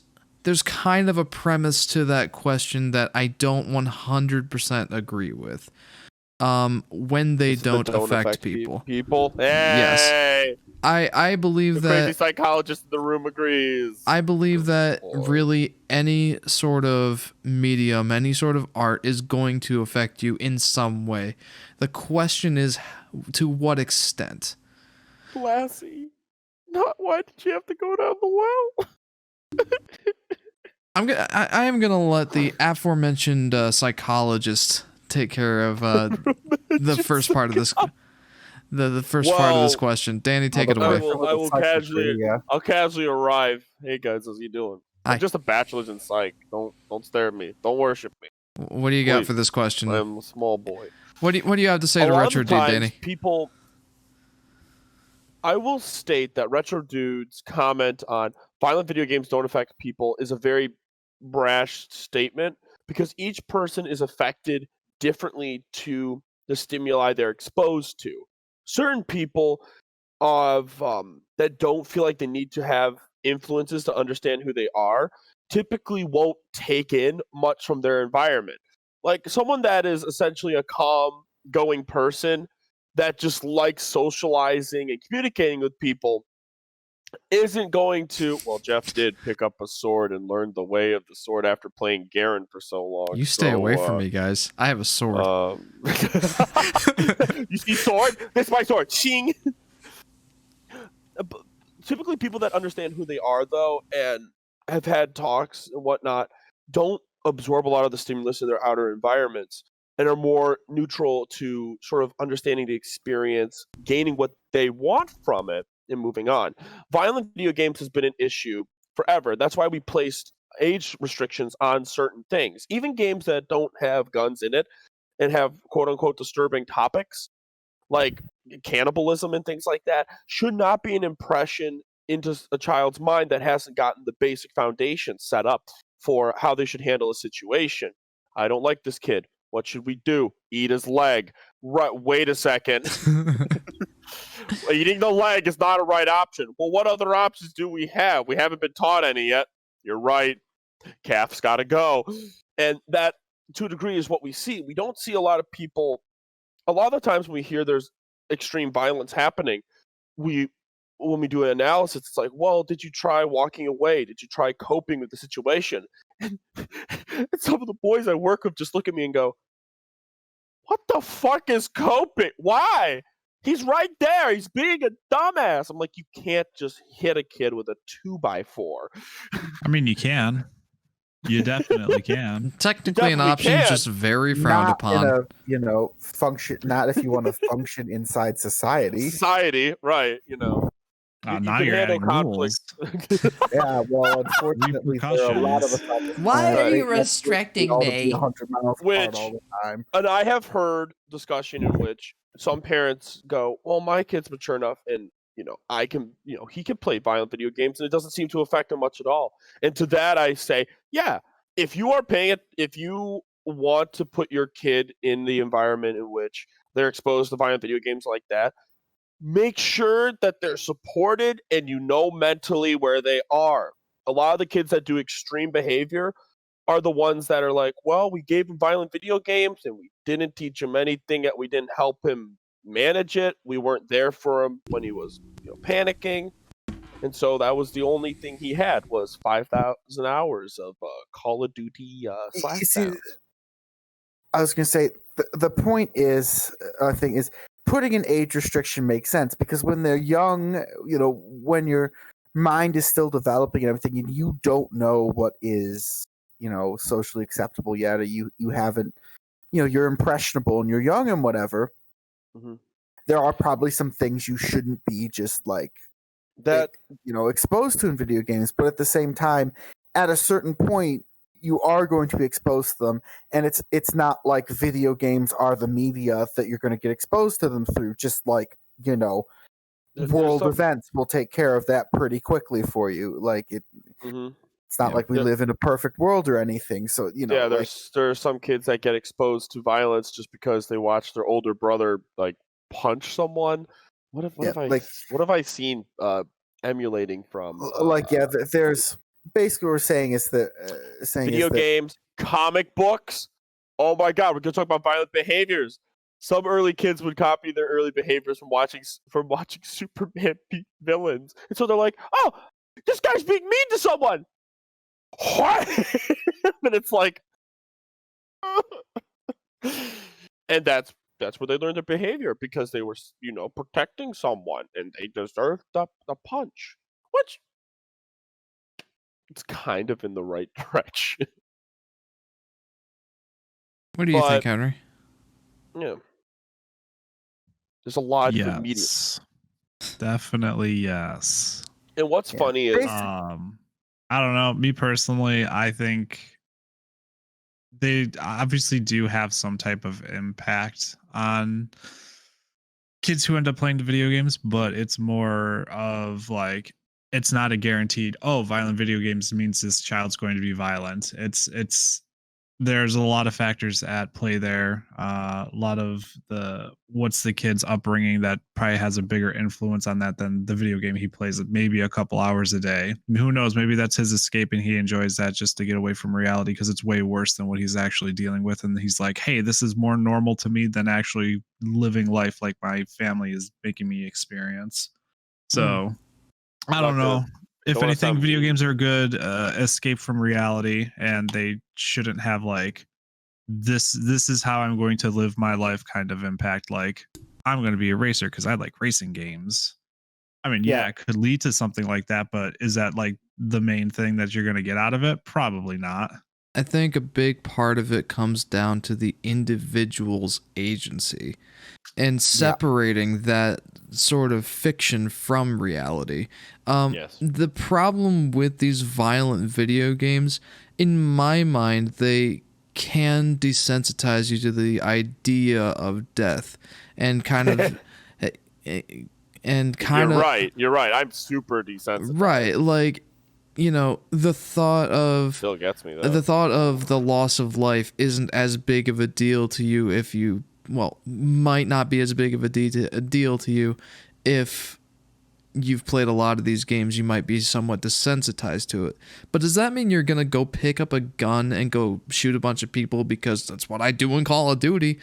kind of a premise to that question that I don't 100% agree with. When they don't affect people. People? Hey! Yes. I believe the that crazy psychologist in the room agrees. I believe that really any sort of medium, any sort of art is going to affect you in some way. The question is to what extent? Lassie, not why did you have to go down the well? I am gonna let the aforementioned psychologist take care of the first part of this. The first part of this question. Danny, take it away. I'll casually arrive. Hey guys, how's you doing? I'm just a bachelor's in psych. Don't stare at me. Don't worship me. What do you got for this question? I'm a small boy. What do you have to say to Retro Dude, Danny? I will state that Retro Dude's comment on violent video games don't affect people is a very brash statement because each person is affected differently to the stimuli they're exposed to. Certain people that don't feel like they need to have influences to understand who they are typically won't take in much from their environment. Like someone that is essentially a calm going person that just likes socializing and communicating with people isn't going to. Well, Jeff did pick up a sword and learn the way of the sword after playing Garen for so long. You stay away from me, guys. I have a sword. You see sword? This is my sword. Ching. Typically, people that understand who they are, though, and have had talks and whatnot, don't absorb a lot of the stimulus in their outer environments and are more neutral to sort of understanding the experience, gaining what they want from it, and moving on. Violent video games has been an issue forever. That's why we placed age restrictions on certain things. Even games that don't have guns in it and have quote-unquote disturbing topics, like cannibalism and things like that, should not be an impression into a child's mind that hasn't gotten the basic foundation set up for how they should handle a situation. I don't like this kid. What should we do? Eat his leg. Right, wait a second. Eating the leg is not a right option. Well, what other options do we have? We haven't been taught any yet. You're right. Calf's got to go. And that, to a degree, is what we see. We don't see a lot of people. A lot of the times when we hear there's extreme violence happening, when we do an analysis, it's like, well, did you try walking away? Did you try coping with the situation? And some of the boys I work with just look at me and go, what the fuck is coping? Why? He's right there. He's being a dumbass. I'm like, you can't just hit a kid with a 2x4. I mean, you can. You definitely can. Technically, an option is just very frowned upon. Function. Not if you want to function inside society. Society, right? Now can you're handle adding rules. Yeah, well, unfortunately, there are a lot of us on this Why planet are you that want restricting all to be me? 100 miles apart all the time. And I have heard discussion in which some parents go, "Well, my kid's mature enough, and I can, he can play violent video games, and it doesn't seem to affect him much at all." And to that, I say, yeah, if you are paying it, if you want to put your kid in the environment in which they're exposed to violent video games like that, make sure that they're supported and mentally where they are. A lot of the kids that do extreme behavior are the ones that are like, well, we gave him violent video games and we didn't teach him anything, we didn't help him manage it. We weren't there for him when he was panicking. And so that was the only thing he had was 5,000 hours of Call of Duty Slashdowns. I was going to say, the point is, I think, is putting an age restriction makes sense because when they're young, when your mind is still developing and everything, and you don't know what is, socially acceptable yet, or you haven't, you're impressionable and you're young and whatever. Mm-hmm. There are probably some things you shouldn't be just like that, exposed to in video games, but at the same time, at a certain point, you are going to be exposed to them, and it's not like video games are the media that you're going to get exposed to them through. Just like world events will take care of that pretty quickly for you. Like it, it's not like we live in a perfect world or anything. So there are some kids that get exposed to violence just because they watch their older brother like punch someone. What have I seen emulating from? There's. Basically, what we're saying is that video games, comic books. Oh my God, we're gonna talk about violent behaviors. Some early kids would copy their early behaviors from watching Superman beat villains, and so they're like, "Oh, this guy's being mean to someone." What? And it's like, and that's where they learned their behavior because they were protecting someone and they deserved the punch, which. It's kind of in the right direction. What do you think, Henry? Yeah. There's a lot of immediate. Definitely yes. And what's funny is I don't know, me personally, I think they obviously do have some type of impact on kids who end up playing the video games, but it's more of like it's not a guaranteed, violent video games means this child's going to be violent. There's a lot of factors at play there. A lot of what's the kid's upbringing that probably has a bigger influence on that than the video game he plays maybe a couple hours a day. Who knows? Maybe that's his escape and he enjoys that just to get away from reality because it's way worse than what he's actually dealing with. And he's like, hey, this is more normal to me than actually living life like my family is making me experience. So I don't know. If anything, video games are a good escape from reality, and they shouldn't have like this is how I'm going to live my life kind of impact. Like I'm going to be a racer because I like racing games. I mean, yeah, it could lead to something like that, but is that like the main thing that you're going to get out of it? Probably not. I think a big part of it comes down to the individual's agency and separating that sort of fiction from reality. The problem with these violent video games, in my mind, they can desensitize you to the idea of death and kind of You're right. I'm super desensitized. Right, like the thought of still gets me though. The thought of the loss of life isn't as big of a deal to you if you might not be as big of a deal to you if you've played a lot of these games. You might be somewhat desensitized to it. But does that mean you're going to go pick up a gun and go shoot a bunch of people because that's what I do in Call of Duty?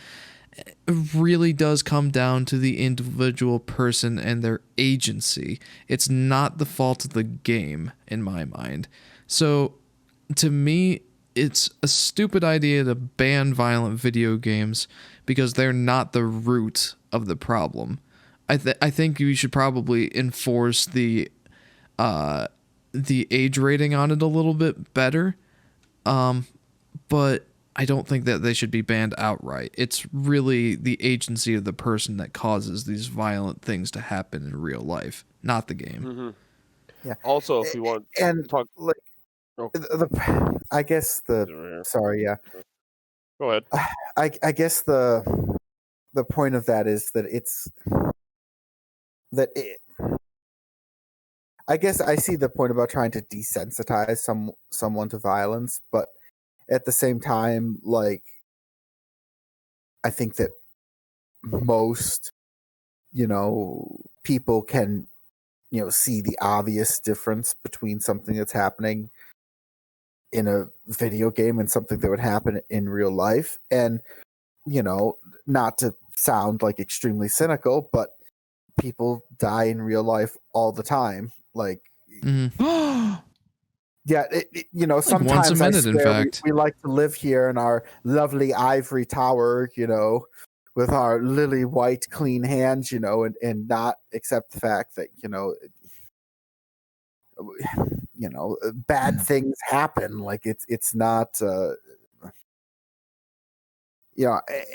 It really does come down to the individual person and their agency. It's not the fault of the game, in my mind. So, to me, it's a stupid idea to ban violent video games because they're not the root of the problem. I think you should probably enforce the age rating on it a little bit better, but I don't think that they should be banned outright. It's really the agency of the person that causes these violent things to happen in real life. not the game. Mm-hmm. Yeah. Also, if you want and to talk, like I guess sorry, yeah. Go ahead. I guess the point of that is that I guess I see the point about trying to desensitize someone to violence, but at the same time, like, I think that most, people can, see the obvious difference between something that's happening in a video game and something that would happen in real life. And, not to sound like extremely cynical, but people die in real life all the time. Like, Mm-hmm. yeah, sometimes once a minute, I in swear fact. we like to live here in our lovely ivory tower, with our lily white clean hands, and not accept the fact that, bad things happen. Like it's not,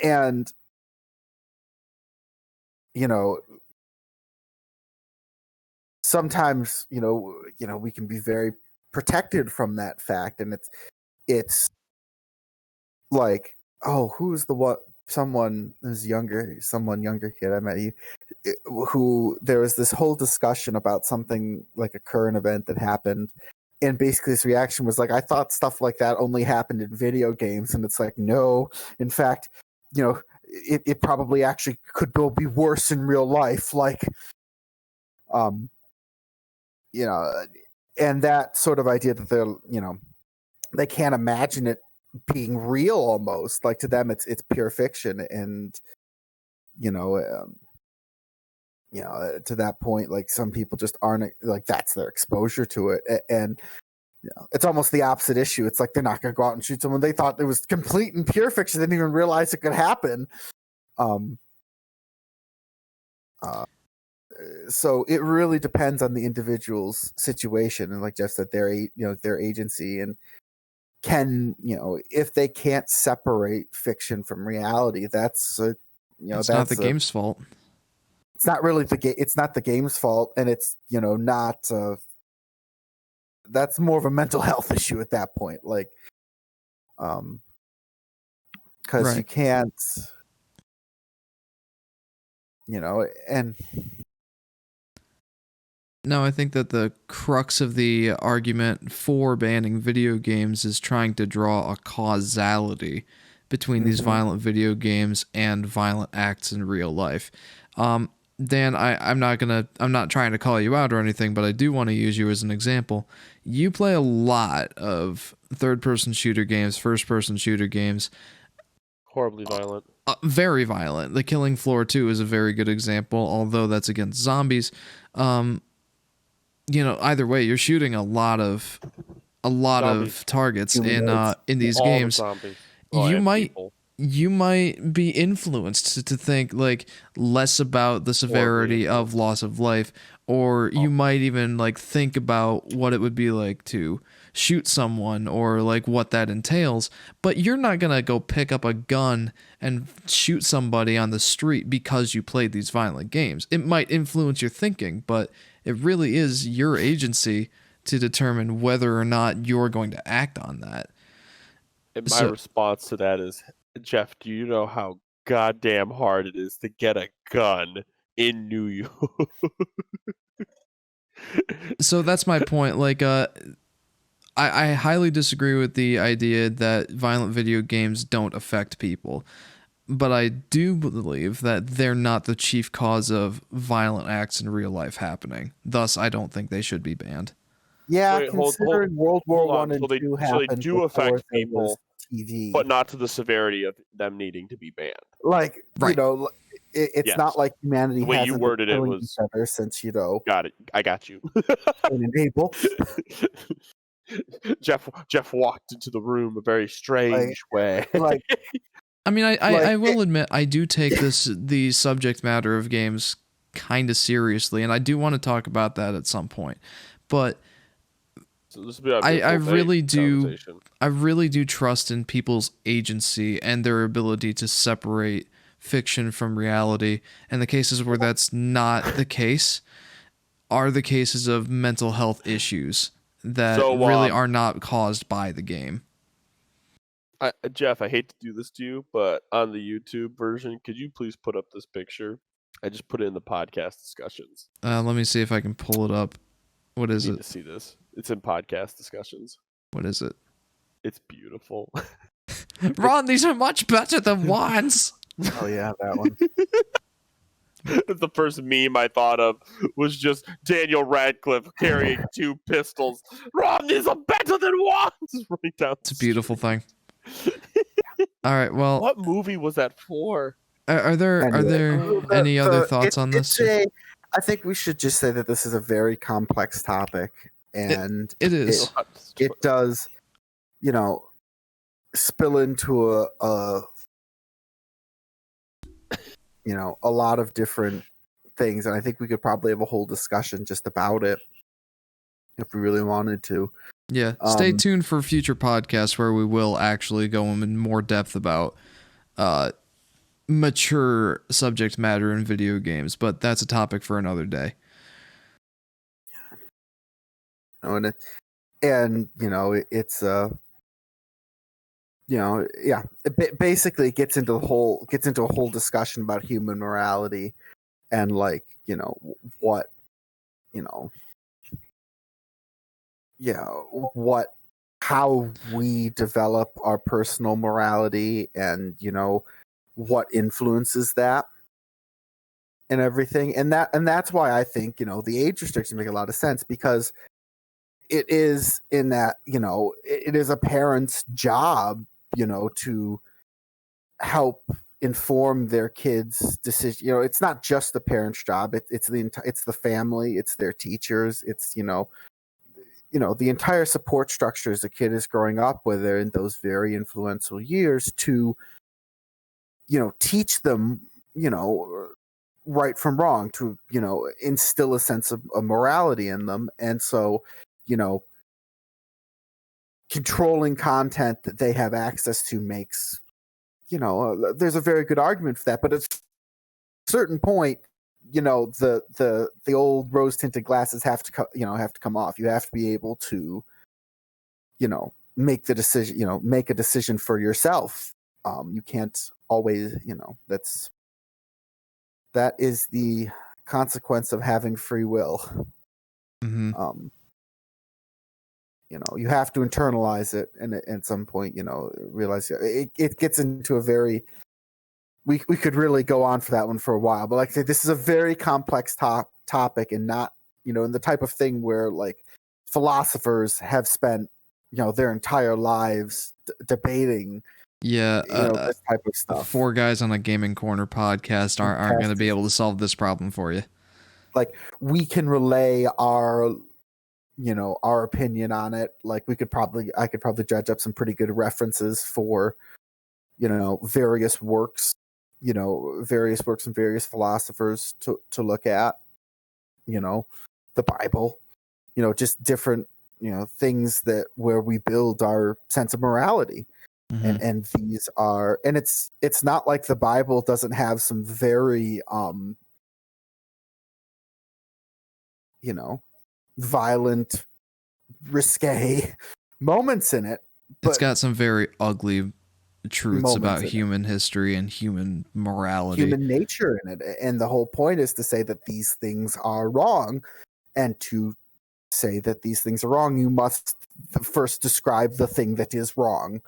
and, sometimes, we can be very protected from that fact. And it's like, oh, who's the what? Someone younger kid I met, who there was this whole discussion about something like a current event that happened, and basically his reaction was like, I thought stuff like that only happened in video games. And it's like, no, in fact, it probably actually could be worse in real life. Like, and that sort of idea that they can't imagine it being real, almost like to them it's pure fiction. And to that point, like, some people just aren't, like, that's their exposure to it. And it's almost the opposite issue. It's like they're not going to go out and shoot someone. They thought it was complete and pure fiction. They didn't even realize it could happen. So it really depends on the individual's situation, and like Jeff said, their agency, and can, if they can't separate fiction from reality, that's it's not the game's fault. It's not really it's not the game's fault, and it's, not that's more of a mental health issue at that point. Like, because you can't, and no, I think that the crux of the argument for banning video games is trying to draw a causality between these violent video games and violent acts in real life. Dan, I'm not trying to call you out or anything, but I do want to use you as an example. You play a lot of third-person shooter games, first-person shooter games. Horribly violent. Very violent. The Killing Floor 2 is a very good example, although that's against zombies. Either way, you're shooting a lot of targets in these games. You might be influenced to think like less about the severity of loss of life, or you might even like think about what it would be like to shoot someone, or like what that entails. But you're not gonna go pick up a gun and shoot somebody on the street because you played these violent games. It might influence your thinking, but it really is your agency to determine whether or not you're going to act on that. And my response to that is, Jeff, do you know how goddamn hard it is to get a gun in New York? So that's my point. Like, I highly disagree with the idea that violent video games don't affect people. But I do believe that they're not the chief cause of violent acts in real life happening. Thus, I don't think they should be banned. Yeah, considering World War I and II happened, so they do affect people, TV, but not to the severity of them needing to be banned. Like, right. It's not like humanity the way hasn't you worded been it killing was each other since, Got it. I got you. enable. Jeff walked into the room a very strange way. Like, I mean, I will admit I do take the subject matter of games kind of seriously, and I do want to talk about that at some point. But so this will be I really do trust in people's agency and their ability to separate fiction from reality. And the cases where that's not the case, are the cases of mental health issues that So, really are not caused by the game. Jeff, I hate to do this to you, but on the YouTube version, could you please put up this picture? I just put it in the podcast discussions. Let me see if I can pull it up. What is You need it? to see this. It's in podcast discussions. What is it? It's beautiful. Ron, these are much better than wands. Oh yeah, that one. The first meme I thought of was just Daniel Radcliffe carrying 2 pistols. Ron, these are better than wands. Right down. It's a beautiful thing. All right. Well, What movie was that for? are there any other thoughts on this? I think we should just say that this is a very complex topic, and It is. it does, spill into a lot of different things, and I think we could probably have a whole discussion just about it if we really wanted to. Yeah. Stay tuned for future podcasts where we will actually go in more depth about mature subject matter in video games, but that's a topic for another day. It basically gets into a whole discussion about human morality and how we develop our personal morality and what influences that and everything, and that's why I think the age restrictions make a lot of sense, because it is in that it is a parent's job to help inform their kids' decision. It's not just the parent's job. It's the family. It's their teachers. It's the entire support structure as a kid is growing up, where they're in those very influential years, to teach them right from wrong, to instill a sense of morality in them. And so controlling content that they have access to makes there's a very good argument for that, but at a certain point the old rose tinted glasses have to come off. You have to be able to make the decision, make a decision for yourself. You can't always, that is the consequence of having free will. Mm-hmm. You have to internalize it, and at some point, realize it gets into a very, we could really go on for that one for a while, but like I say, this is a very complex topic, and not, in the type of thing where philosophers have spent, their entire lives debating. Yeah, this type of stuff. 4 guys on a Gaming Corner podcast aren't going to be able to solve this problem for you. Like, we can relay our opinion on it. Like, I could probably dredge up some pretty good references for, various works, and various philosophers to look at, the Bible, just different, things where we build our sense of morality. Mm-hmm. And these are, and it's not like the Bible doesn't have some very violent, risque moments in it. It's got some very ugly truths about human history and human morality, human nature in it. And the whole point is to say that these things are wrong, and to say that these things are wrong, you must first describe the thing that is wrong.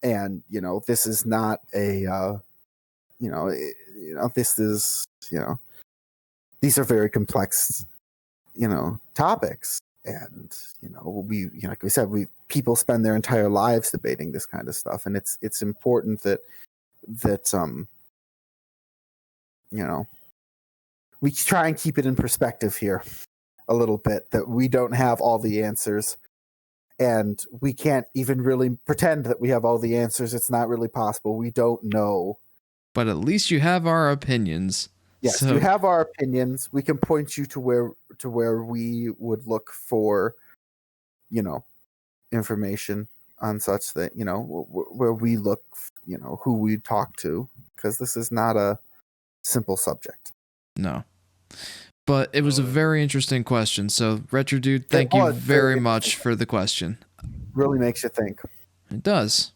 And this is not a this is these are very complex topics, and like we said, people spend their entire lives debating this kind of stuff, and it's important that we try and keep it in perspective here a little bit, that we don't have all the answers. And we can't even really pretend that we have all the answers. It's not really possible. We don't know. But at least you have our opinions. Yes, you have our opinions. We can point you to where we would look for, information on such that, where we look, who we talk to, because this is not a simple subject. No. But it was a very interesting question. So, Retro Dude, thank you very much for the question. Really makes you think. It does.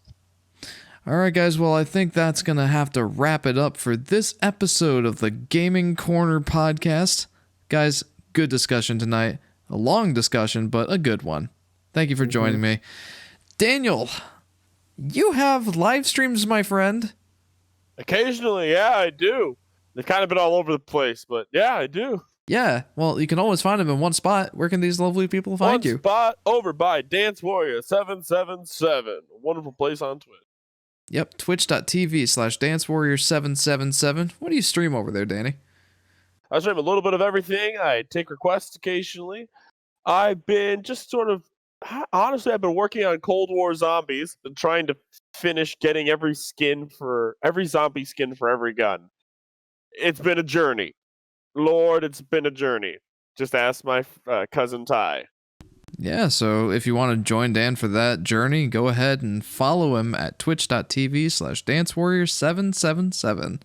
All right, guys. Well, I think that's going to have to wrap it up for this episode of the Gaming Corner podcast. Guys, good discussion tonight. A long discussion, but a good one. Thank you for joining me. Daniel, you have live streams, my friend. Occasionally, yeah, I do. They've kind of been all over the place, but yeah, I do. Yeah, well, you can always find them in one spot. Where can these lovely people find you? One spot over by Dance Warrior 777. Wonderful place on Twitch. Yep, twitch.tv/dancewarrior777. What do you stream over there, Danny? I stream a little bit of everything. I take requests occasionally. I've been just sort of, honestly, I've been working on Cold War Zombies and trying to finish getting every zombie skin for every gun. It's been a journey. Lord, it's been a journey. Just ask my cousin Ty. Yeah, so if you want to join Dan for that journey, go ahead and follow him at twitch.tv/dancewarrior777.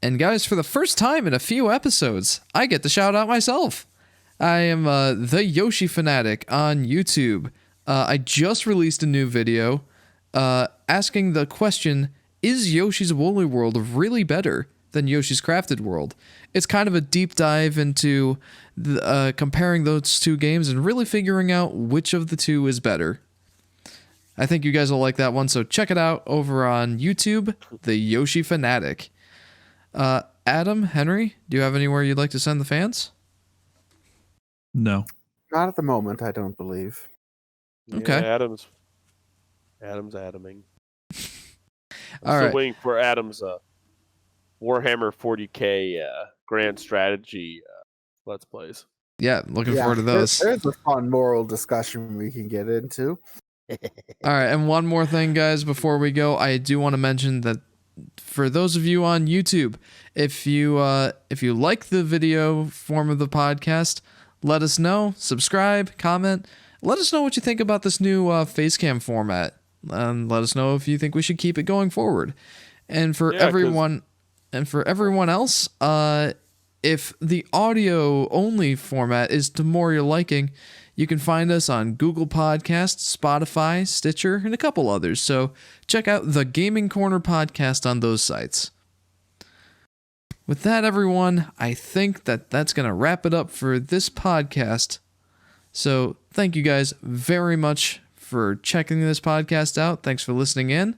And guys, for the first time in a few episodes, I get to shout out myself. I am the Yoshi Fanatic on YouTube. I just released a new video asking the question, is Yoshi's Woolly World really better than Yoshi's Crafted World? It's kind of a deep dive into comparing those two games and really figuring out which of the two is better. I think you guys will like that one, so check it out over on YouTube, the Yoshi Fanatic. Adam, Henry, do you have anywhere you'd like to send the fans? No. Not at the moment, I don't believe. Okay. Yeah, Adam's Adaming. All Still right. waiting for Adam's Warhammer 40k grand strategy let's plays. Yeah, looking forward to those. There's a fun moral discussion we can get into. All right, and one more thing, guys, before we go, I do want to mention that for those of you on YouTube, if you like the video form of the podcast, let us know, subscribe, comment, let us know what you think about this new facecam format, and let us know if you think we should keep it going forward. And for everyone else, if the audio only format is to more your liking, you can find us on Google Podcasts, Spotify, Stitcher, and a couple others. So check out the Gaming Corner podcast on those sites. With that, everyone, I think that's going to wrap it up for this podcast. So thank you guys very much for checking this podcast out. Thanks for listening in.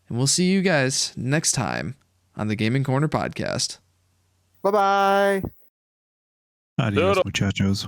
And we'll see you guys next time on the Gaming Corner podcast. Bye-bye. Adios, muchachos.